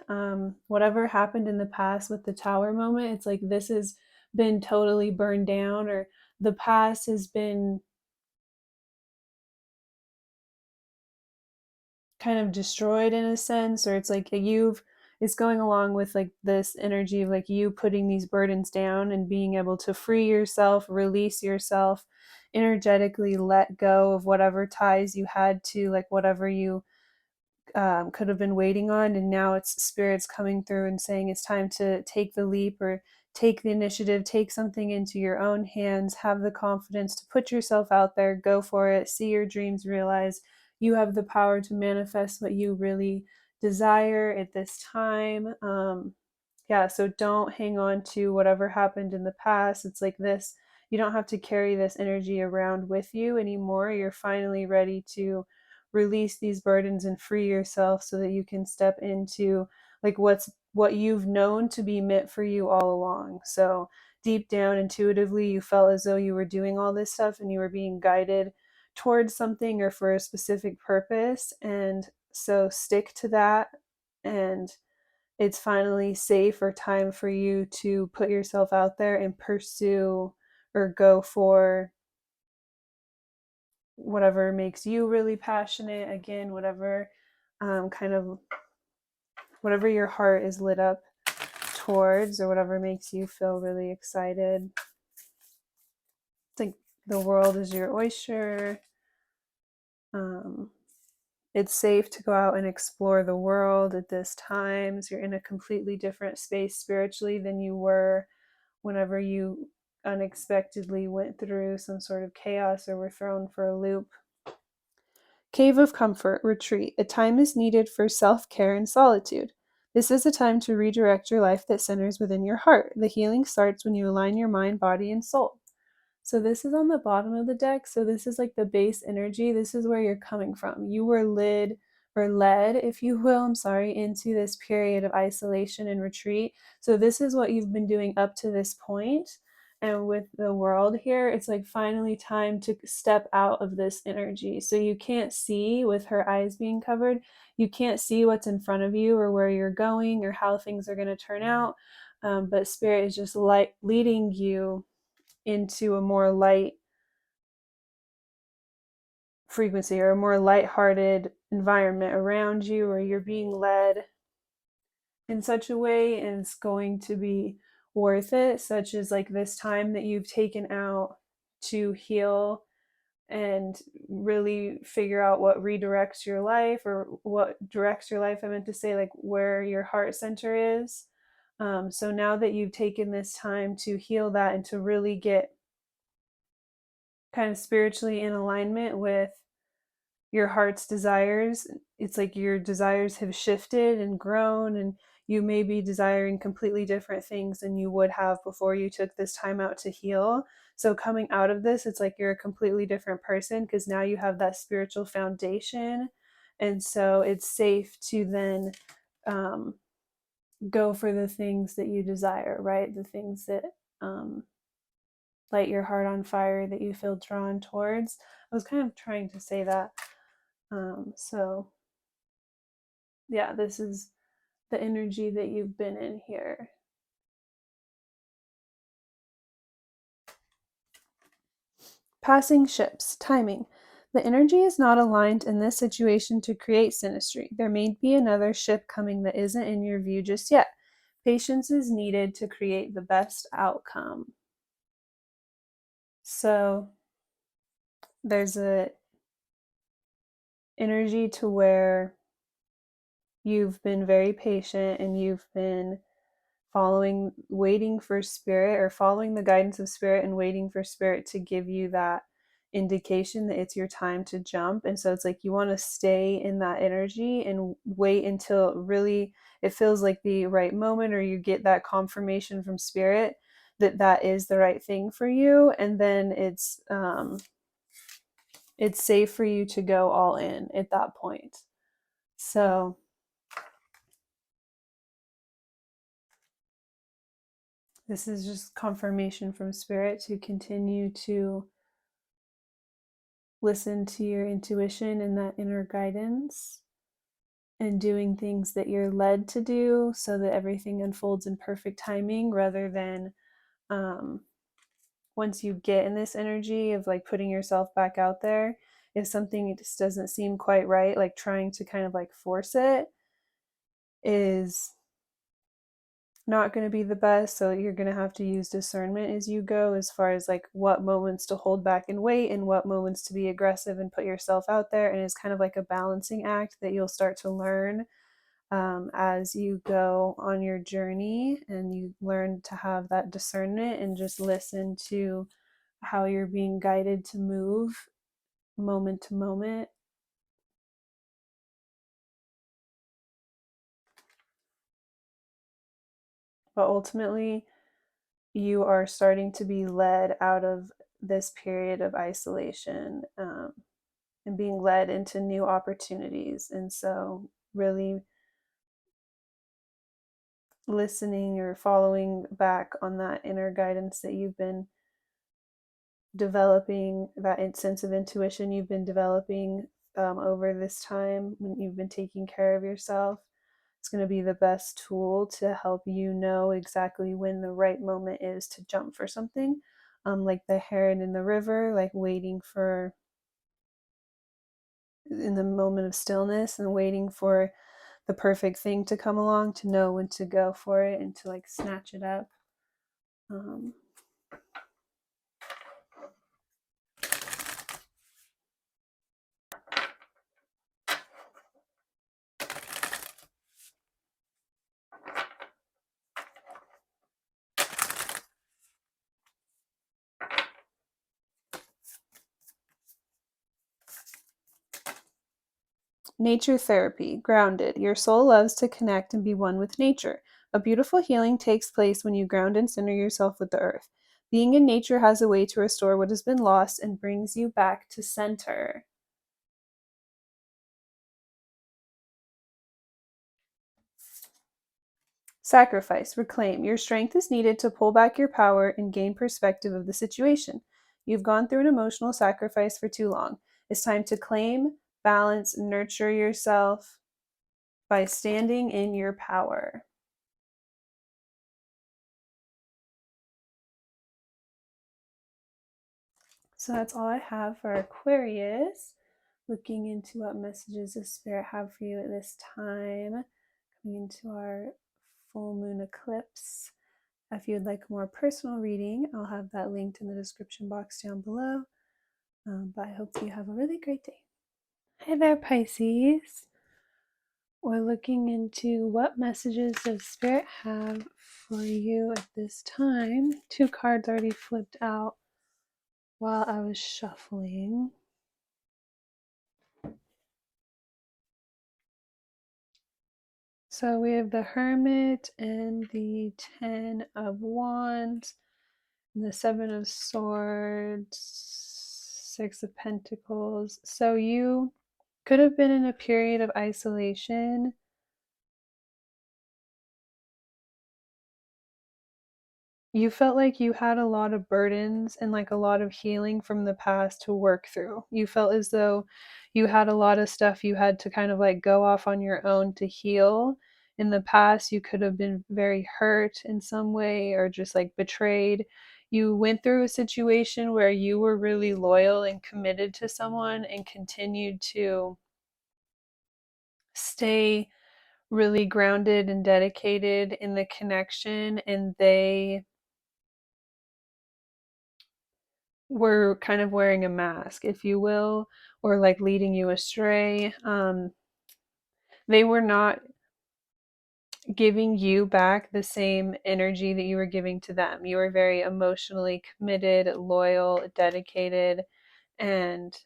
Whatever happened in the past with the tower moment, it's like this has been totally burned down, or the past has been kind of destroyed in a sense, or it's like it's going along with like this energy of like you putting these burdens down and being able to free yourself, release yourself, energetically let go of whatever ties you had to, like whatever you could have been waiting on, and now it's spirits coming through and saying it's time to take the leap or take the initiative, take something into your own hands, have the confidence to put yourself out there, go for it, see your dreams realized. You have the power to manifest what you really desire at this time. Yeah, so don't hang on to whatever happened in the past. It's like this, you don't have to carry this energy around with you anymore. You're finally ready to release these burdens and free yourself so that you can step into like what you've known to be meant for you all along. So deep down intuitively you felt as though you were doing all this stuff and you were being guided towards something or for a specific purpose, and so stick to that. And it's finally safe or time for you to put yourself out there and pursue or go for whatever makes you really passionate. Again, whatever kind of whatever your heart is lit up towards, or whatever makes you feel really excited. It's like the world is your oyster. It's safe to go out and explore the world at this time, as you're in a completely different space spiritually than you were whenever you unexpectedly went through some sort of chaos or were thrown for a loop. Cave of Comfort, Retreat. A time is needed for self-care and solitude. This is a time to redirect your life that centers within your heart. The healing starts when you align your mind, body, and soul. So this is on the bottom of the deck. So this is like the base energy. This is where you're coming from. You were led, if you will, into this period of isolation and retreat. So this is what you've been doing up to this point. And with the world here, it's like finally time to step out of this energy. So you can't see, with her eyes being covered, you can't see what's in front of you or where you're going or how things are going to turn out. But Spirit is just leading you into a more light frequency or a more lighthearted environment around you, or you're being led in such a way and it's going to be worth it, such as like this time that you've taken out to heal and really figure out what redirects your life, or what directs your life. I meant to say, like, where your heart center is. So now that you've taken this time to heal that and to really get kind of spiritually in alignment with your heart's desires, it's like your desires have shifted and grown, and you may be desiring completely different things than you would have before you took this time out to heal. So coming out of this, it's like you're a completely different person, because now you have that spiritual foundation. And so it's safe to then go for the things that you desire, right? The things that light your heart on fire, that you feel drawn towards. I was kind of trying to say that. So yeah, this is the energy that you've been in here. Passing ships, timing. The energy is not aligned in this situation to create synastry. There may be another ship coming that isn't in your view just yet. Patience is needed to create the best outcome. So there's a energy to where you've been very patient and you've been waiting for spirit, or following the guidance of spirit and waiting for spirit to give you that indication that it's your time to jump. And so it's like you want to stay in that energy and wait until really it feels like the right moment, or you get that confirmation from spirit that that is the right thing for you. And then it's safe for you to go all in at that point. So this is just confirmation from spirit to continue to listen to your intuition and that inner guidance, and doing things that you're led to do so that everything unfolds in perfect timing, rather than once you get in this energy of like putting yourself back out there, if something just doesn't seem quite right, like trying to kind of like force it is not going to be the best. So you're going to have to use discernment as you go, as far as like what moments to hold back and wait, and what moments to be aggressive and put yourself out there. And it's kind of like a balancing act that you'll start to learn as you go on your journey, and you learn to have that discernment and just listen to how you're being guided to move moment to moment. But ultimately, you are starting to be led out of this period of isolation, and being led into new opportunities. And so, really listening or following back on that inner guidance that you've been developing, that sense of intuition you've been developing over this time when you've been taking care of yourself. It's going to be the best tool to help you know exactly when the right moment is to jump for something. Like the heron in the river, like waiting for, in the moment of stillness, and waiting for the perfect thing to come along to know when to go for it and to like snatch it up. Nature therapy, grounded. Your soul loves to connect and be one with nature. A beautiful healing takes place when you ground and center yourself with the earth. Being in nature has a way to restore what has been lost and brings you back to center. Sacrifice, reclaim. Your strength is needed to pull back your power and gain perspective of the situation. You've gone through an emotional sacrifice for too long. It's time to claim, balance, and nurture yourself by standing in your power. So that's all I have for Aquarius. Looking into what messages the Spirit have for you at this time. Coming into our full moon eclipse. If you'd like a more personal reading, I'll have that linked in the description box down below. But I hope you have a really great day. Hi there, Pisces. We're looking into what messages does Spirit have for you at this time. 2 cards already flipped out while I was shuffling. So we have the Hermit and the 10 of Wands, and the 7 of Swords, 6 of Pentacles. So you could have been in a period of isolation. You felt like you had a lot of burdens and like a lot of healing from the past to work through. You felt as though you had a lot of stuff you had to kind of like go off on your own to heal. In the past, you could have been very hurt in some way or just like betrayed. You went through a situation where you were really loyal and committed to someone and continued to stay really grounded and dedicated in the connection, and they were kind of wearing a mask, if you will, or like leading you astray. They were not giving you back the same energy that you were giving to them. You were very emotionally committed, loyal, dedicated, and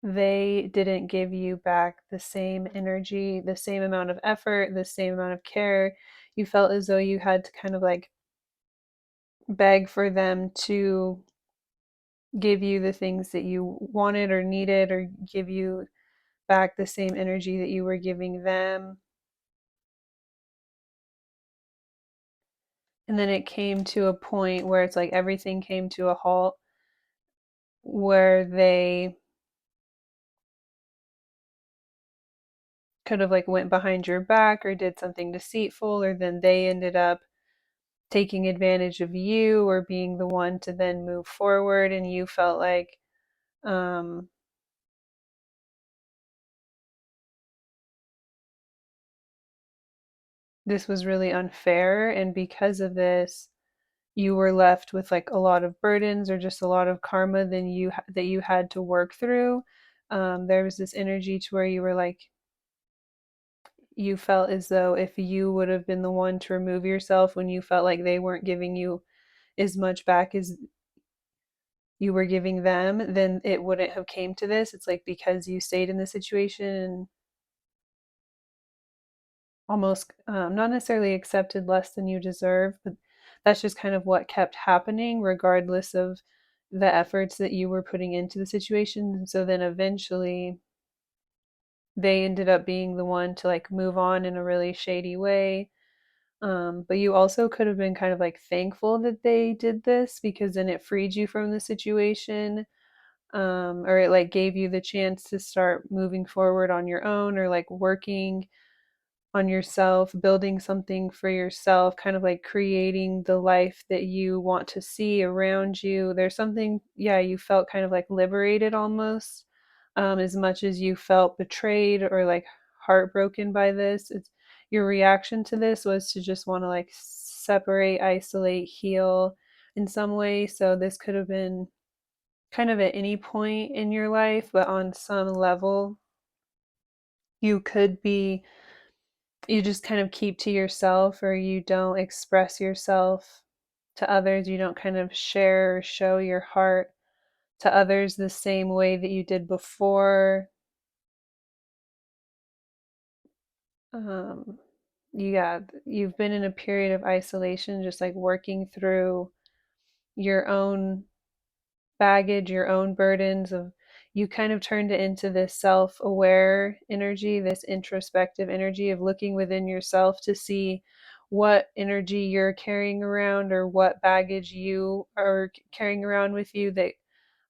they didn't give you back the same energy, the same amount of effort, the same amount of care. You felt as though you had to kind of like beg for them to give you the things that you wanted or needed, or give you back the same energy that you were giving them. And then it came to a point where it's like everything came to a halt, where they could have like went behind your back or did something deceitful, or then they ended up taking advantage of you or being the one to then move forward, and you felt like um this was really unfair, and because of this you were left with like a lot of burdens or just a lot of karma than that you had to work through. There was this energy to where you were like, you felt as though if you would have been the one to remove yourself when you felt like they weren't giving you as much back as you were giving them, then it wouldn't have came to this. It's like because you stayed in the situation and almost not necessarily accepted less than you deserve, but that's just kind of what kept happening regardless of the efforts that you were putting into the situation. And so then eventually they ended up being the one to like move on in a really shady way. But you also could have been kind of like thankful that they did this, because then it freed you from the situation, or it like gave you the chance to start moving forward on your own, or like working on yourself, building something for yourself, kind of like creating the life that you want to see around you. There's something, yeah, you felt kind of like liberated almost, as much as you felt betrayed or like heartbroken by this. It's your reaction to this was to just want to like separate, isolate, heal in some way. So this could have been kind of at any point in your life, but on some level, you could be, you just kind of keep to yourself, or you don't express yourself to others. You don't kind of share or show your heart to others the same way that you did before. Um, yeah, you've been in a period of isolation, just like working through your own baggage, your own burdens of, you kind of turned it into this self-aware energy, this introspective energy of looking within yourself to see what energy you're carrying around, or what baggage you are carrying around with you that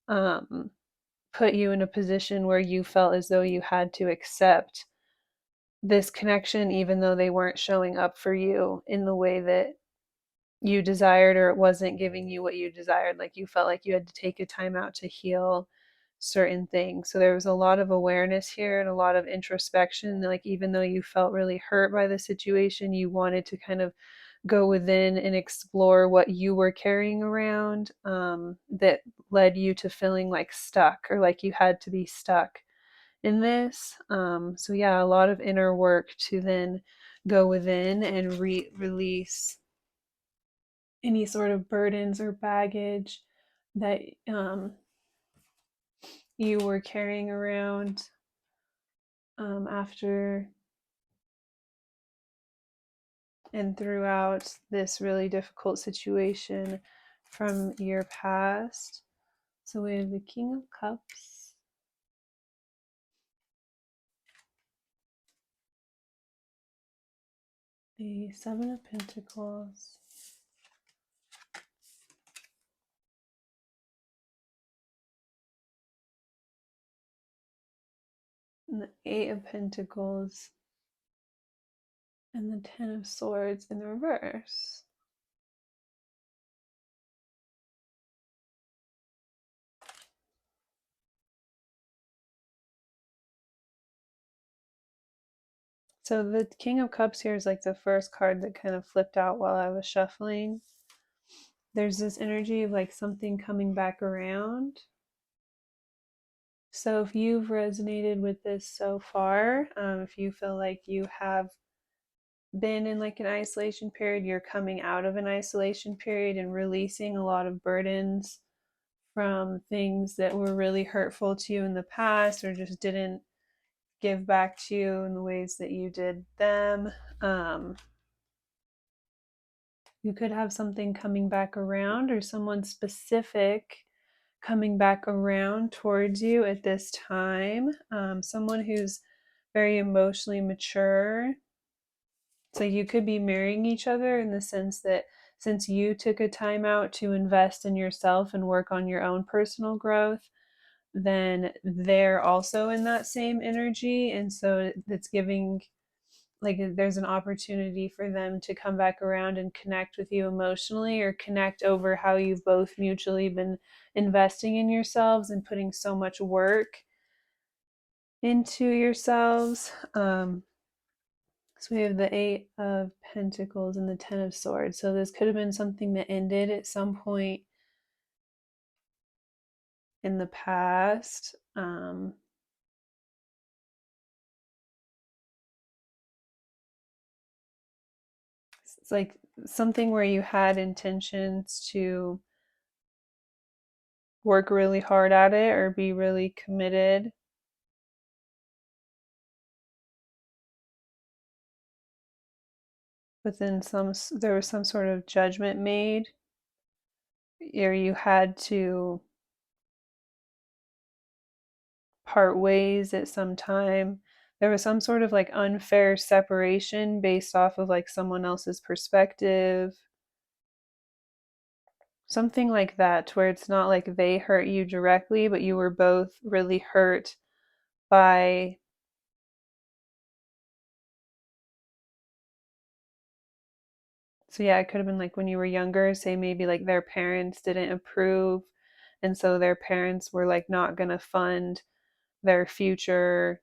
um, put you in a position where you felt as though you had to accept this connection even though they weren't showing up for you in the way that you desired, or it wasn't giving you what you desired. Like you felt like you had to take a time out to heal. certain things. So there was a lot of awareness here and a lot of introspection. Like, even though you felt really hurt by the situation, you wanted to kind of go within and explore what you were carrying around, that led you to feeling like stuck, or like you had to be stuck in this. So yeah, a lot of inner work to then go within and release any sort of burdens or baggage that you were carrying around after and throughout this really difficult situation from your past. So we have the King of Cups, the Seven of Pentacles, and the Eight of Pentacles, and the Ten of Swords in the reverse. So the King of Cups here is like the first card that kind of flipped out while I was shuffling. There's this energy of like something coming back around. So if you've resonated with this so far, if you feel like you have been in like an isolation period, you're coming out of an isolation period and releasing a lot of burdens from things that were really hurtful to you in the past, or just didn't give back to you in the ways that you did them. You could have something coming back around, or someone specific coming back around towards you at this time. Someone who's very emotionally mature. So you could be marrying each other in the sense that since you took a time out to invest in yourself and work on your own personal growth, then they're also in that same energy. And so it's giving, like, there's an opportunity for them to come back around and connect with you emotionally, or connect over how you've both mutually been investing in yourselves and putting so much work into yourselves. So we have the Eight of Pentacles and the Ten of Swords. So this could have been something that ended at some point in the past. It's like something where you had intentions to work really hard at it or be really committed. But then there was some sort of judgment made, or you had to part ways at some time. There was some sort of like unfair separation based off of like someone else's perspective. Something like that, to where it's not like they hurt you directly, but you were both really hurt by so yeah, it could have been like when you were younger, say maybe like their parents didn't approve, and so their parents were like not gonna fund their future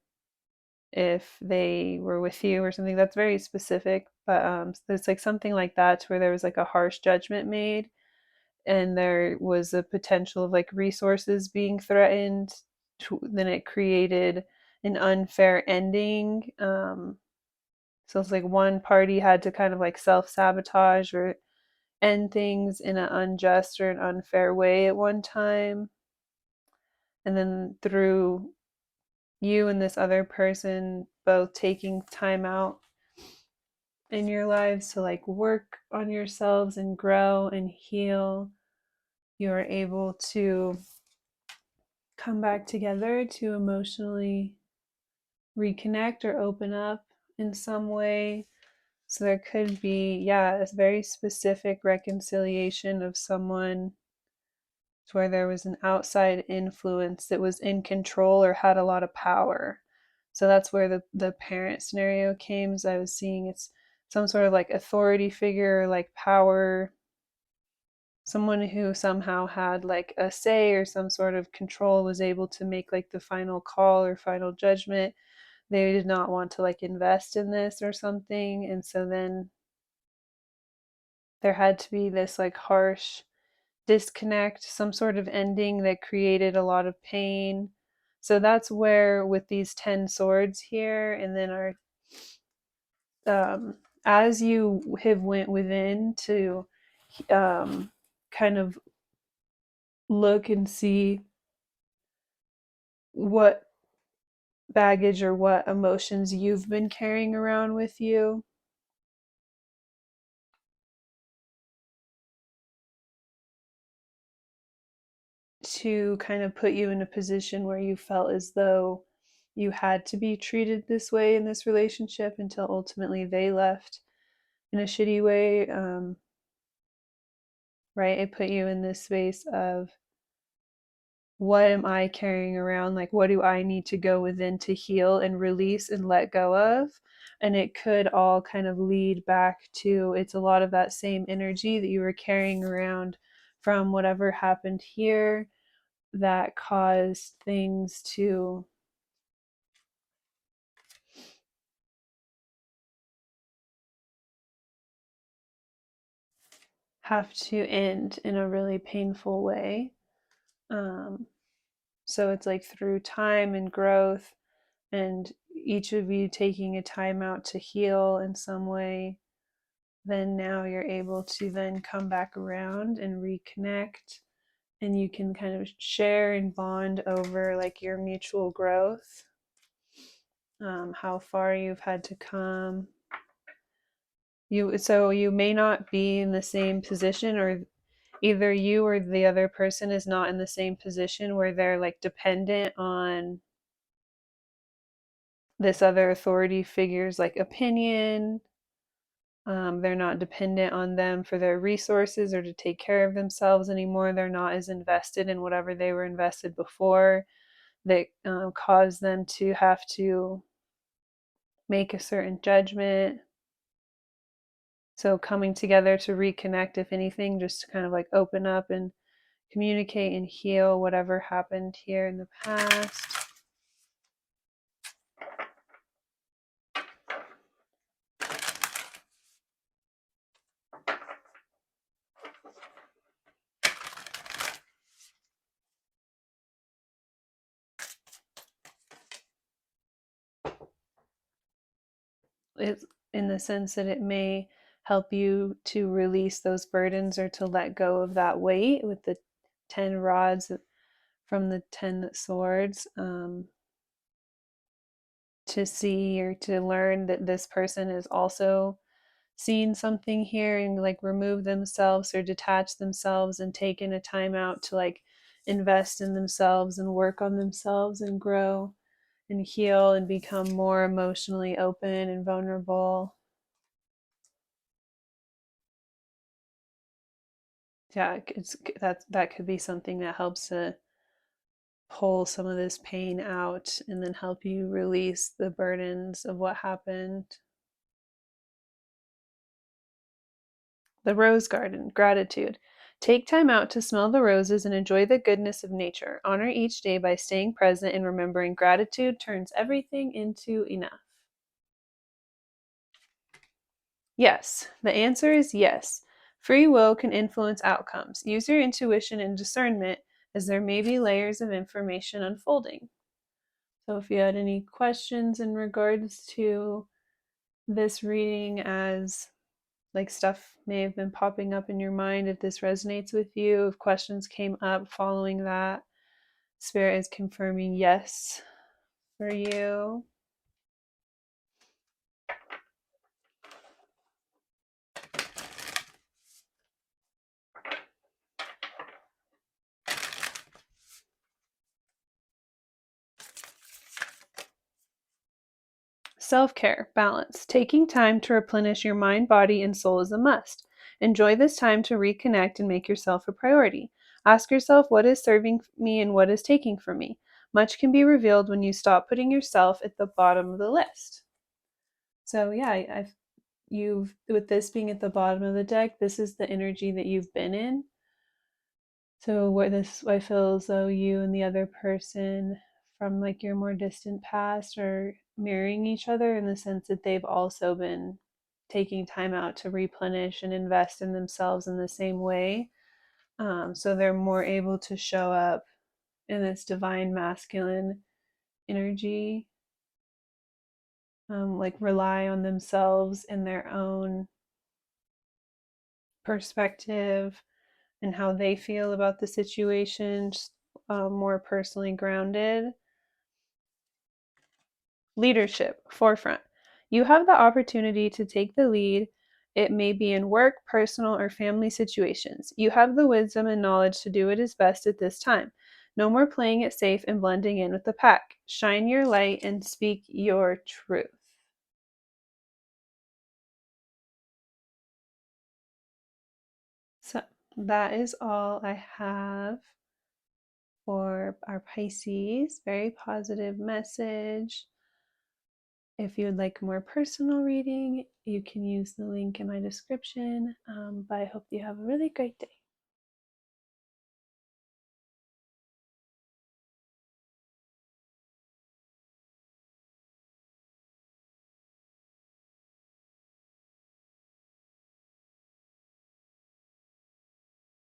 if they were with you or something. That's very specific, but there's like something like that, to where there was like a harsh judgment made, and there was a potential of like resources being threatened. Then it created an unfair ending. So it's like one party had to kind of like self-sabotage or end things in an unjust or an unfair way at one time. And then through you and this other person both taking time out in your lives to like work on yourselves and grow and heal, you are able to come back together to emotionally reconnect or open up in some way. So there could be, yeah, a very specific reconciliation of someone to where there was an outside influence that was in control or had a lot of power. So that's where the parent scenario came. As I was seeing, it's some sort of like authority figure, like power, someone who somehow had like a say or some sort of control was able to make like the final call or final judgment. They did not want to like invest in this or something, and so then there had to be this like harsh disconnect, some sort of ending that created a lot of pain. So that's where with these 10 swords here, and then our as you have went within to kind of look and see what baggage or what emotions you've been carrying around with you, to kind of put you in a position where you felt as though you had to be treated this way in this relationship until ultimately they left in a shitty way. Right? It put you in this space of, what am I carrying around? Like, what do I need to go within to heal and release and let go of? And it could all kind of lead back to, it's a lot of that same energy that you were carrying around from whatever happened here that caused things to have to end in a really painful way. Um, so it's like through time and growth, and each of you taking a time out to heal in some way, then now you're able to then come back around and reconnect, and you can kind of share and bond over like your mutual growth, how far you've had to come. So you may not be in the same position, or either you or the other person is not in the same position where they're like dependent on this other authority figure's like opinion. They're not dependent on them for their resources or to take care of themselves anymore. They're not as invested in whatever they were invested before, that caused them to have to make a certain judgment. So coming together to reconnect, if anything, just to kind of like open up and communicate and heal whatever happened here in the past. It's in the sense that it may help you to release those burdens or to let go of that weight with the 10 rods from the 10 swords, to see or to learn that this person is also seeing something here and like remove themselves or detach themselves and taken a time out to like invest in themselves and work on themselves and grow and heal and become more emotionally open and vulnerable. Yeah, that could be something that helps to pull some of this pain out and then help you release the burdens of what happened. The Rose Garden, gratitude. Take time out to smell the roses and enjoy the goodness of nature. Honor each day by staying present and remembering gratitude turns everything into enough. Yes, the answer is yes. Free will can influence outcomes. Use your intuition and discernment, as there may be layers of information unfolding. So if you had any questions in regards to this reading, as like stuff may have been popping up in your mind, if this resonates with you, if questions came up following that, Spirit is confirming yes for you. Self-care, balance. Taking time to replenish your mind, body, and soul is a must. Enjoy this time to reconnect and make yourself a priority. Ask yourself, what is serving me and what is taking from me? Much can be revealed when you stop putting yourself at the bottom of the list. So yeah, you've, with this being at the bottom of the deck, this is the energy that you've been in. So what this, I feel as though you and the other person from like your more distant past are mirroring each other in the sense that they've also been taking time out to replenish and invest in themselves in the same way. So they're more able to show up in this divine masculine energy, like rely on themselves in their own perspective and how they feel about the situation, just, more personally grounded. Leadership, forefront. You have the opportunity to take the lead. It may be in work, personal, or family situations. You have the wisdom and knowledge to do what is best at this time. No more playing it safe and blending in with the pack. Shine your light and speak your truth. So that is all I have for our Pisces. Very positive message. If you would like more personal reading, you can use the link in my description. But I hope you have a really great day.